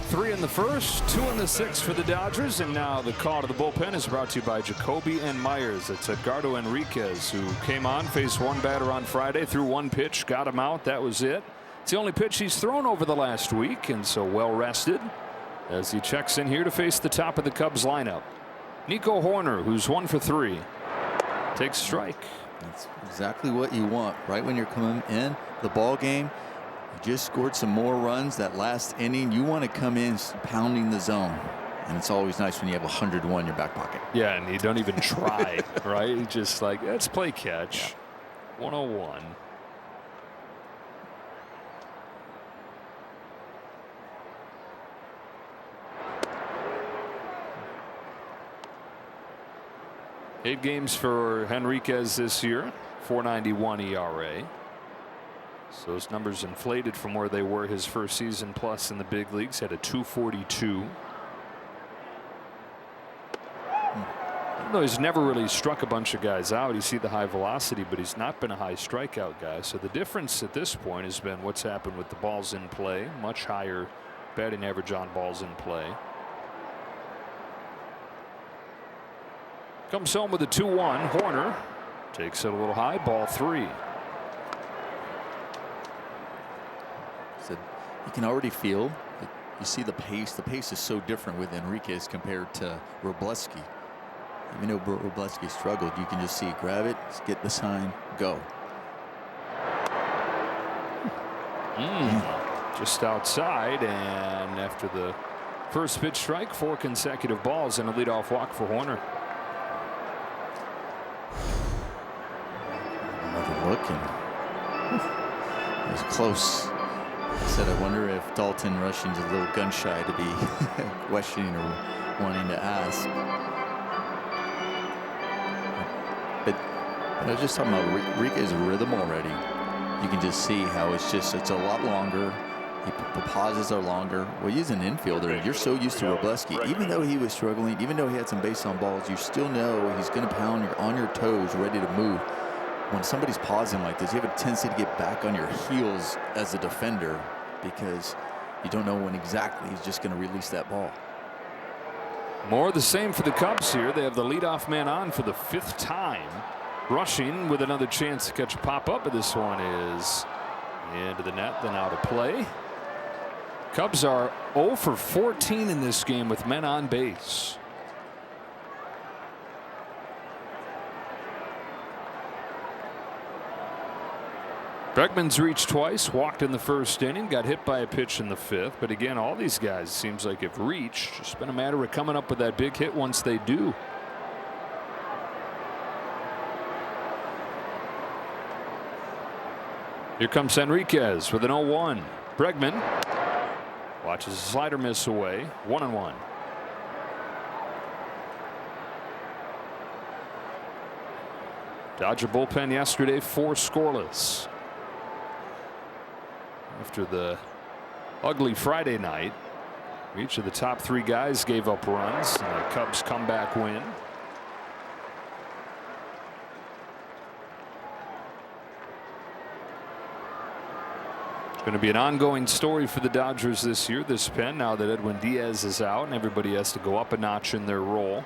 3 in the first, 2 in the 6th for the Dodgers, and now the call to the bullpen is brought to you by Jacoby and Myers. It's Edgardo Enriquez who came on, faced 1 batter on Friday, threw 1 pitch, got him out. That was it. It's the only pitch he's thrown over the last week, and so well rested as he checks in here to face the top of the Cubs lineup. Nico Horner, who's 1 for 3. Takes strike. That's exactly what you want. Right when you're coming in the ball game, you just scored some more runs that last inning. You want to come in pounding the zone. And it's always nice when you have 101 in your back pocket. Yeah, and you don't even try, right? You just like, let's play catch. Yeah. 101. Eight games for Henriquez this year, 4.91 ERA. So those numbers inflated from where they were his first season plus in the big leagues. Had a 242. Even though he's never really struck a bunch of guys out, you see the high velocity, but he's not been a high strikeout guy. So the difference at this point has been what's happened with the balls in play. Much higher batting average on balls in play. Comes home with a 2-1. Horner takes it a little high. Ball 3. So you can already feel, you see the pace. The pace is so different with Henriquez compared to Robleski. Even though Robleski struggled, you can just see grab it, get the sign, go. Just outside, and after the first pitch strike, 4 consecutive balls and a leadoff walk for Horner. Another look, and it was close. I said, I wonder if Dalton Rushing's a little gun shy to be questioning or wanting to ask. But I was just talking about Enriquez's rhythm already. You can just see how it's a lot longer. The pauses are longer. Well, he's an infielder. You're so used to Robleski. Even though he was struggling, even though he had some base on balls, you still know he's going to pound. You're on your toes, ready to move. When somebody's pausing like this, you have a tendency to get back on your heels as a defender because you don't know when exactly he's just going to release that ball. More of the same for the Cubs here. They have the leadoff man on for the 5th time. Rushing with another chance to catch a pop-up, but this one is into the net, then out of play. Cubs are 0 for 14 in this game with men on base. Bregman's reached twice, walked in the first inning, got hit by a pitch in the 5th. But again, all these guys seems like have reached. It's been a matter of coming up with that big hit once they do. Here comes Henriquez with an 0-1. Bregman watches a slider miss away. 1-1. Dodger bullpen yesterday, 4 scoreless. After the ugly Friday night, each of the top 3 guys gave up runs. And the Cubs comeback win. It's going to be an ongoing story for the Dodgers this year, this pen, now that Edwin Diaz is out and everybody has to go up a notch in their role.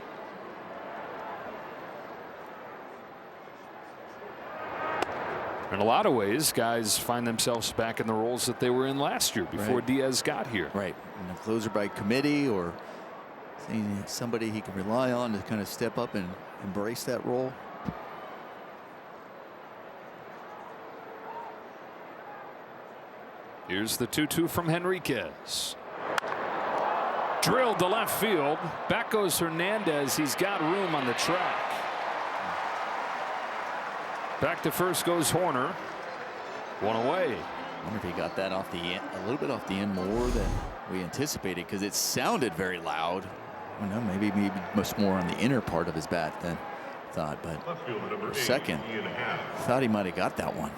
In a lot of ways, guys find themselves back in the roles that they were in last year before Diaz got here. Right. And a closer by committee or somebody he can rely on to kind of step up and embrace that role. Here's the 2-2 from Henriquez. Drilled to left field. Back goes Hernandez. He's got room on the track. Back to first goes Horner. 1 away. I wonder if he got that off the end, a little bit off the end more than we anticipated because it sounded very loud. I don't know, maybe much more on the inner part of his bat than thought, but for a second, thought he might have got that one.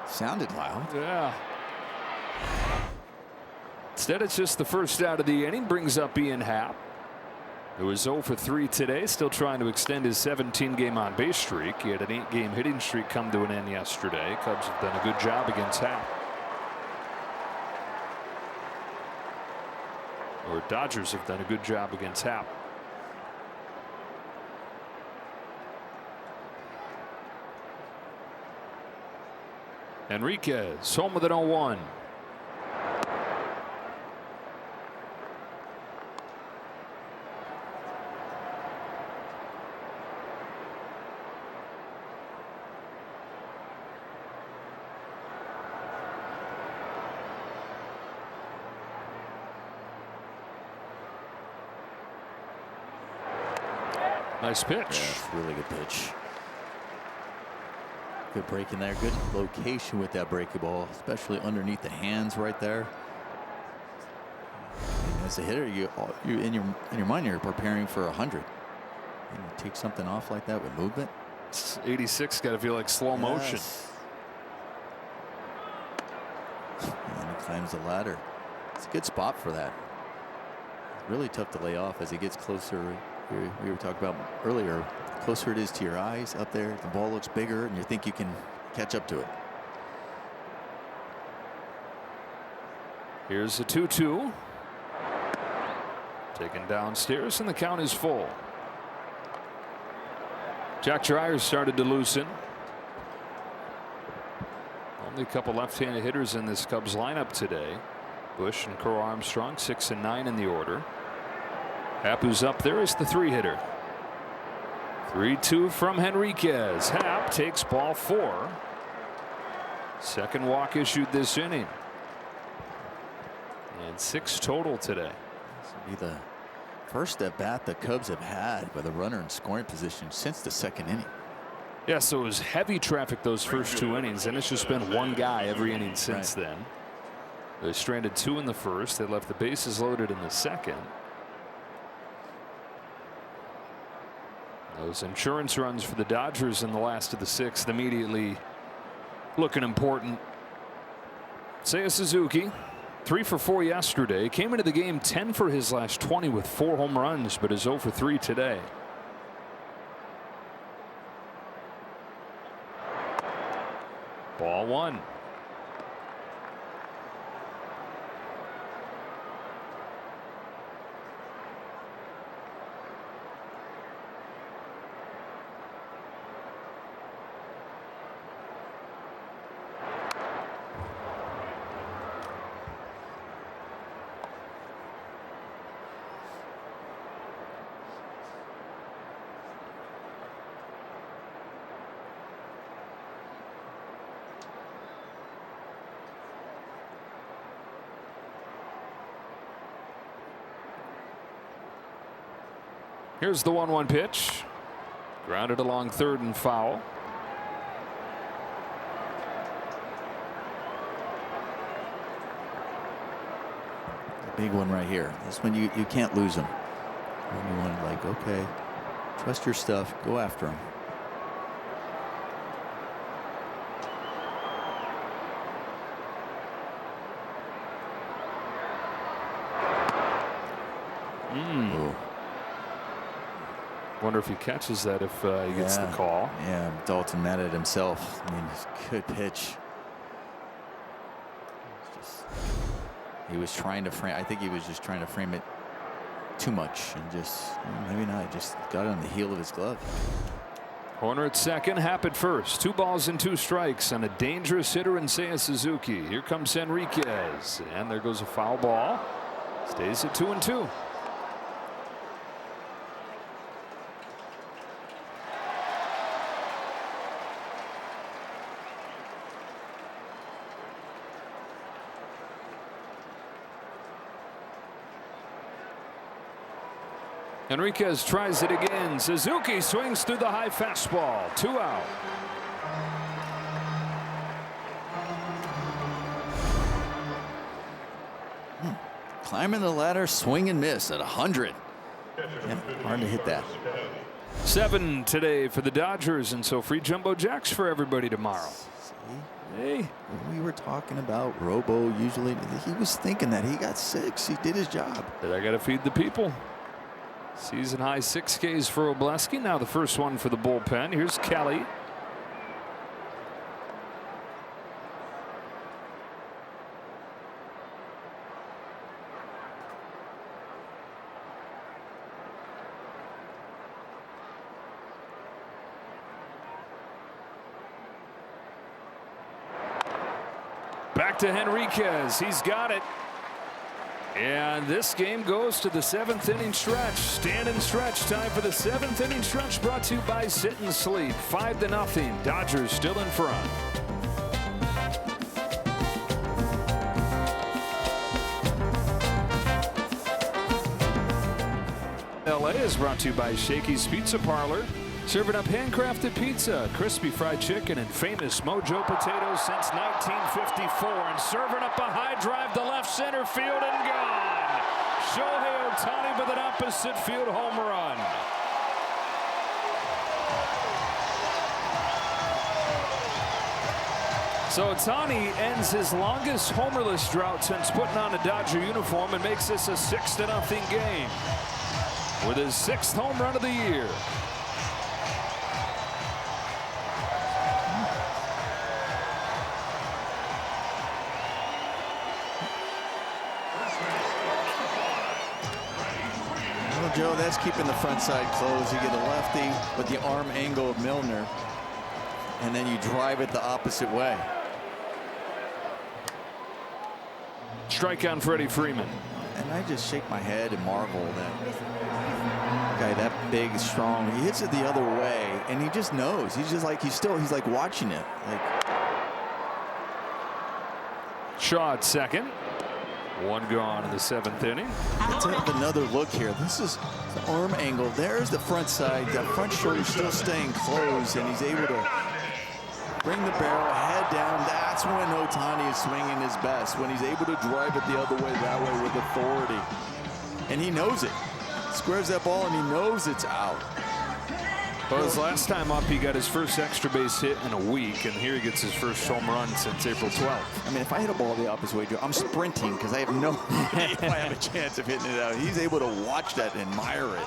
Sounded loud. Yeah. Instead, it's just the first out of the inning. Brings up Ian Happ, who was 0 for 3 today, still trying to extend his 17-game on-base streak. He had an 8-game hitting streak come to an end yesterday. Cubs have done a good job against Happ. Or Dodgers have done a good job against Happ. Henriquez home with an 0-1. Nice pitch. Yeah, really good pitch. Good break in there. Good location with that breaking ball, especially underneath the hands right there. And as a hitter, you in your mind, you're preparing for 100. And you take something off like that with movement. 86 got to feel like slow motion. And he climbs the ladder. It's a good spot for that. Really tough to lay off as he gets closer. We were talking about earlier. The closer it is to your eyes up there, the ball looks bigger, and you think you can catch up to it. Here's a 2-2. Taken downstairs, and the count is full. Jack Dreyer started to loosen. Only a couple left-handed hitters in this Cubs lineup today. Bush and Crow Armstrong, 6 and 9 in the order. Happ, who's up there, is the 3-hitter. 3-2 from Henriquez. Happ takes ball 4. Second walk issued this inning. And 6 total today. This will be the first at bat the Cubs have had with a runner in scoring position since the second inning. Yeah, so it was heavy traffic those first 2 innings, and it's just been one guy every inning since then. They stranded 2 in the first. They left the bases loaded in the second. Those insurance runs for the Dodgers in the last of the 6th immediately looking important. Seiya Suzuki, 3 for 4 yesterday. Came into the game 10 for his last 20 with 4 home runs, but is 0 for 3 today. Ball 1. Here's the 1-1 pitch. Grounded along third and foul. The big one right here. This one you can't lose them. When you want to, like, okay, trust your stuff, go after him. Wonder if he catches that if he gets the call. Yeah, Dalton mad at himself. I mean, good pitch. He was trying to frame. I think he was just trying to frame it too much, and just maybe not. Just got it on the heel of his glove. Horner at second, Happ at first. 2 balls and 2 strikes on a dangerous hitter in Seiya Suzuki. Here comes Henriquez, and there goes a foul ball. Stays at 2-2. Henriquez tries it again. Suzuki swings through the high fastball. 2 out. Climbing the ladder, swing and miss at 100. Yeah, hard to hit that. 7 today for the Dodgers, and so free jumbo jacks for everybody tomorrow. Hey, we were talking about Robo. Usually, he was thinking that he got 6. He did his job. But I got to feed the people. Season high 6 Ks for Robleski. Now the first one for the bullpen. Here's Kelly. Back to Henriquez. He's got it. And this game goes to the 7th inning stretch. Stand and stretch. Time for the 7th inning stretch, brought to you by Sit and Sleep. 5-0. Dodgers still in front. LA LA is brought to you by Shakey's Pizza Parlor. Serving up handcrafted pizza, crispy fried chicken, and famous Mojo potatoes since 1954. And serving up a high drive to left center field and gone. Shohei Ohtani with an opposite field home run. So Ohtani ends his longest homerless drought since putting on a Dodger uniform and makes this a 6-0 game with his 6th home run of the year. Well, Joe, that's keeping the front side closed. You get a lefty with the arm angle of Milner, and then you drive it the opposite way. Strike on Freddie Freeman. And I just shake my head and marvel that guy that big, strong, he hits it the other way, and he just knows. He's just like, he's like watching it. Like, Shaw at second. One gone in the 7th inning. Let's have another look here. This is the arm angle. There's the front side. That front shoulder still staying closed, and he's able to bring the barrel, head down. That's when Ohtani is swinging his best, when he's able to drive it the other way, that way with authority. And he knows it. Squares that ball, and he knows it's out. Well, his last time up, he got his first extra base hit in a week, and here he gets his first home run since April 12th. I mean, if I hit a ball the opposite way, Joe, I'm sprinting because I have no idea if I have a chance of hitting it out. He's able to watch that and admire it.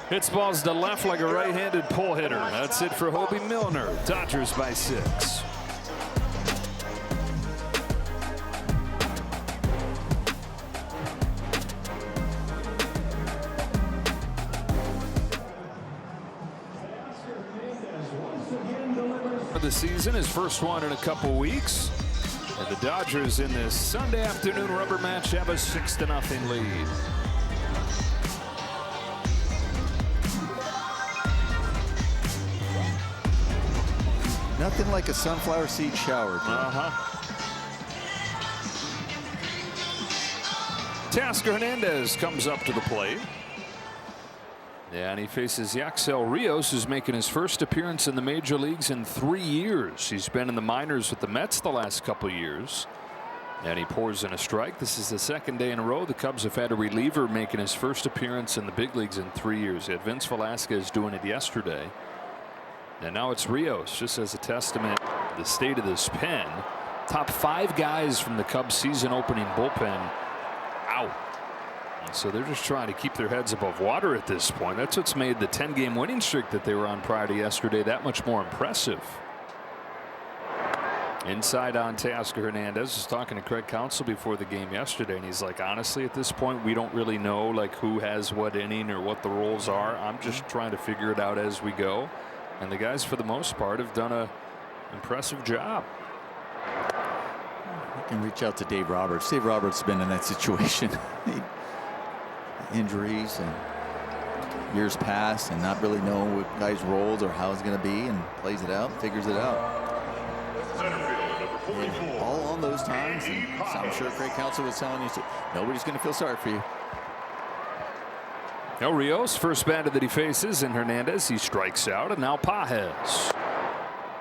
Hits balls to left like a right-handed pull hitter. That's it for Hobie Milner. Dodgers by 6. The season, his first one in a couple weeks, and the Dodgers in this Sunday afternoon rubber match have a 6-0 lead. Nothing like a sunflower seed shower. Teoscar Hernandez comes up to the plate. Yeah, and he faces Yaxel Rios, who's making his first appearance in the major leagues in 3 years. He's been in the minors with the Mets the last couple years. And he pours in a strike. This is the 2nd day in a row the Cubs have had a reliever making his first appearance in the big leagues in 3 years. They had Vince Velasquez doing it yesterday. And now it's Rios, just as a testament to the state of this pen. Top 5 guys from the Cubs season opening bullpen out. So they're just trying to keep their heads above water at this point. That's what's made the 10-game winning streak that they were on prior to yesterday that much more impressive. Inside on Teoscar Hernandez. Was talking to Craig Counsell before the game yesterday, and he's like, honestly, at this point, we don't really know like who has what inning or what the roles are. I'm just trying to figure it out as we go. And the guys, for the most part, have done an impressive job. I can reach out to Dave Roberts. Dave Roberts has been in that situation. Injuries and years past, and not really knowing what guys' roles or how it's going to be, and plays it out, figures it out. And all on those times, and so I'm sure Craig Counsell was telling you, nobody's going to feel sorry for you. Now Rios, first batter that he faces, and Hernandez, he strikes out, and now Pages.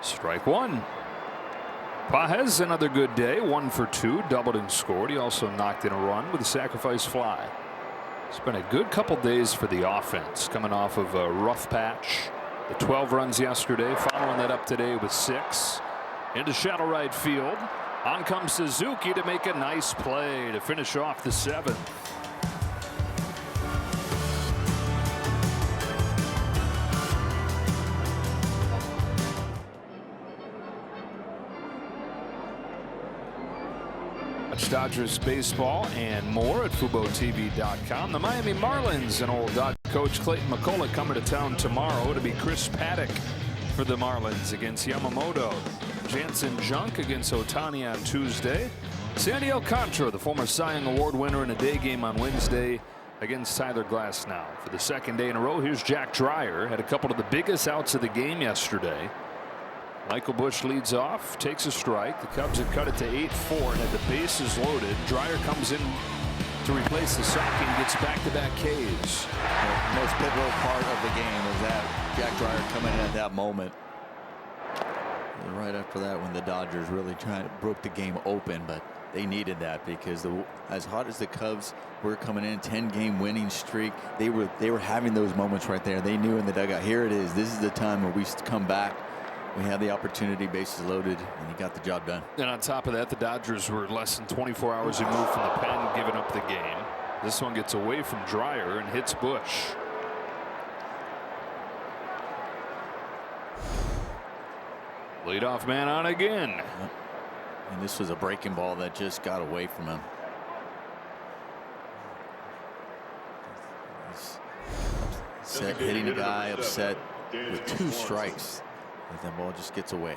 Strike one. Pages, another good day, 1 for 2, doubled and scored. He also knocked in a run with a sacrifice fly. It's been a good couple days for the offense, coming off of a rough patch. The 12 runs yesterday, following that up today with 6. Into shallow right field. On comes Suzuki to make a nice play to finish off the 7th. Dodgers baseball and more at FuboTV.com. The Miami Marlins and old Dodger coach Clayton McCullough coming to town tomorrow to be Chris Paddock for the Marlins against Yamamoto. Jansen Junk against Ohtani on Tuesday. Sandy Alcantara, the former Cy Young Award winner, in a day game on Wednesday against Tyler Glasnow. For the 2nd day in a row, here's Jack Dreyer. Had a couple of the biggest outs of the game yesterday. Michael Busch leads off, takes a strike. The Cubs have cut it to 8-4 and had the bases loaded. Dreyer comes in to replace the sacking, gets back-to-back Ks. The most pivotal part of the game is that Jack Dreyer coming in at that moment. And right after that, when the Dodgers really broke the game open, but they needed that because as hot as the Cubs were coming in, 10-game winning streak, they were having those moments right there. They knew in the dugout, here it is. This is the time where we come back. We had the opportunity, bases loaded, and he got the job done. And on top of that, the Dodgers were less than 24 hours removed from the pen, giving up the game. This one gets away from Dreyer and hits Bush. Leadoff man on again. And this was a breaking ball that just got away from him. Upset, hitting a guy, upset with 2 strikes. And that ball just gets away.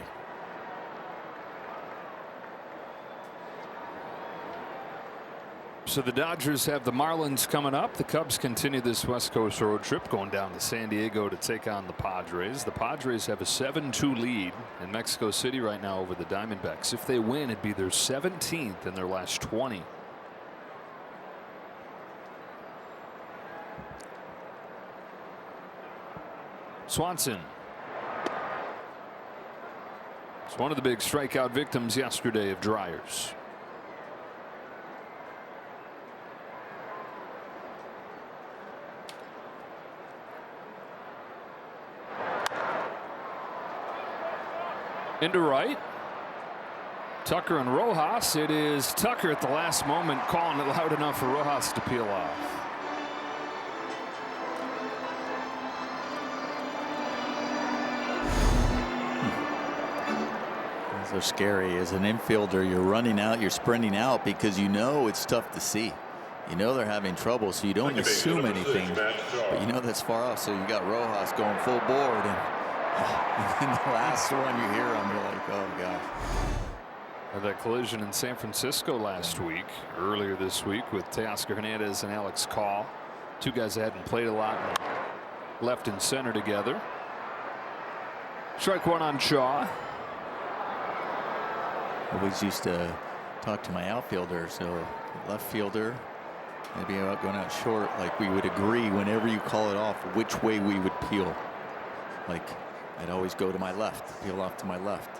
So the Dodgers have the Marlins coming up. The Cubs continue this West Coast road trip, going down to San Diego to take on the Padres. The Padres have a 7-2 lead in Mexico City right now over the Diamondbacks. If they win, it'd be their 17th in their last 20. Swanson. It's one of the big strikeout victims yesterday of Dryer's. Into right. Tucker and Rojas. It is Tucker at the last moment calling it loud enough for Rojas to peel off. So scary. As an infielder, you're running out, you're sprinting out because you know it's tough to see. You know they're having trouble, so you don't assume anything. But you know that's far off, so you got Rojas going full board. And then the last one you hear him, you're like, oh, gosh. Had that collision in San Francisco last week, earlier this week, with Teoscar Hernandez and Alex Call. 2 guys that hadn't played a lot and left and center together. Strike 1 on Shaw. Always used to talk to my outfielder, so left fielder, maybe out going out short, like we would agree whenever you call it off which way we would peel. Like I'd always go to my left, peel off to my left.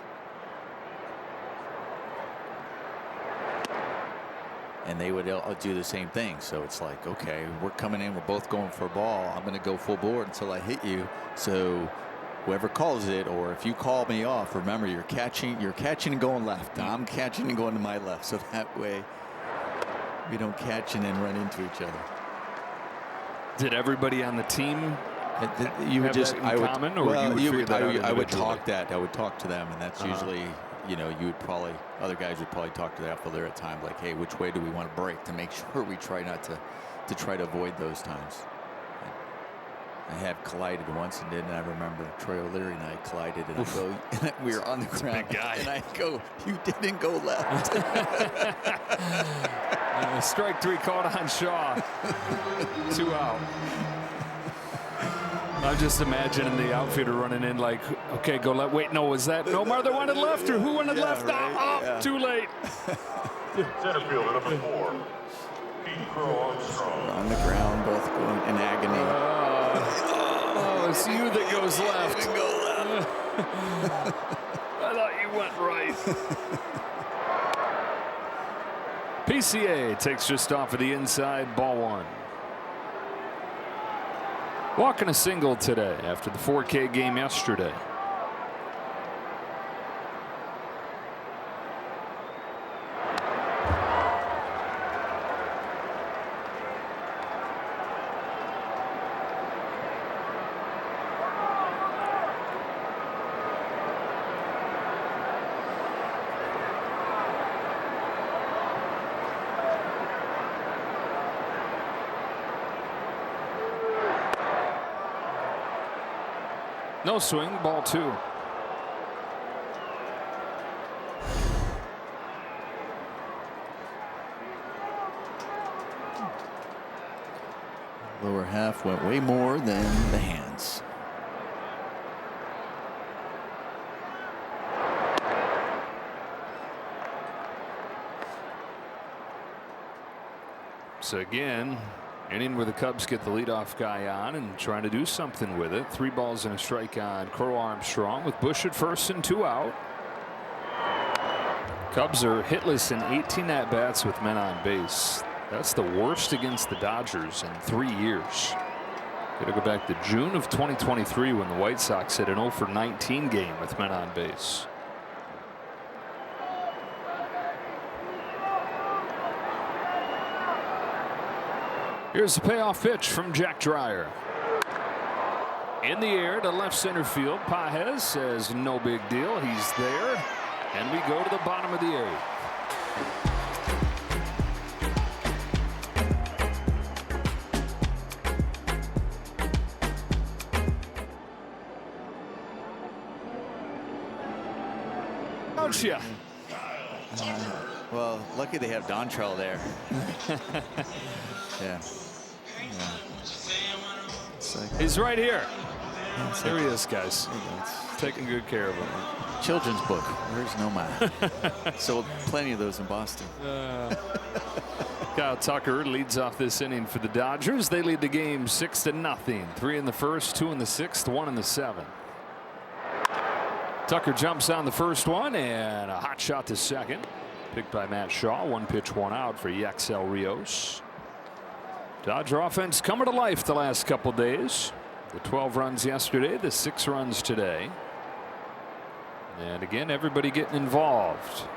And they would do the same thing. So it's like, okay, we're coming in, we're both going for a ball. I'm going to go full board until I hit you. So whoever calls it, or if you call me off, remember you're catching and going left. I'm catching and going to my left. So that way we don't catch and then run into each other. Did everybody on the team you would just I would common, or well, you would I would talk to them, and that's usually, you know, you would probably, other guys would probably talk to the outfielder at times like, hey, which way do we want to break, to make sure we try not to try to avoid those times. I have collided once and didn't. I remember Troy O'Leary and I collided, and I go, and we were on the ground, big guy. and I go, you didn't go left. Strike 3 called on Shaw. 2 out. I'm just imagining the outfielder running in like, okay, go left. Wait, no, was that Nomar that wanted left, or who wanted left? Right? Oh, too late. Center fielder number 4, Pete Crow Armstrong. On the ground, both going in agony. It's you that goes left. Didn't go left. I thought you went right. PCA takes just off of the inside, ball 1. Walking a single today after the 4K game yesterday. No swing, ball 2. Lower half went way more than the hands. So again, inning where the Cubs get the leadoff guy on and trying to do something with it. 3 balls and a strike on Crow Armstrong with Bush at first and 2 out. Cubs are hitless in 18 at-bats with men on base. That's the worst against the Dodgers in 3 years. Got to go back to June of 2023 when the White Sox hit an 0 for 19 game with men on base. Here's the payoff pitch from Jack Dreyer. In the air to left center field. Pages says no big deal. He's there. And we go to the bottom of the 8th. Don't you? Well, lucky they have Dontrell there. Yeah. He's right here. There he is, guys. Taking good care of him. Children's book. Where's Noma? Sold plenty of those in Boston. Kyle Tucker leads off this inning for the Dodgers. They lead the game 6-0. 3 in the first, 2 in the 6th, 1 in the 7th. Tucker jumps on the first one and a hot shot to second. Picked by Matt Shaw. 1 pitch, 1 out for Yaxel Rios. Dodger offense coming to life the last couple days. The 12 runs yesterday, the 6 runs today. And again, everybody getting involved.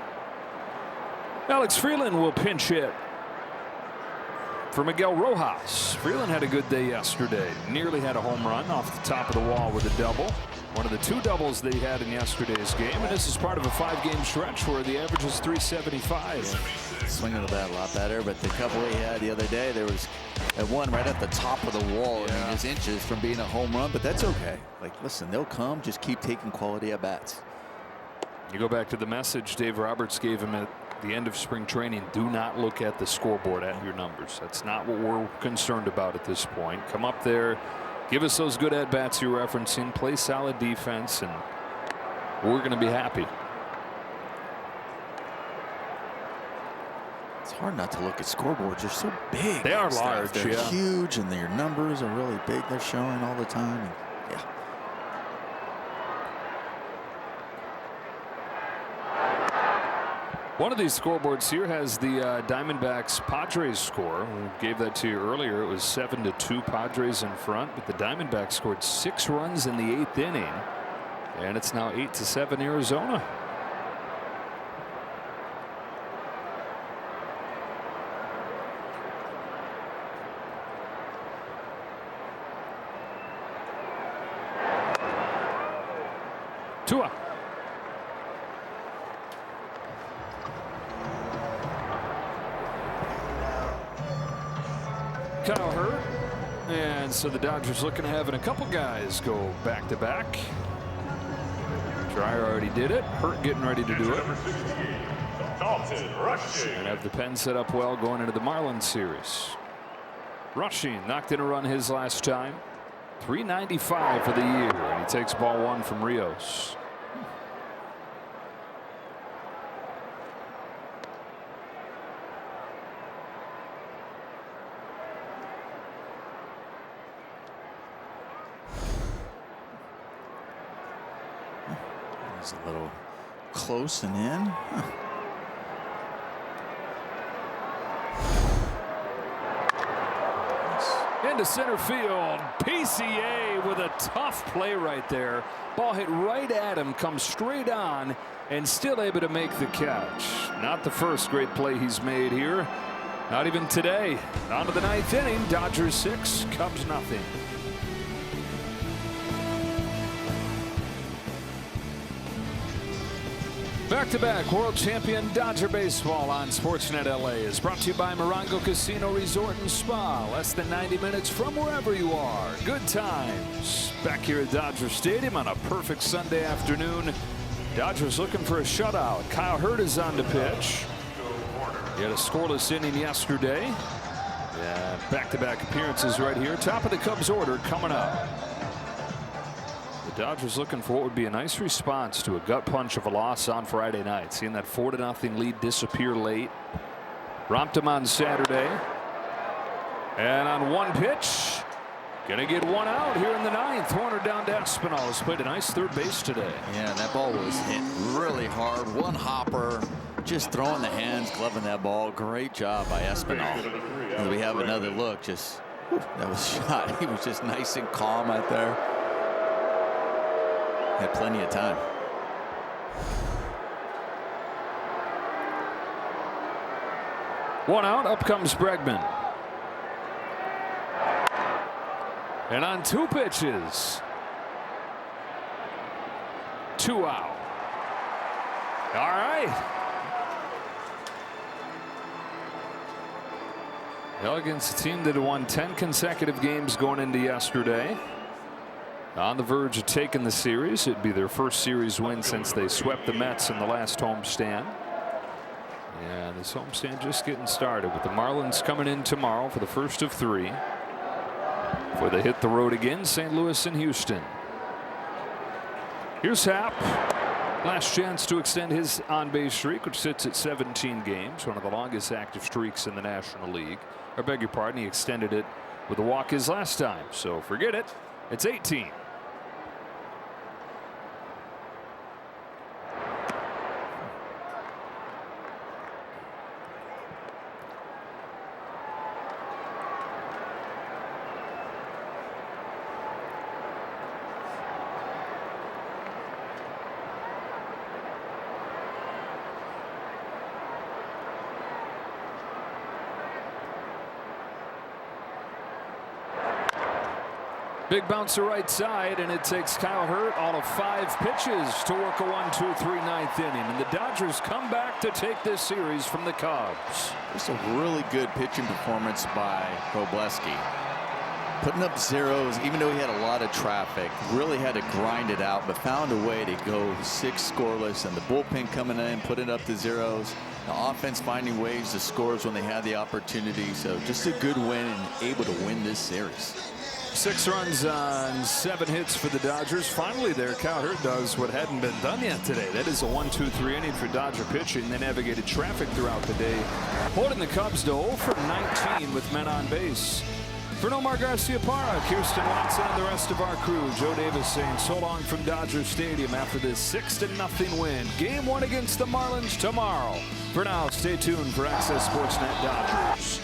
Alex Freeland will pinch hit for Miguel Rojas. Freeland had a good day yesterday. Nearly had a home run off the top of the wall with a double. One of the 2 doubles they had in yesterday's game. And this is part of a 5-game stretch where the average is 375. Swinging the bat a lot better, but the couple he had the other day, there was one right at the top of the wall. I mean, just inches from being a home run, but that's okay. Like, listen, they'll come. Just keep taking quality at bats. You go back to the message Dave Roberts gave him at the end of spring training. Do not look at the scoreboard at your numbers. That's not what we're concerned about at this point. Come up there, give us those good at bats you're referencing, play solid defense, and we're going to be happy. It's hard not to look at scoreboards. They're so big. They are large. They're huge, and their numbers are really big. They're showing all the time. And yeah. One of these scoreboards here has the Diamondbacks Padres score. We gave that to you earlier. It was 7-2 Padres in front, but the Diamondbacks scored 6 runs in the 8th inning, and it's now 8-7 Arizona. Tua. Kyle Hurt, and so the Dodgers looking at having a couple guys go back-to-back. Dreyer already did it. Hurt getting ready to do it. And have the pen set up well going into the Marlins series. Rushing knocked in a run his last time. 395 for the year, and he takes ball 1 from Rios. It's a little close and in. Into center field. PCA with a tough play right there. Ball hit right at him, comes straight on, and still able to make the catch. Not the first great play he's made here. Not even today. On to the 9th inning. Dodgers 6, Cubs nothing. Back-to-back world champion Dodger baseball on SportsNet LA is brought to you by Morongo Casino Resort and Spa. Less than 90 minutes from wherever you are. Good times. Back here at Dodger Stadium on a perfect Sunday afternoon. Dodgers looking for a shutout. Kyle Hurt is on to pitch. He had a scoreless inning yesterday. Yeah, back-to-back appearances right here. Top of the Cubs order coming up. The Dodgers looking for what would be a nice response to a gut punch of a loss on Friday night. Seeing that 4-0 lead disappear late. Romped them on Saturday. And on one pitch, gonna get one out here in the ninth. Warner down to Espinal. Has played a nice third base today. Yeah, that ball was hit really hard. One hopper, just throwing the hands, gloving that ball. Great job by Espinal. And we have another look. Just that was shot. He was just nice and calm out there. Had plenty of time. One out. Up comes Bregman. And on two pitches, 2 out. All right. Against a team that had won 10 consecutive games going into yesterday. On the verge of taking the series. It'd be their first series win since they swept the Mets in the last homestand. And this homestand just getting started with the Marlins coming in tomorrow for the first of 3. Before they hit the road again, St. Louis and Houston. Here's Happ. Last chance to extend his on-base streak, which sits at 17 games, one of the longest active streaks in the National League. I beg your pardon, he extended it with a walk his last time, so forget it. It's 18. Big bouncer right side, and it takes Kyle Hurt all of 5 pitches to work a 1-2-3 ninth inning. And the Dodgers come back to take this series from the Cubs. Just a really good pitching performance by Robleski. Putting up zeros, even though he had a lot of traffic, really had to grind it out, but found a way to go 6 scoreless, and the bullpen coming in, putting up the zeros. The offense finding ways to score when they had the opportunity. So just a good win and able to win this series. 6 runs on 7 hits for the Dodgers. Finally there, Kyle Hurt does what hadn't been done yet today. That is a 1-2-3 inning for Dodger pitching. They navigated traffic throughout the day, holding the Cubs to 0 for 19 with men on base. For Nomar Garcia-Parra, Kirsten Watson, and the rest of our crew, Joe Davis saying so long from Dodger Stadium after this 6-0 win. Game 1 against the Marlins tomorrow. For now, stay tuned for Access SportsNet Dodgers.